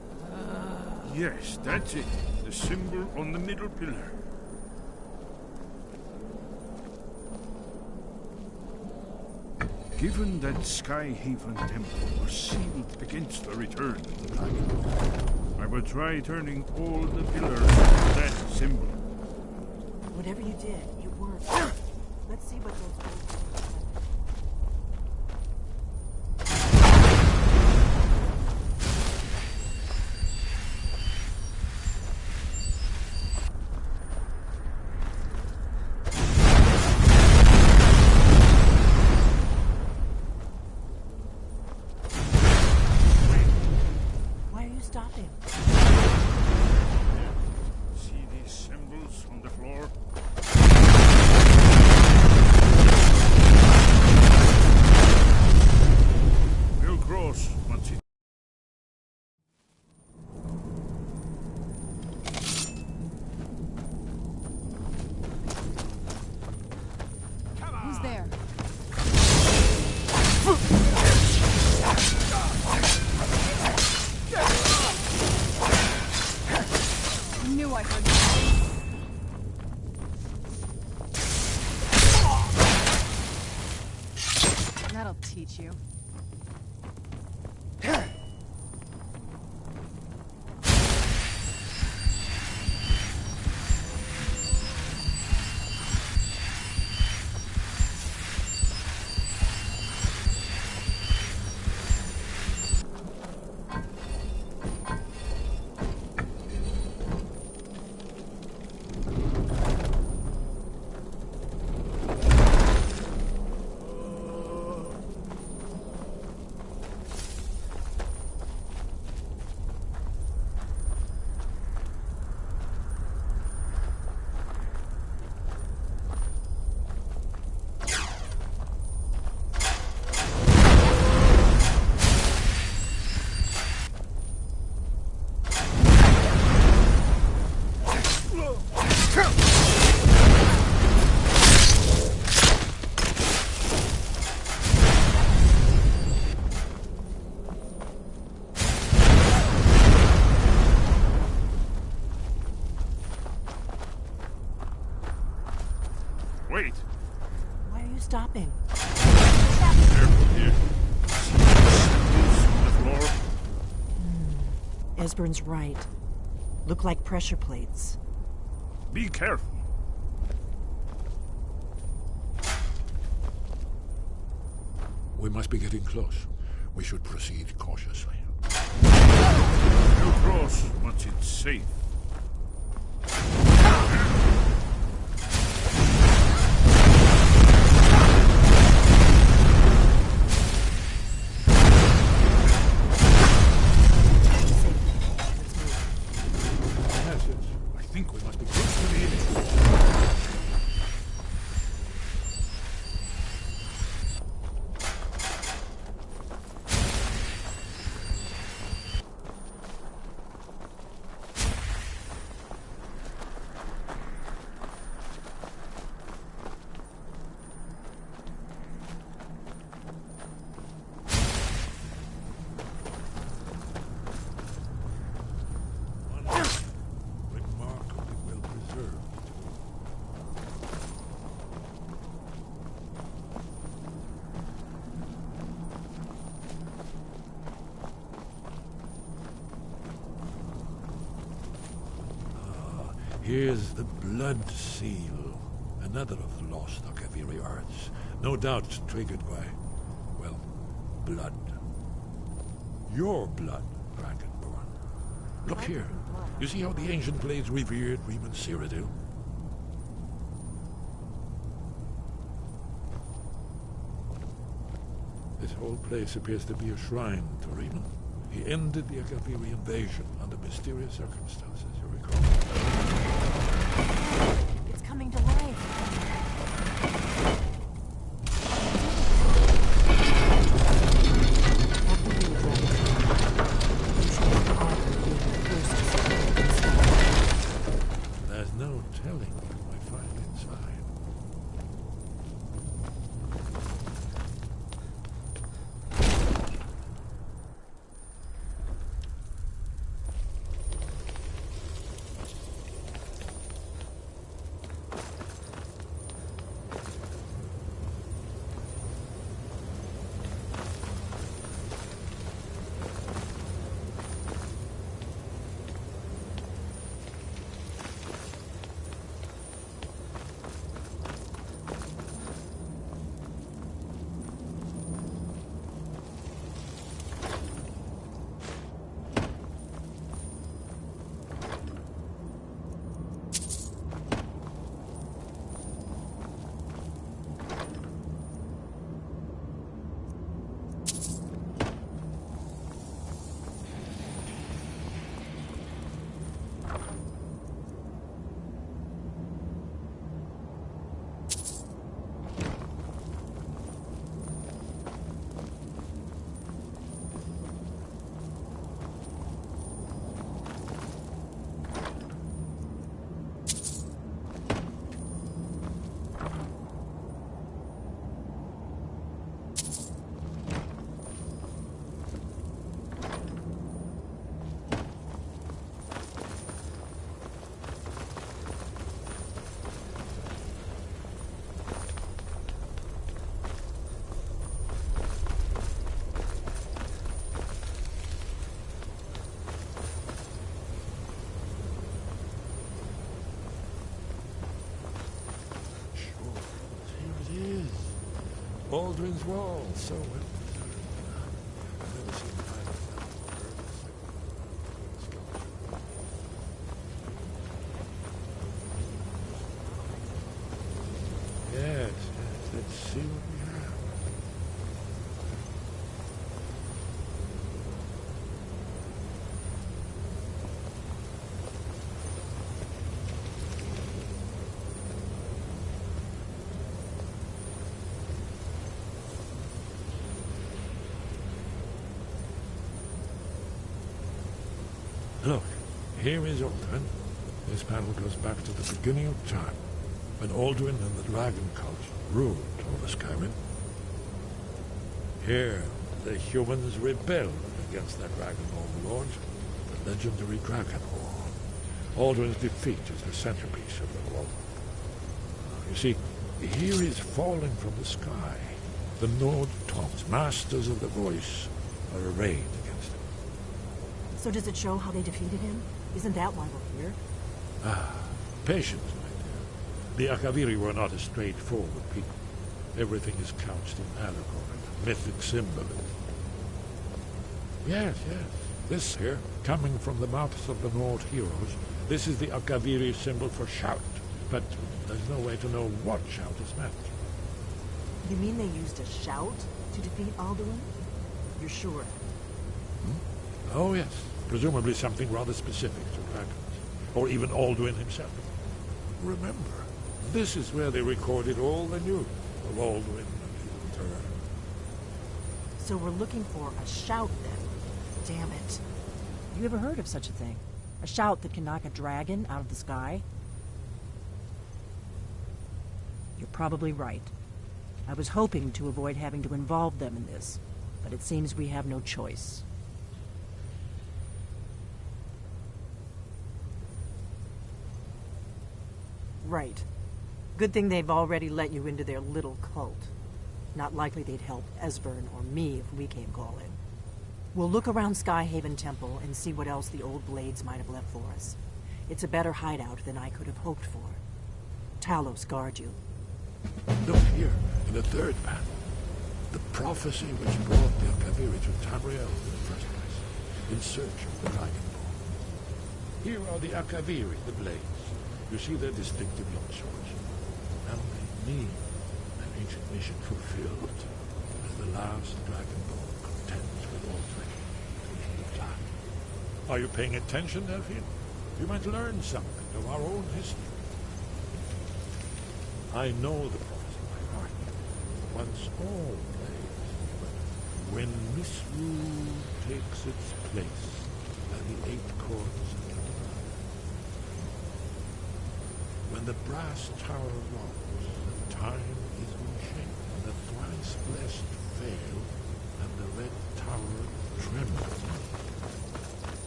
Yes, that's it. The symbol on the middle pillar. Given that Skyhaven Temple was sealed against the return of the dragon, I will try turning all the pillars into that symbol. Whatever you did, it worked. Let's see what those old things stopping. See these symbols on the floor? We'll cross once it... Who's there? Knew I heard something. That'll teach you. Wait! Why are you stopping? Careful here. On the floor. Esbern's right. Look like pressure plates. Be careful. We must be getting close. We should proceed cautiously. We'll cross once it's safe. I think we must be close to the enemy. Remarkably well preserved. Here's the blood seal. Another of the lost Akaviri arts. No doubt triggered by, well, blood. Your blood, Dragonborn. Look here. You see how the ancient blades revered Riemann Cyrodiil? This whole place appears to be a shrine to Riemann. He ended the Akaviri invasion under mysterious circumstances, you recall. It's coming to life. There's no telling what we might find inside. Aldrin's wall, so well preserved. I've never seen the kind of Yes, let's see what we have. Look, here is Aldrin. This panel goes back to the beginning of time, when Aldrin and the Dragon Cult ruled over Skyrim. Here, the humans rebelled against their dragon overlord, the legendary Dragon War. Aldrin's defeat is the centerpiece of the war. You see, here is falling from the sky. The Nord Tongs, masters of the voice, are arrayed against him. So does it show how they defeated him? Isn't that why we're here? Ah, patience, my dear. The Akaviri were not a straightforward people. Everything is couched in allegory, mythic symbolism. Yes, yes. This here, coming from the mouths of the Nord heroes, this is the Akaviri symbol for shout. But there's no way to know what shout is meant. You mean they used a shout to defeat Alduin? You're sure? Oh, yes. Presumably something rather specific to dragons. Or even Alduin himself. Remember, this is where they recorded all the news of Alduin and his return. So we're looking for a shout, then. Damn it. You ever heard of such a thing? A shout that can knock a dragon out of the sky? You're probably right. I was hoping to avoid having to involve them in this, but it seems we have no choice. Right. Good thing they've already let you into their little cult. Not likely they'd help Esbern or me if we came calling. We'll look around Skyhaven Temple and see what else the old blades might have left for us. It's a better hideout than I could have hoped for. Talos guard you. Look here, in the third panel. The prophecy which brought the Akaviri to Tamriel in the first place, in search of the Dragon Ball. Here are the Akaviri, the blades. You see their distinctive long swords. Now they mean an ancient mission fulfilled, as the last Dragon Ball contends with Aldrin to the end of time. Are you paying attention, Delphine? You might learn something of our own history. I know the promise in my heart. Once all plays. When misrule takes its place, and the 8 chords when the brass tower rocks, and time is reshaped, and the thrice blessed fail, and the red tower trembles,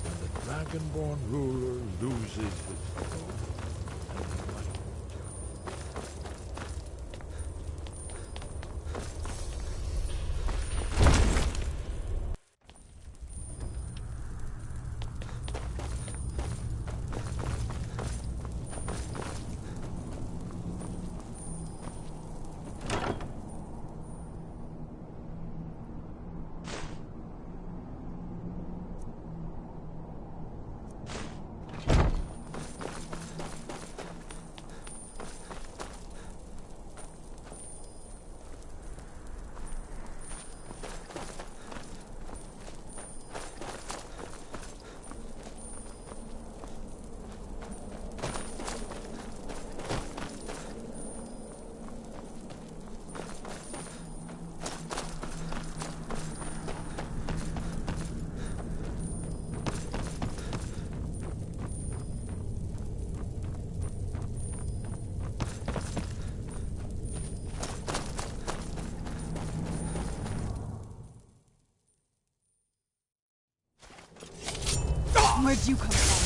and the dragonborn ruler loses his throne, and the light. Where'd you come from?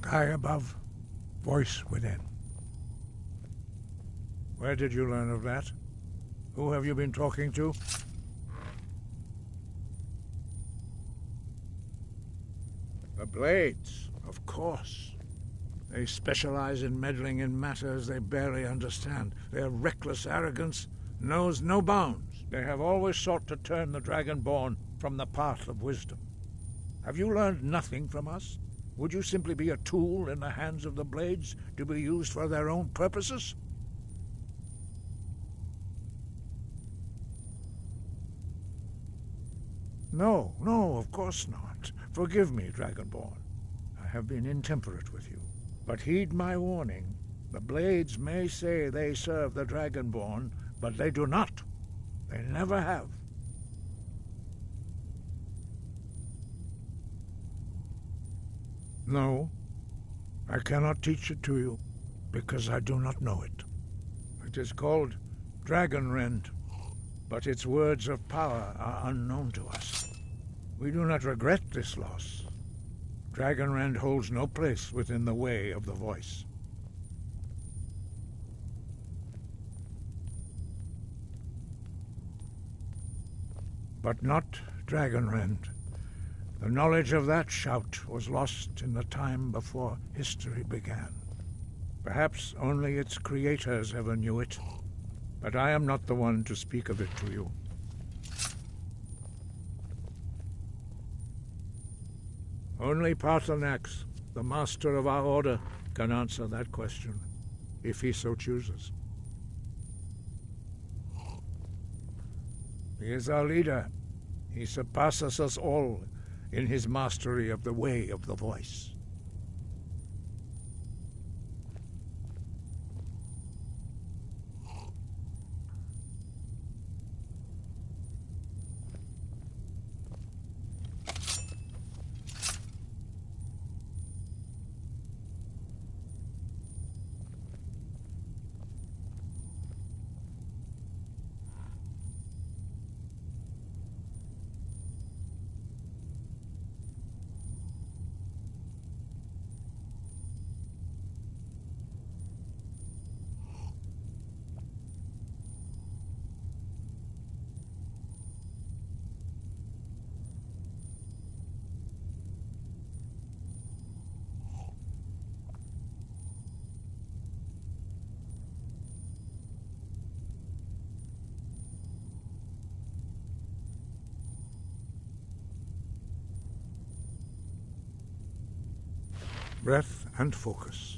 Sky above, voice within. Where did you learn of that? Who have you been talking to? The Blades, of course. They specialize in meddling in matters they barely understand. Their reckless arrogance knows no bounds. They have always sought to turn the Dragonborn from the path of wisdom. Have you learned nothing from us? Would you simply be a tool in the hands of the Blades to be used for their own purposes? No, of course not. Forgive me, Dragonborn. I have been intemperate with you. But heed my warning. The Blades may say they serve the Dragonborn, but they do not. They never have. No, I cannot teach it to you, because I do not know it. It is called Dragonrend, but its words of power are unknown to us. We do not regret this loss. Dragonrend holds no place within the way of the voice. But not Dragonrend. The knowledge of that shout was lost in the time before history began. Perhaps only its creators ever knew it, but I am not the one to speak of it to you. Only Paarthurnax, the master of our order, can answer that question, if he so chooses. He is our leader. He surpasses us all in his mastery of the way of the voice. Breath and focus.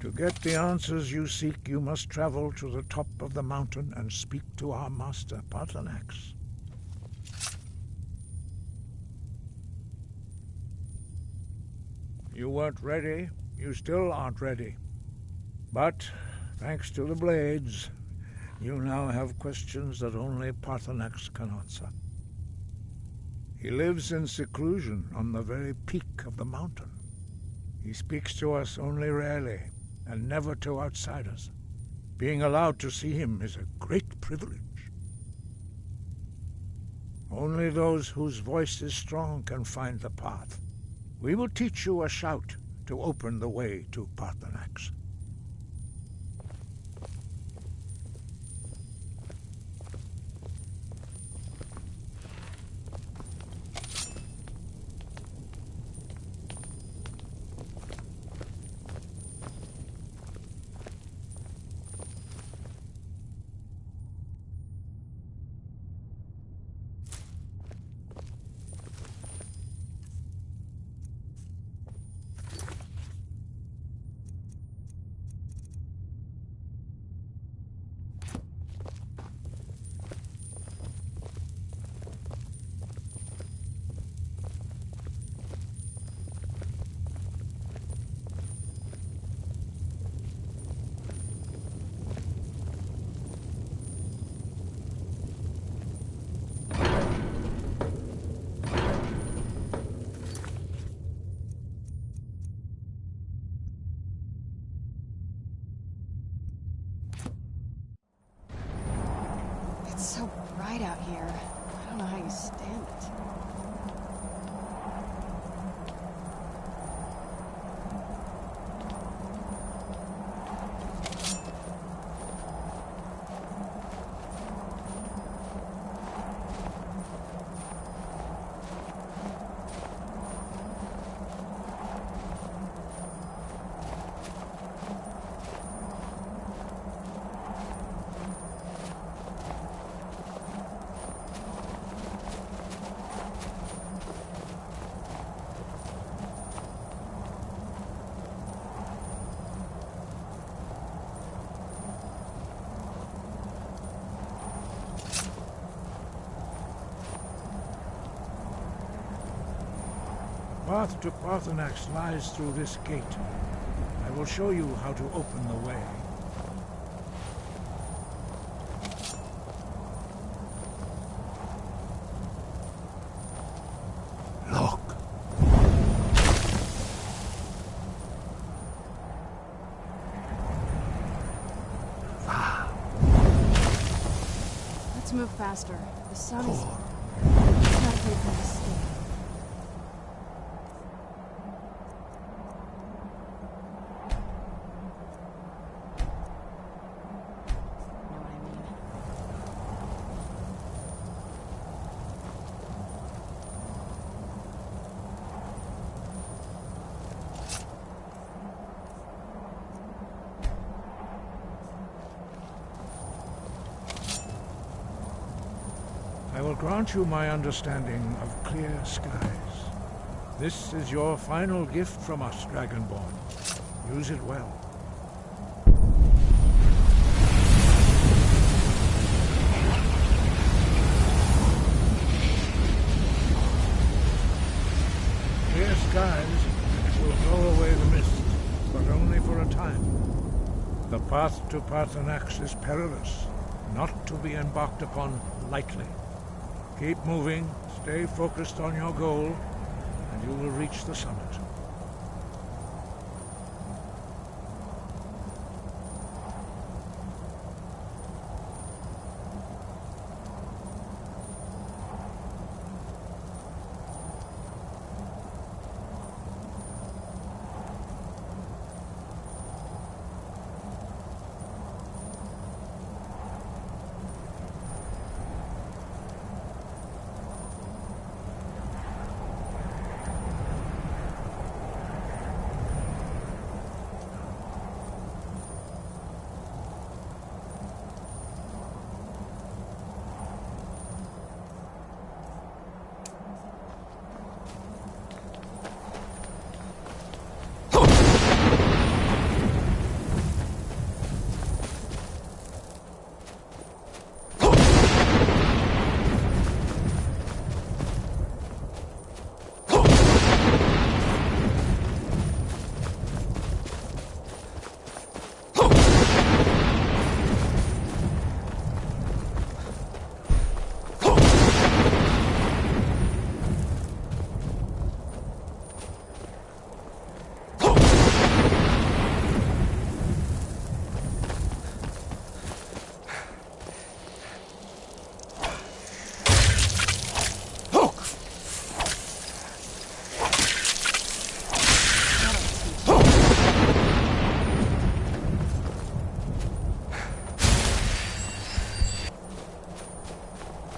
To get the answers you seek, you must travel to the top of the mountain and speak to our master, Paarthurnax. You weren't ready. You still aren't ready. But, thanks to the Blades, you now have questions that only Paarthurnax can answer. He lives in seclusion on the very peak of the mountain. He speaks to us only rarely, and never to outsiders. Being allowed to see him is a great privilege. Only those whose voice is strong can find the path. We will teach you a shout to open the way to Paarthurnax. out here. I don't know how you stand it. Path to Parthenax lies through this gate. I will show you how to open the way. Look. Let's move faster. The sun is... It's not great for my skin. I will grant you my understanding of clear skies. This is your final gift from us, Dragonborn. Use it well. Clear skies will blow away the mist, but only for a time. The path to Parthenax is perilous, not to be embarked upon lightly. Keep moving, stay focused on your goal, and you will reach the summit.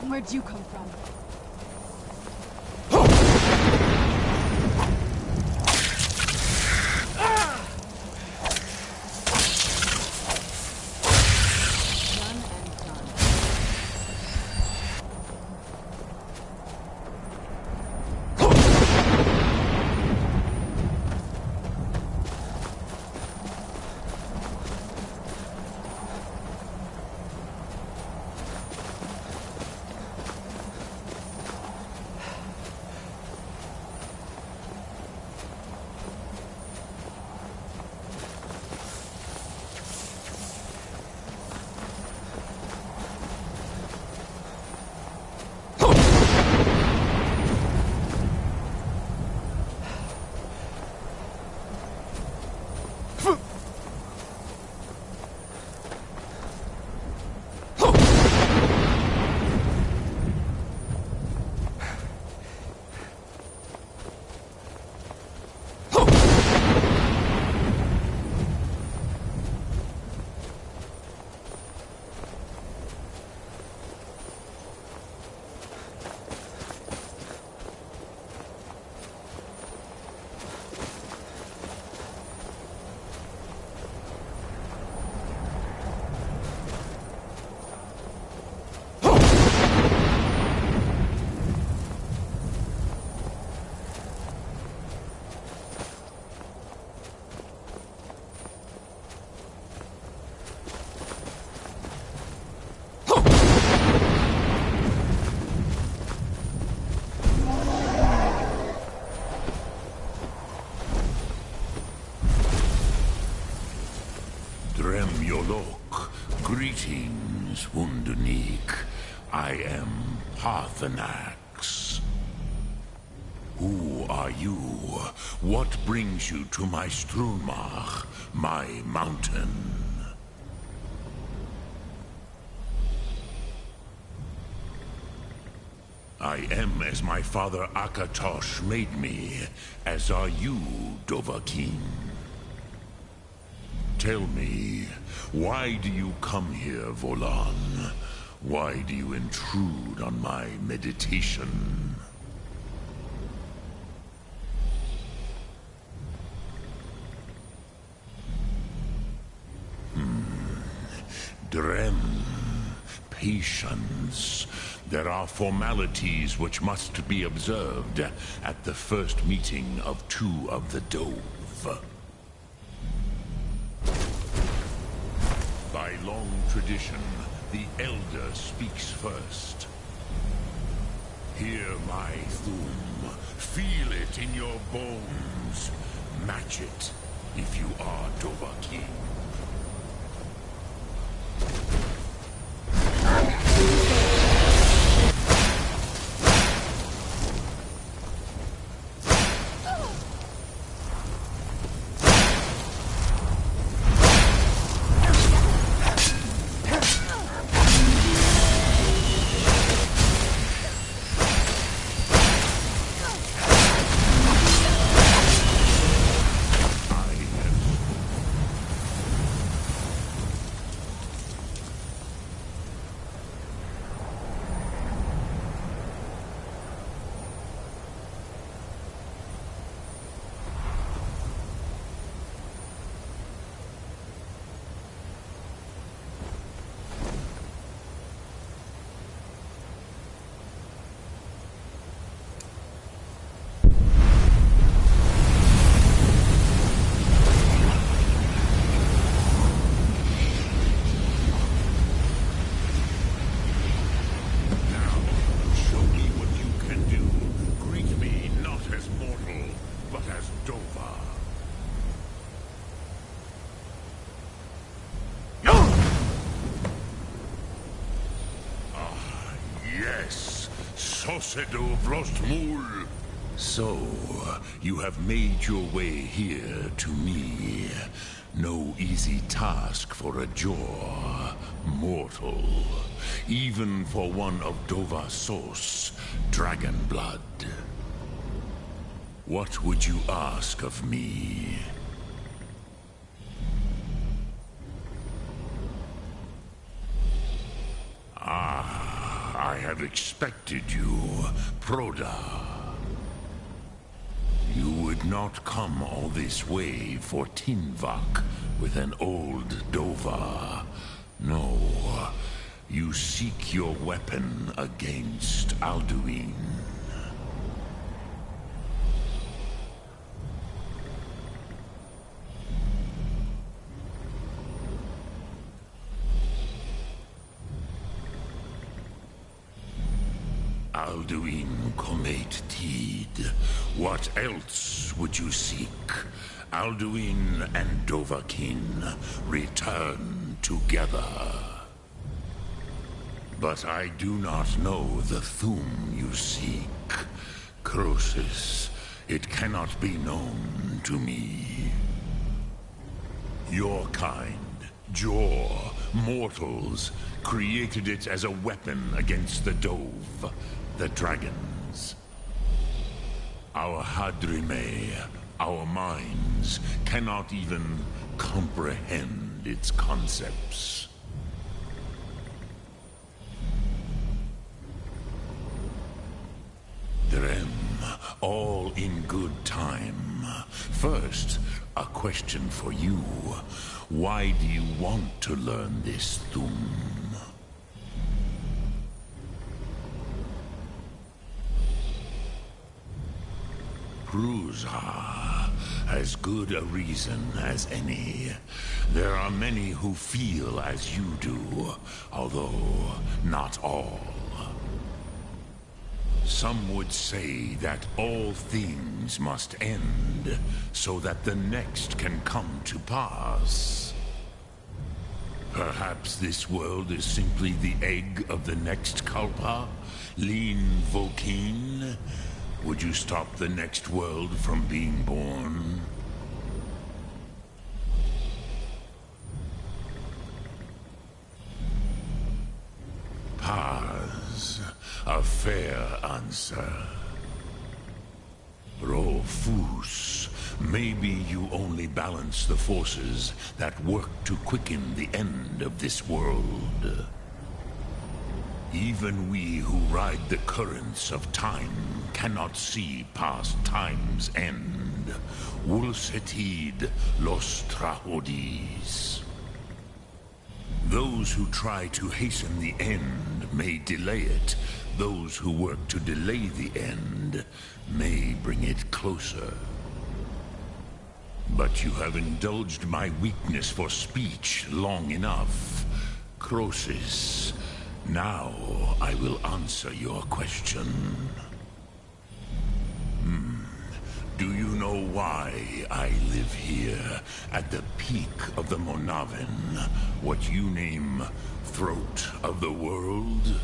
Where'd you come from? Greetings, Wunderneek. I am Parthenax. Who are you? What brings you to my Strumach, my mountain? I am as my father Akatosh made me, as are you, Dovahkiin. Tell me, why do you come here, Volan? Why do you intrude on my meditation? Drem. Patience. There are formalities which must be observed at the first meeting of two of the Dove. By long tradition, the Elder speaks first. Hear my Thum. Feel it in your bones. Match it if you are Dovahkiin. So, you have made your way here to me. No easy task for a Jor, mortal. Even for one of Dovasos, dragon blood. What would you ask of me? I have expected you, Proda. You would not come all this way for Tinvak with an old Dova. No, you seek your weapon against Alduin. Alduin Comet Teed. What else would you seek? Alduin and Dovahkiin return together. But I do not know the Thum you seek. Croesus, it cannot be known to me. Your kind, Jor, mortals, created it as a weapon against the Dove, the dragons. Our Hadrime, our minds, cannot even comprehend its concepts. Drem, all in good time. First, a question for you. Why do you want to learn this Thum? Prusa, as good a reason as any. There are many who feel as you do, although not all. Some would say that all things must end, so that the next can come to pass. Perhaps this world is simply the egg of the next Kalpa? Lean Vokeen? Would you stop the next world from being born? Paz, a fair answer. Rofus, maybe you only balance the forces that work to quicken the end of this world. Even we who ride the currents of time cannot see past time's end. Wulsetid los trahodis. Those who try to hasten the end may delay it. Those who work to delay the end may bring it closer. But you have indulged my weakness for speech long enough. Croesus, now I will answer your question. Do you know why I live here, at the peak of the Monavin, what you name Throat of the World?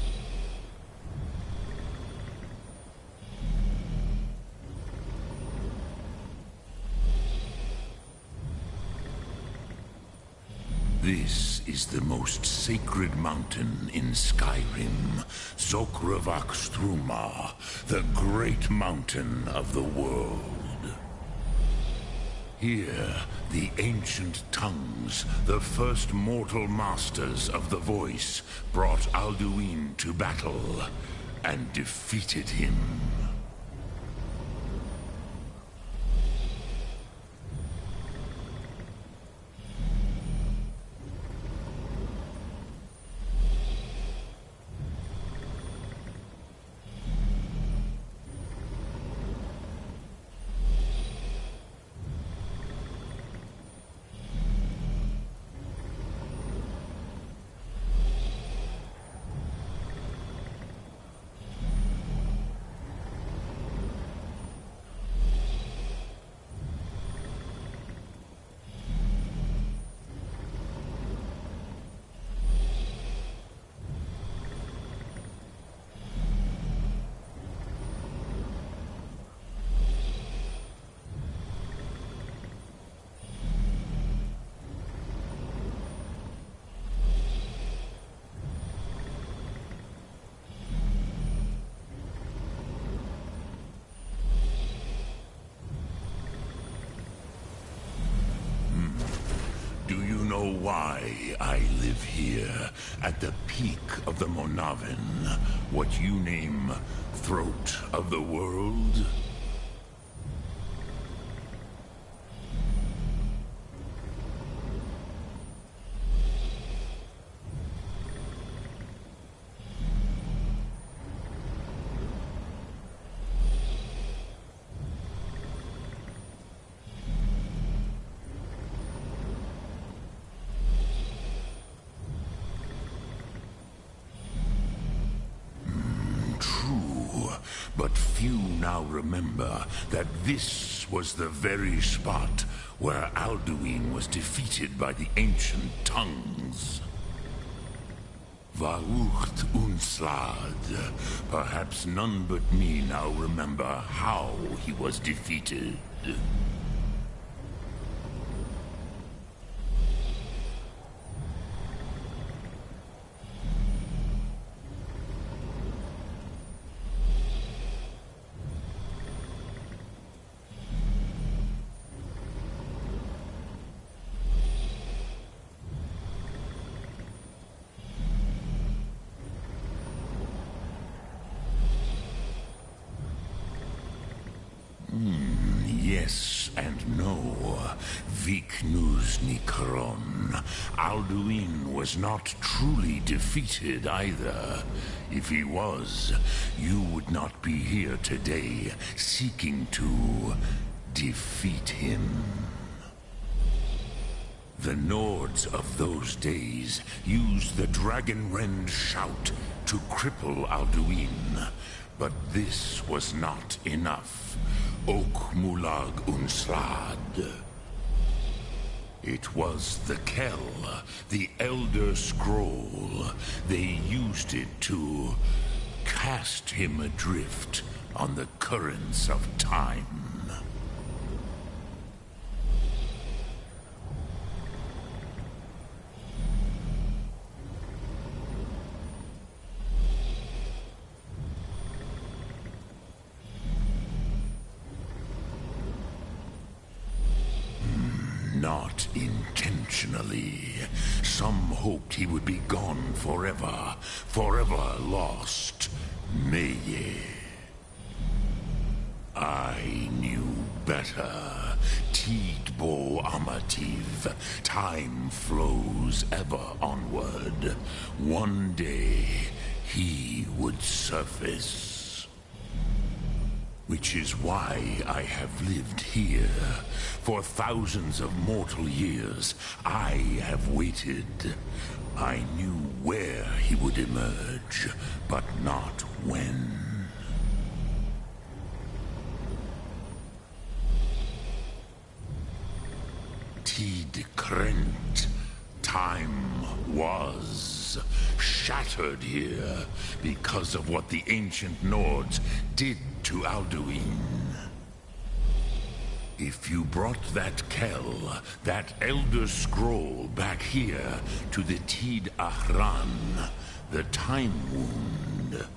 This is the most sacred mountain in Skyrim, Zokravakstruma, the great mountain of the world. Here, the ancient tongues, the first mortal masters of the voice, brought Alduin to battle and defeated him. Why I live here, at the peak of the Monavin, what you name Throat of the World? But few now remember that this was the very spot where Alduin was defeated by the ancient tongues. Vaucht Unslad. Perhaps none but me now remember how he was defeated. Yes and no. Viknus Nikron. Alduin was not truly defeated either. If he was, you would not be here today seeking to defeat him. The Nords of those days used the Dragonrend shout to cripple Alduin. But this was not enough. Ok Mulag Unslad. It was the Kell, the Elder Scroll. They used it to cast him adrift on the currents of time. Not intentionally. Some hoped he would be gone forever, forever lost. Meye. I knew better. Tidbo Amativ. Time flows ever onward. One day, he would surface. Which is why I have lived here. For thousands of mortal years, I have waited. I knew where he would emerge, but not when. Tid Krent. Time was shattered here because of what the ancient Nords did to Alduin. If you brought that Kell, that Elder Scroll back here to the Tid Ahran, the Time Wound,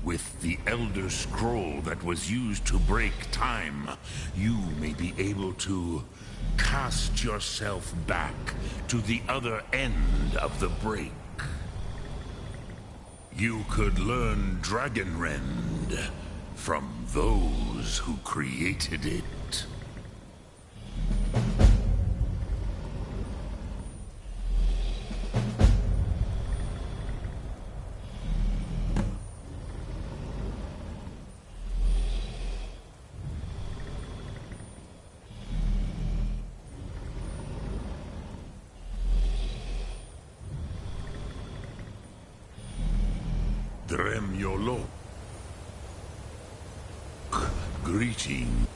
with the Elder Scroll that was used to break time, you may be able to cast yourself back to the other end of the break. You could learn Dragonrend from those who created it. Dremyolo. Greeting.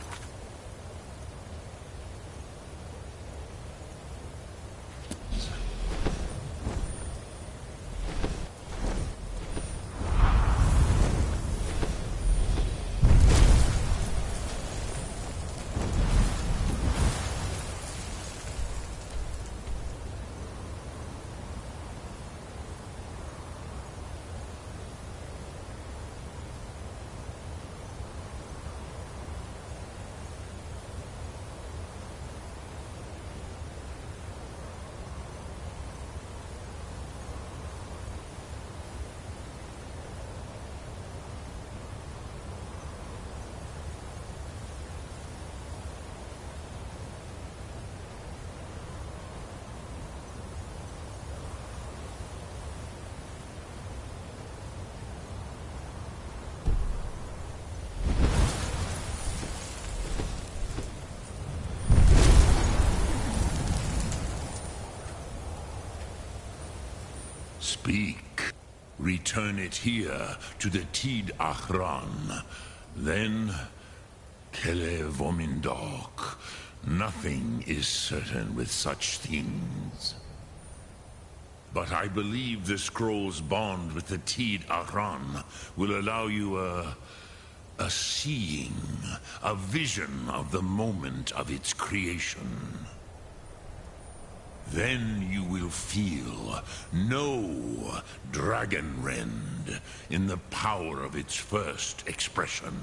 Speak. Return it here to the Tid Ahran. Then, Kele Vomindok. Nothing is certain with such things. But I believe the scroll's bond with the Tid Ahran will allow you a seeing, a vision of the moment of its creation. Then you will feel, know Dragonrend in the power of its first expression.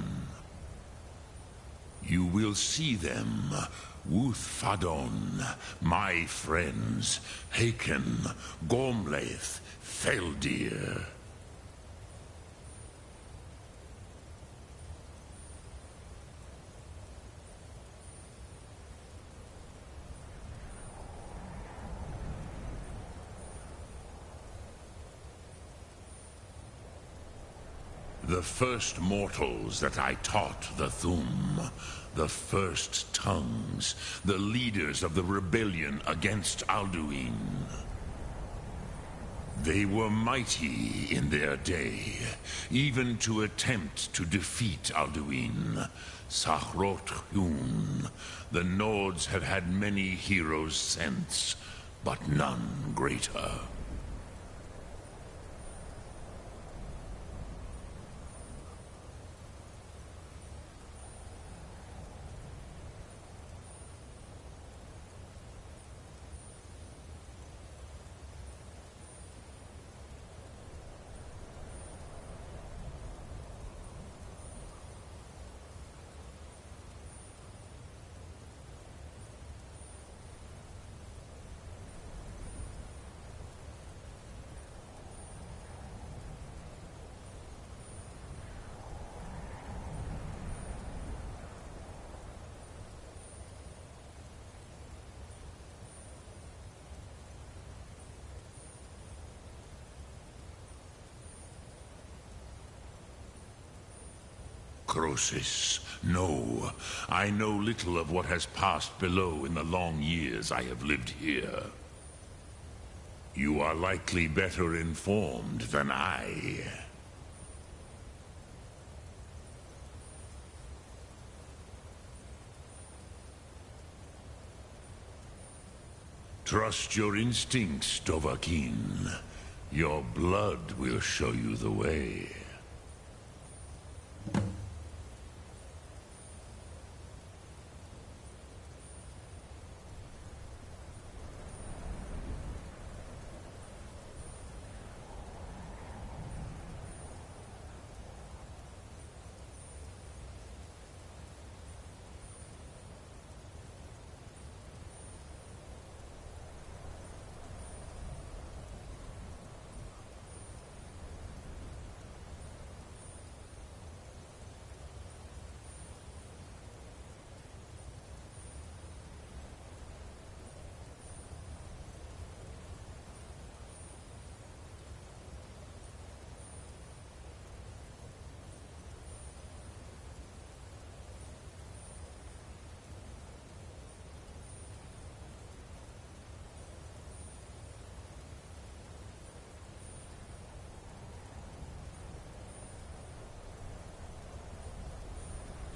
You will see them, Wuthfadon, my friends, Haken, Gormlaith, Feldir. The first mortals that I taught the Thum, the first tongues, the leaders of the rebellion against Alduin. They were mighty in their day, even to attempt to defeat Alduin. Sakhrot Hyun. The Nords have had many heroes since, but none greater. Croesus, no. I know little of what has passed below in the long years I have lived here. You are likely better informed than I. Trust your instincts, Dovahkiin. Your blood will show you the way.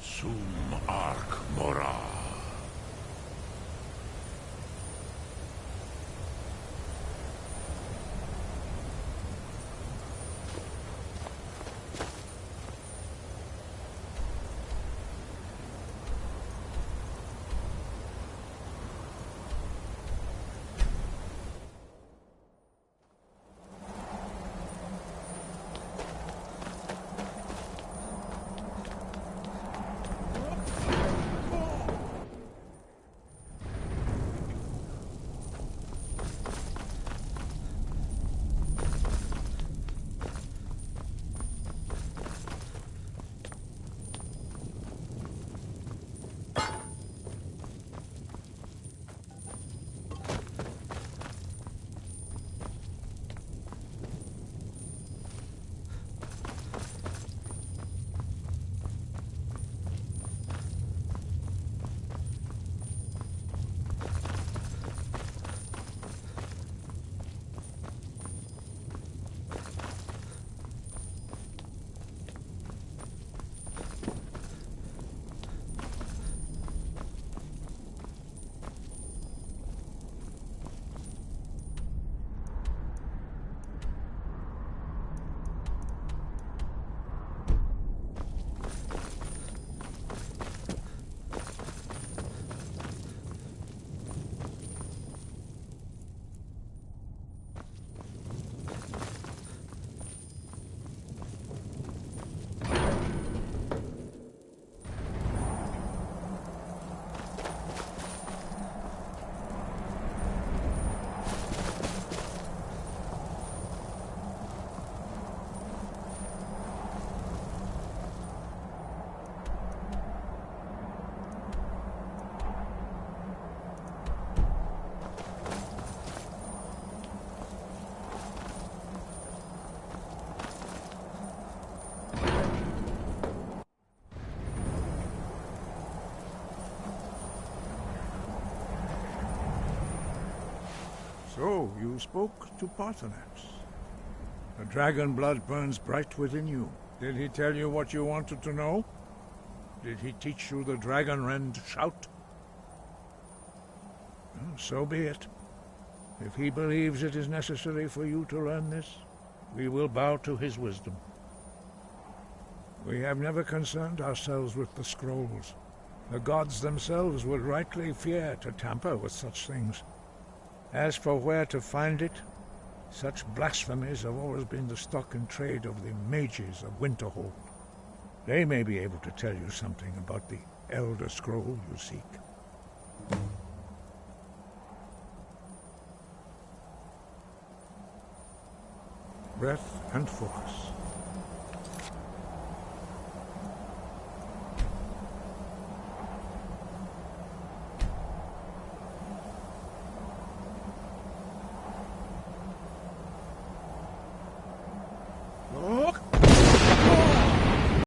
Sum Arc Mora. So, you spoke to Paarthurnax. The dragon blood burns bright within you. Did he tell you what you wanted to know? Did he teach you the dragon rend shout? Well, so be it. If he believes it is necessary for you to learn this, we will bow to his wisdom. We have never concerned ourselves with the scrolls. The gods themselves would rightly fear to tamper with such things. As for where to find it, such blasphemies have always been the stock and trade of the mages of Winterhold. They may be able to tell you something about the Elder Scroll you seek. Breath and focus.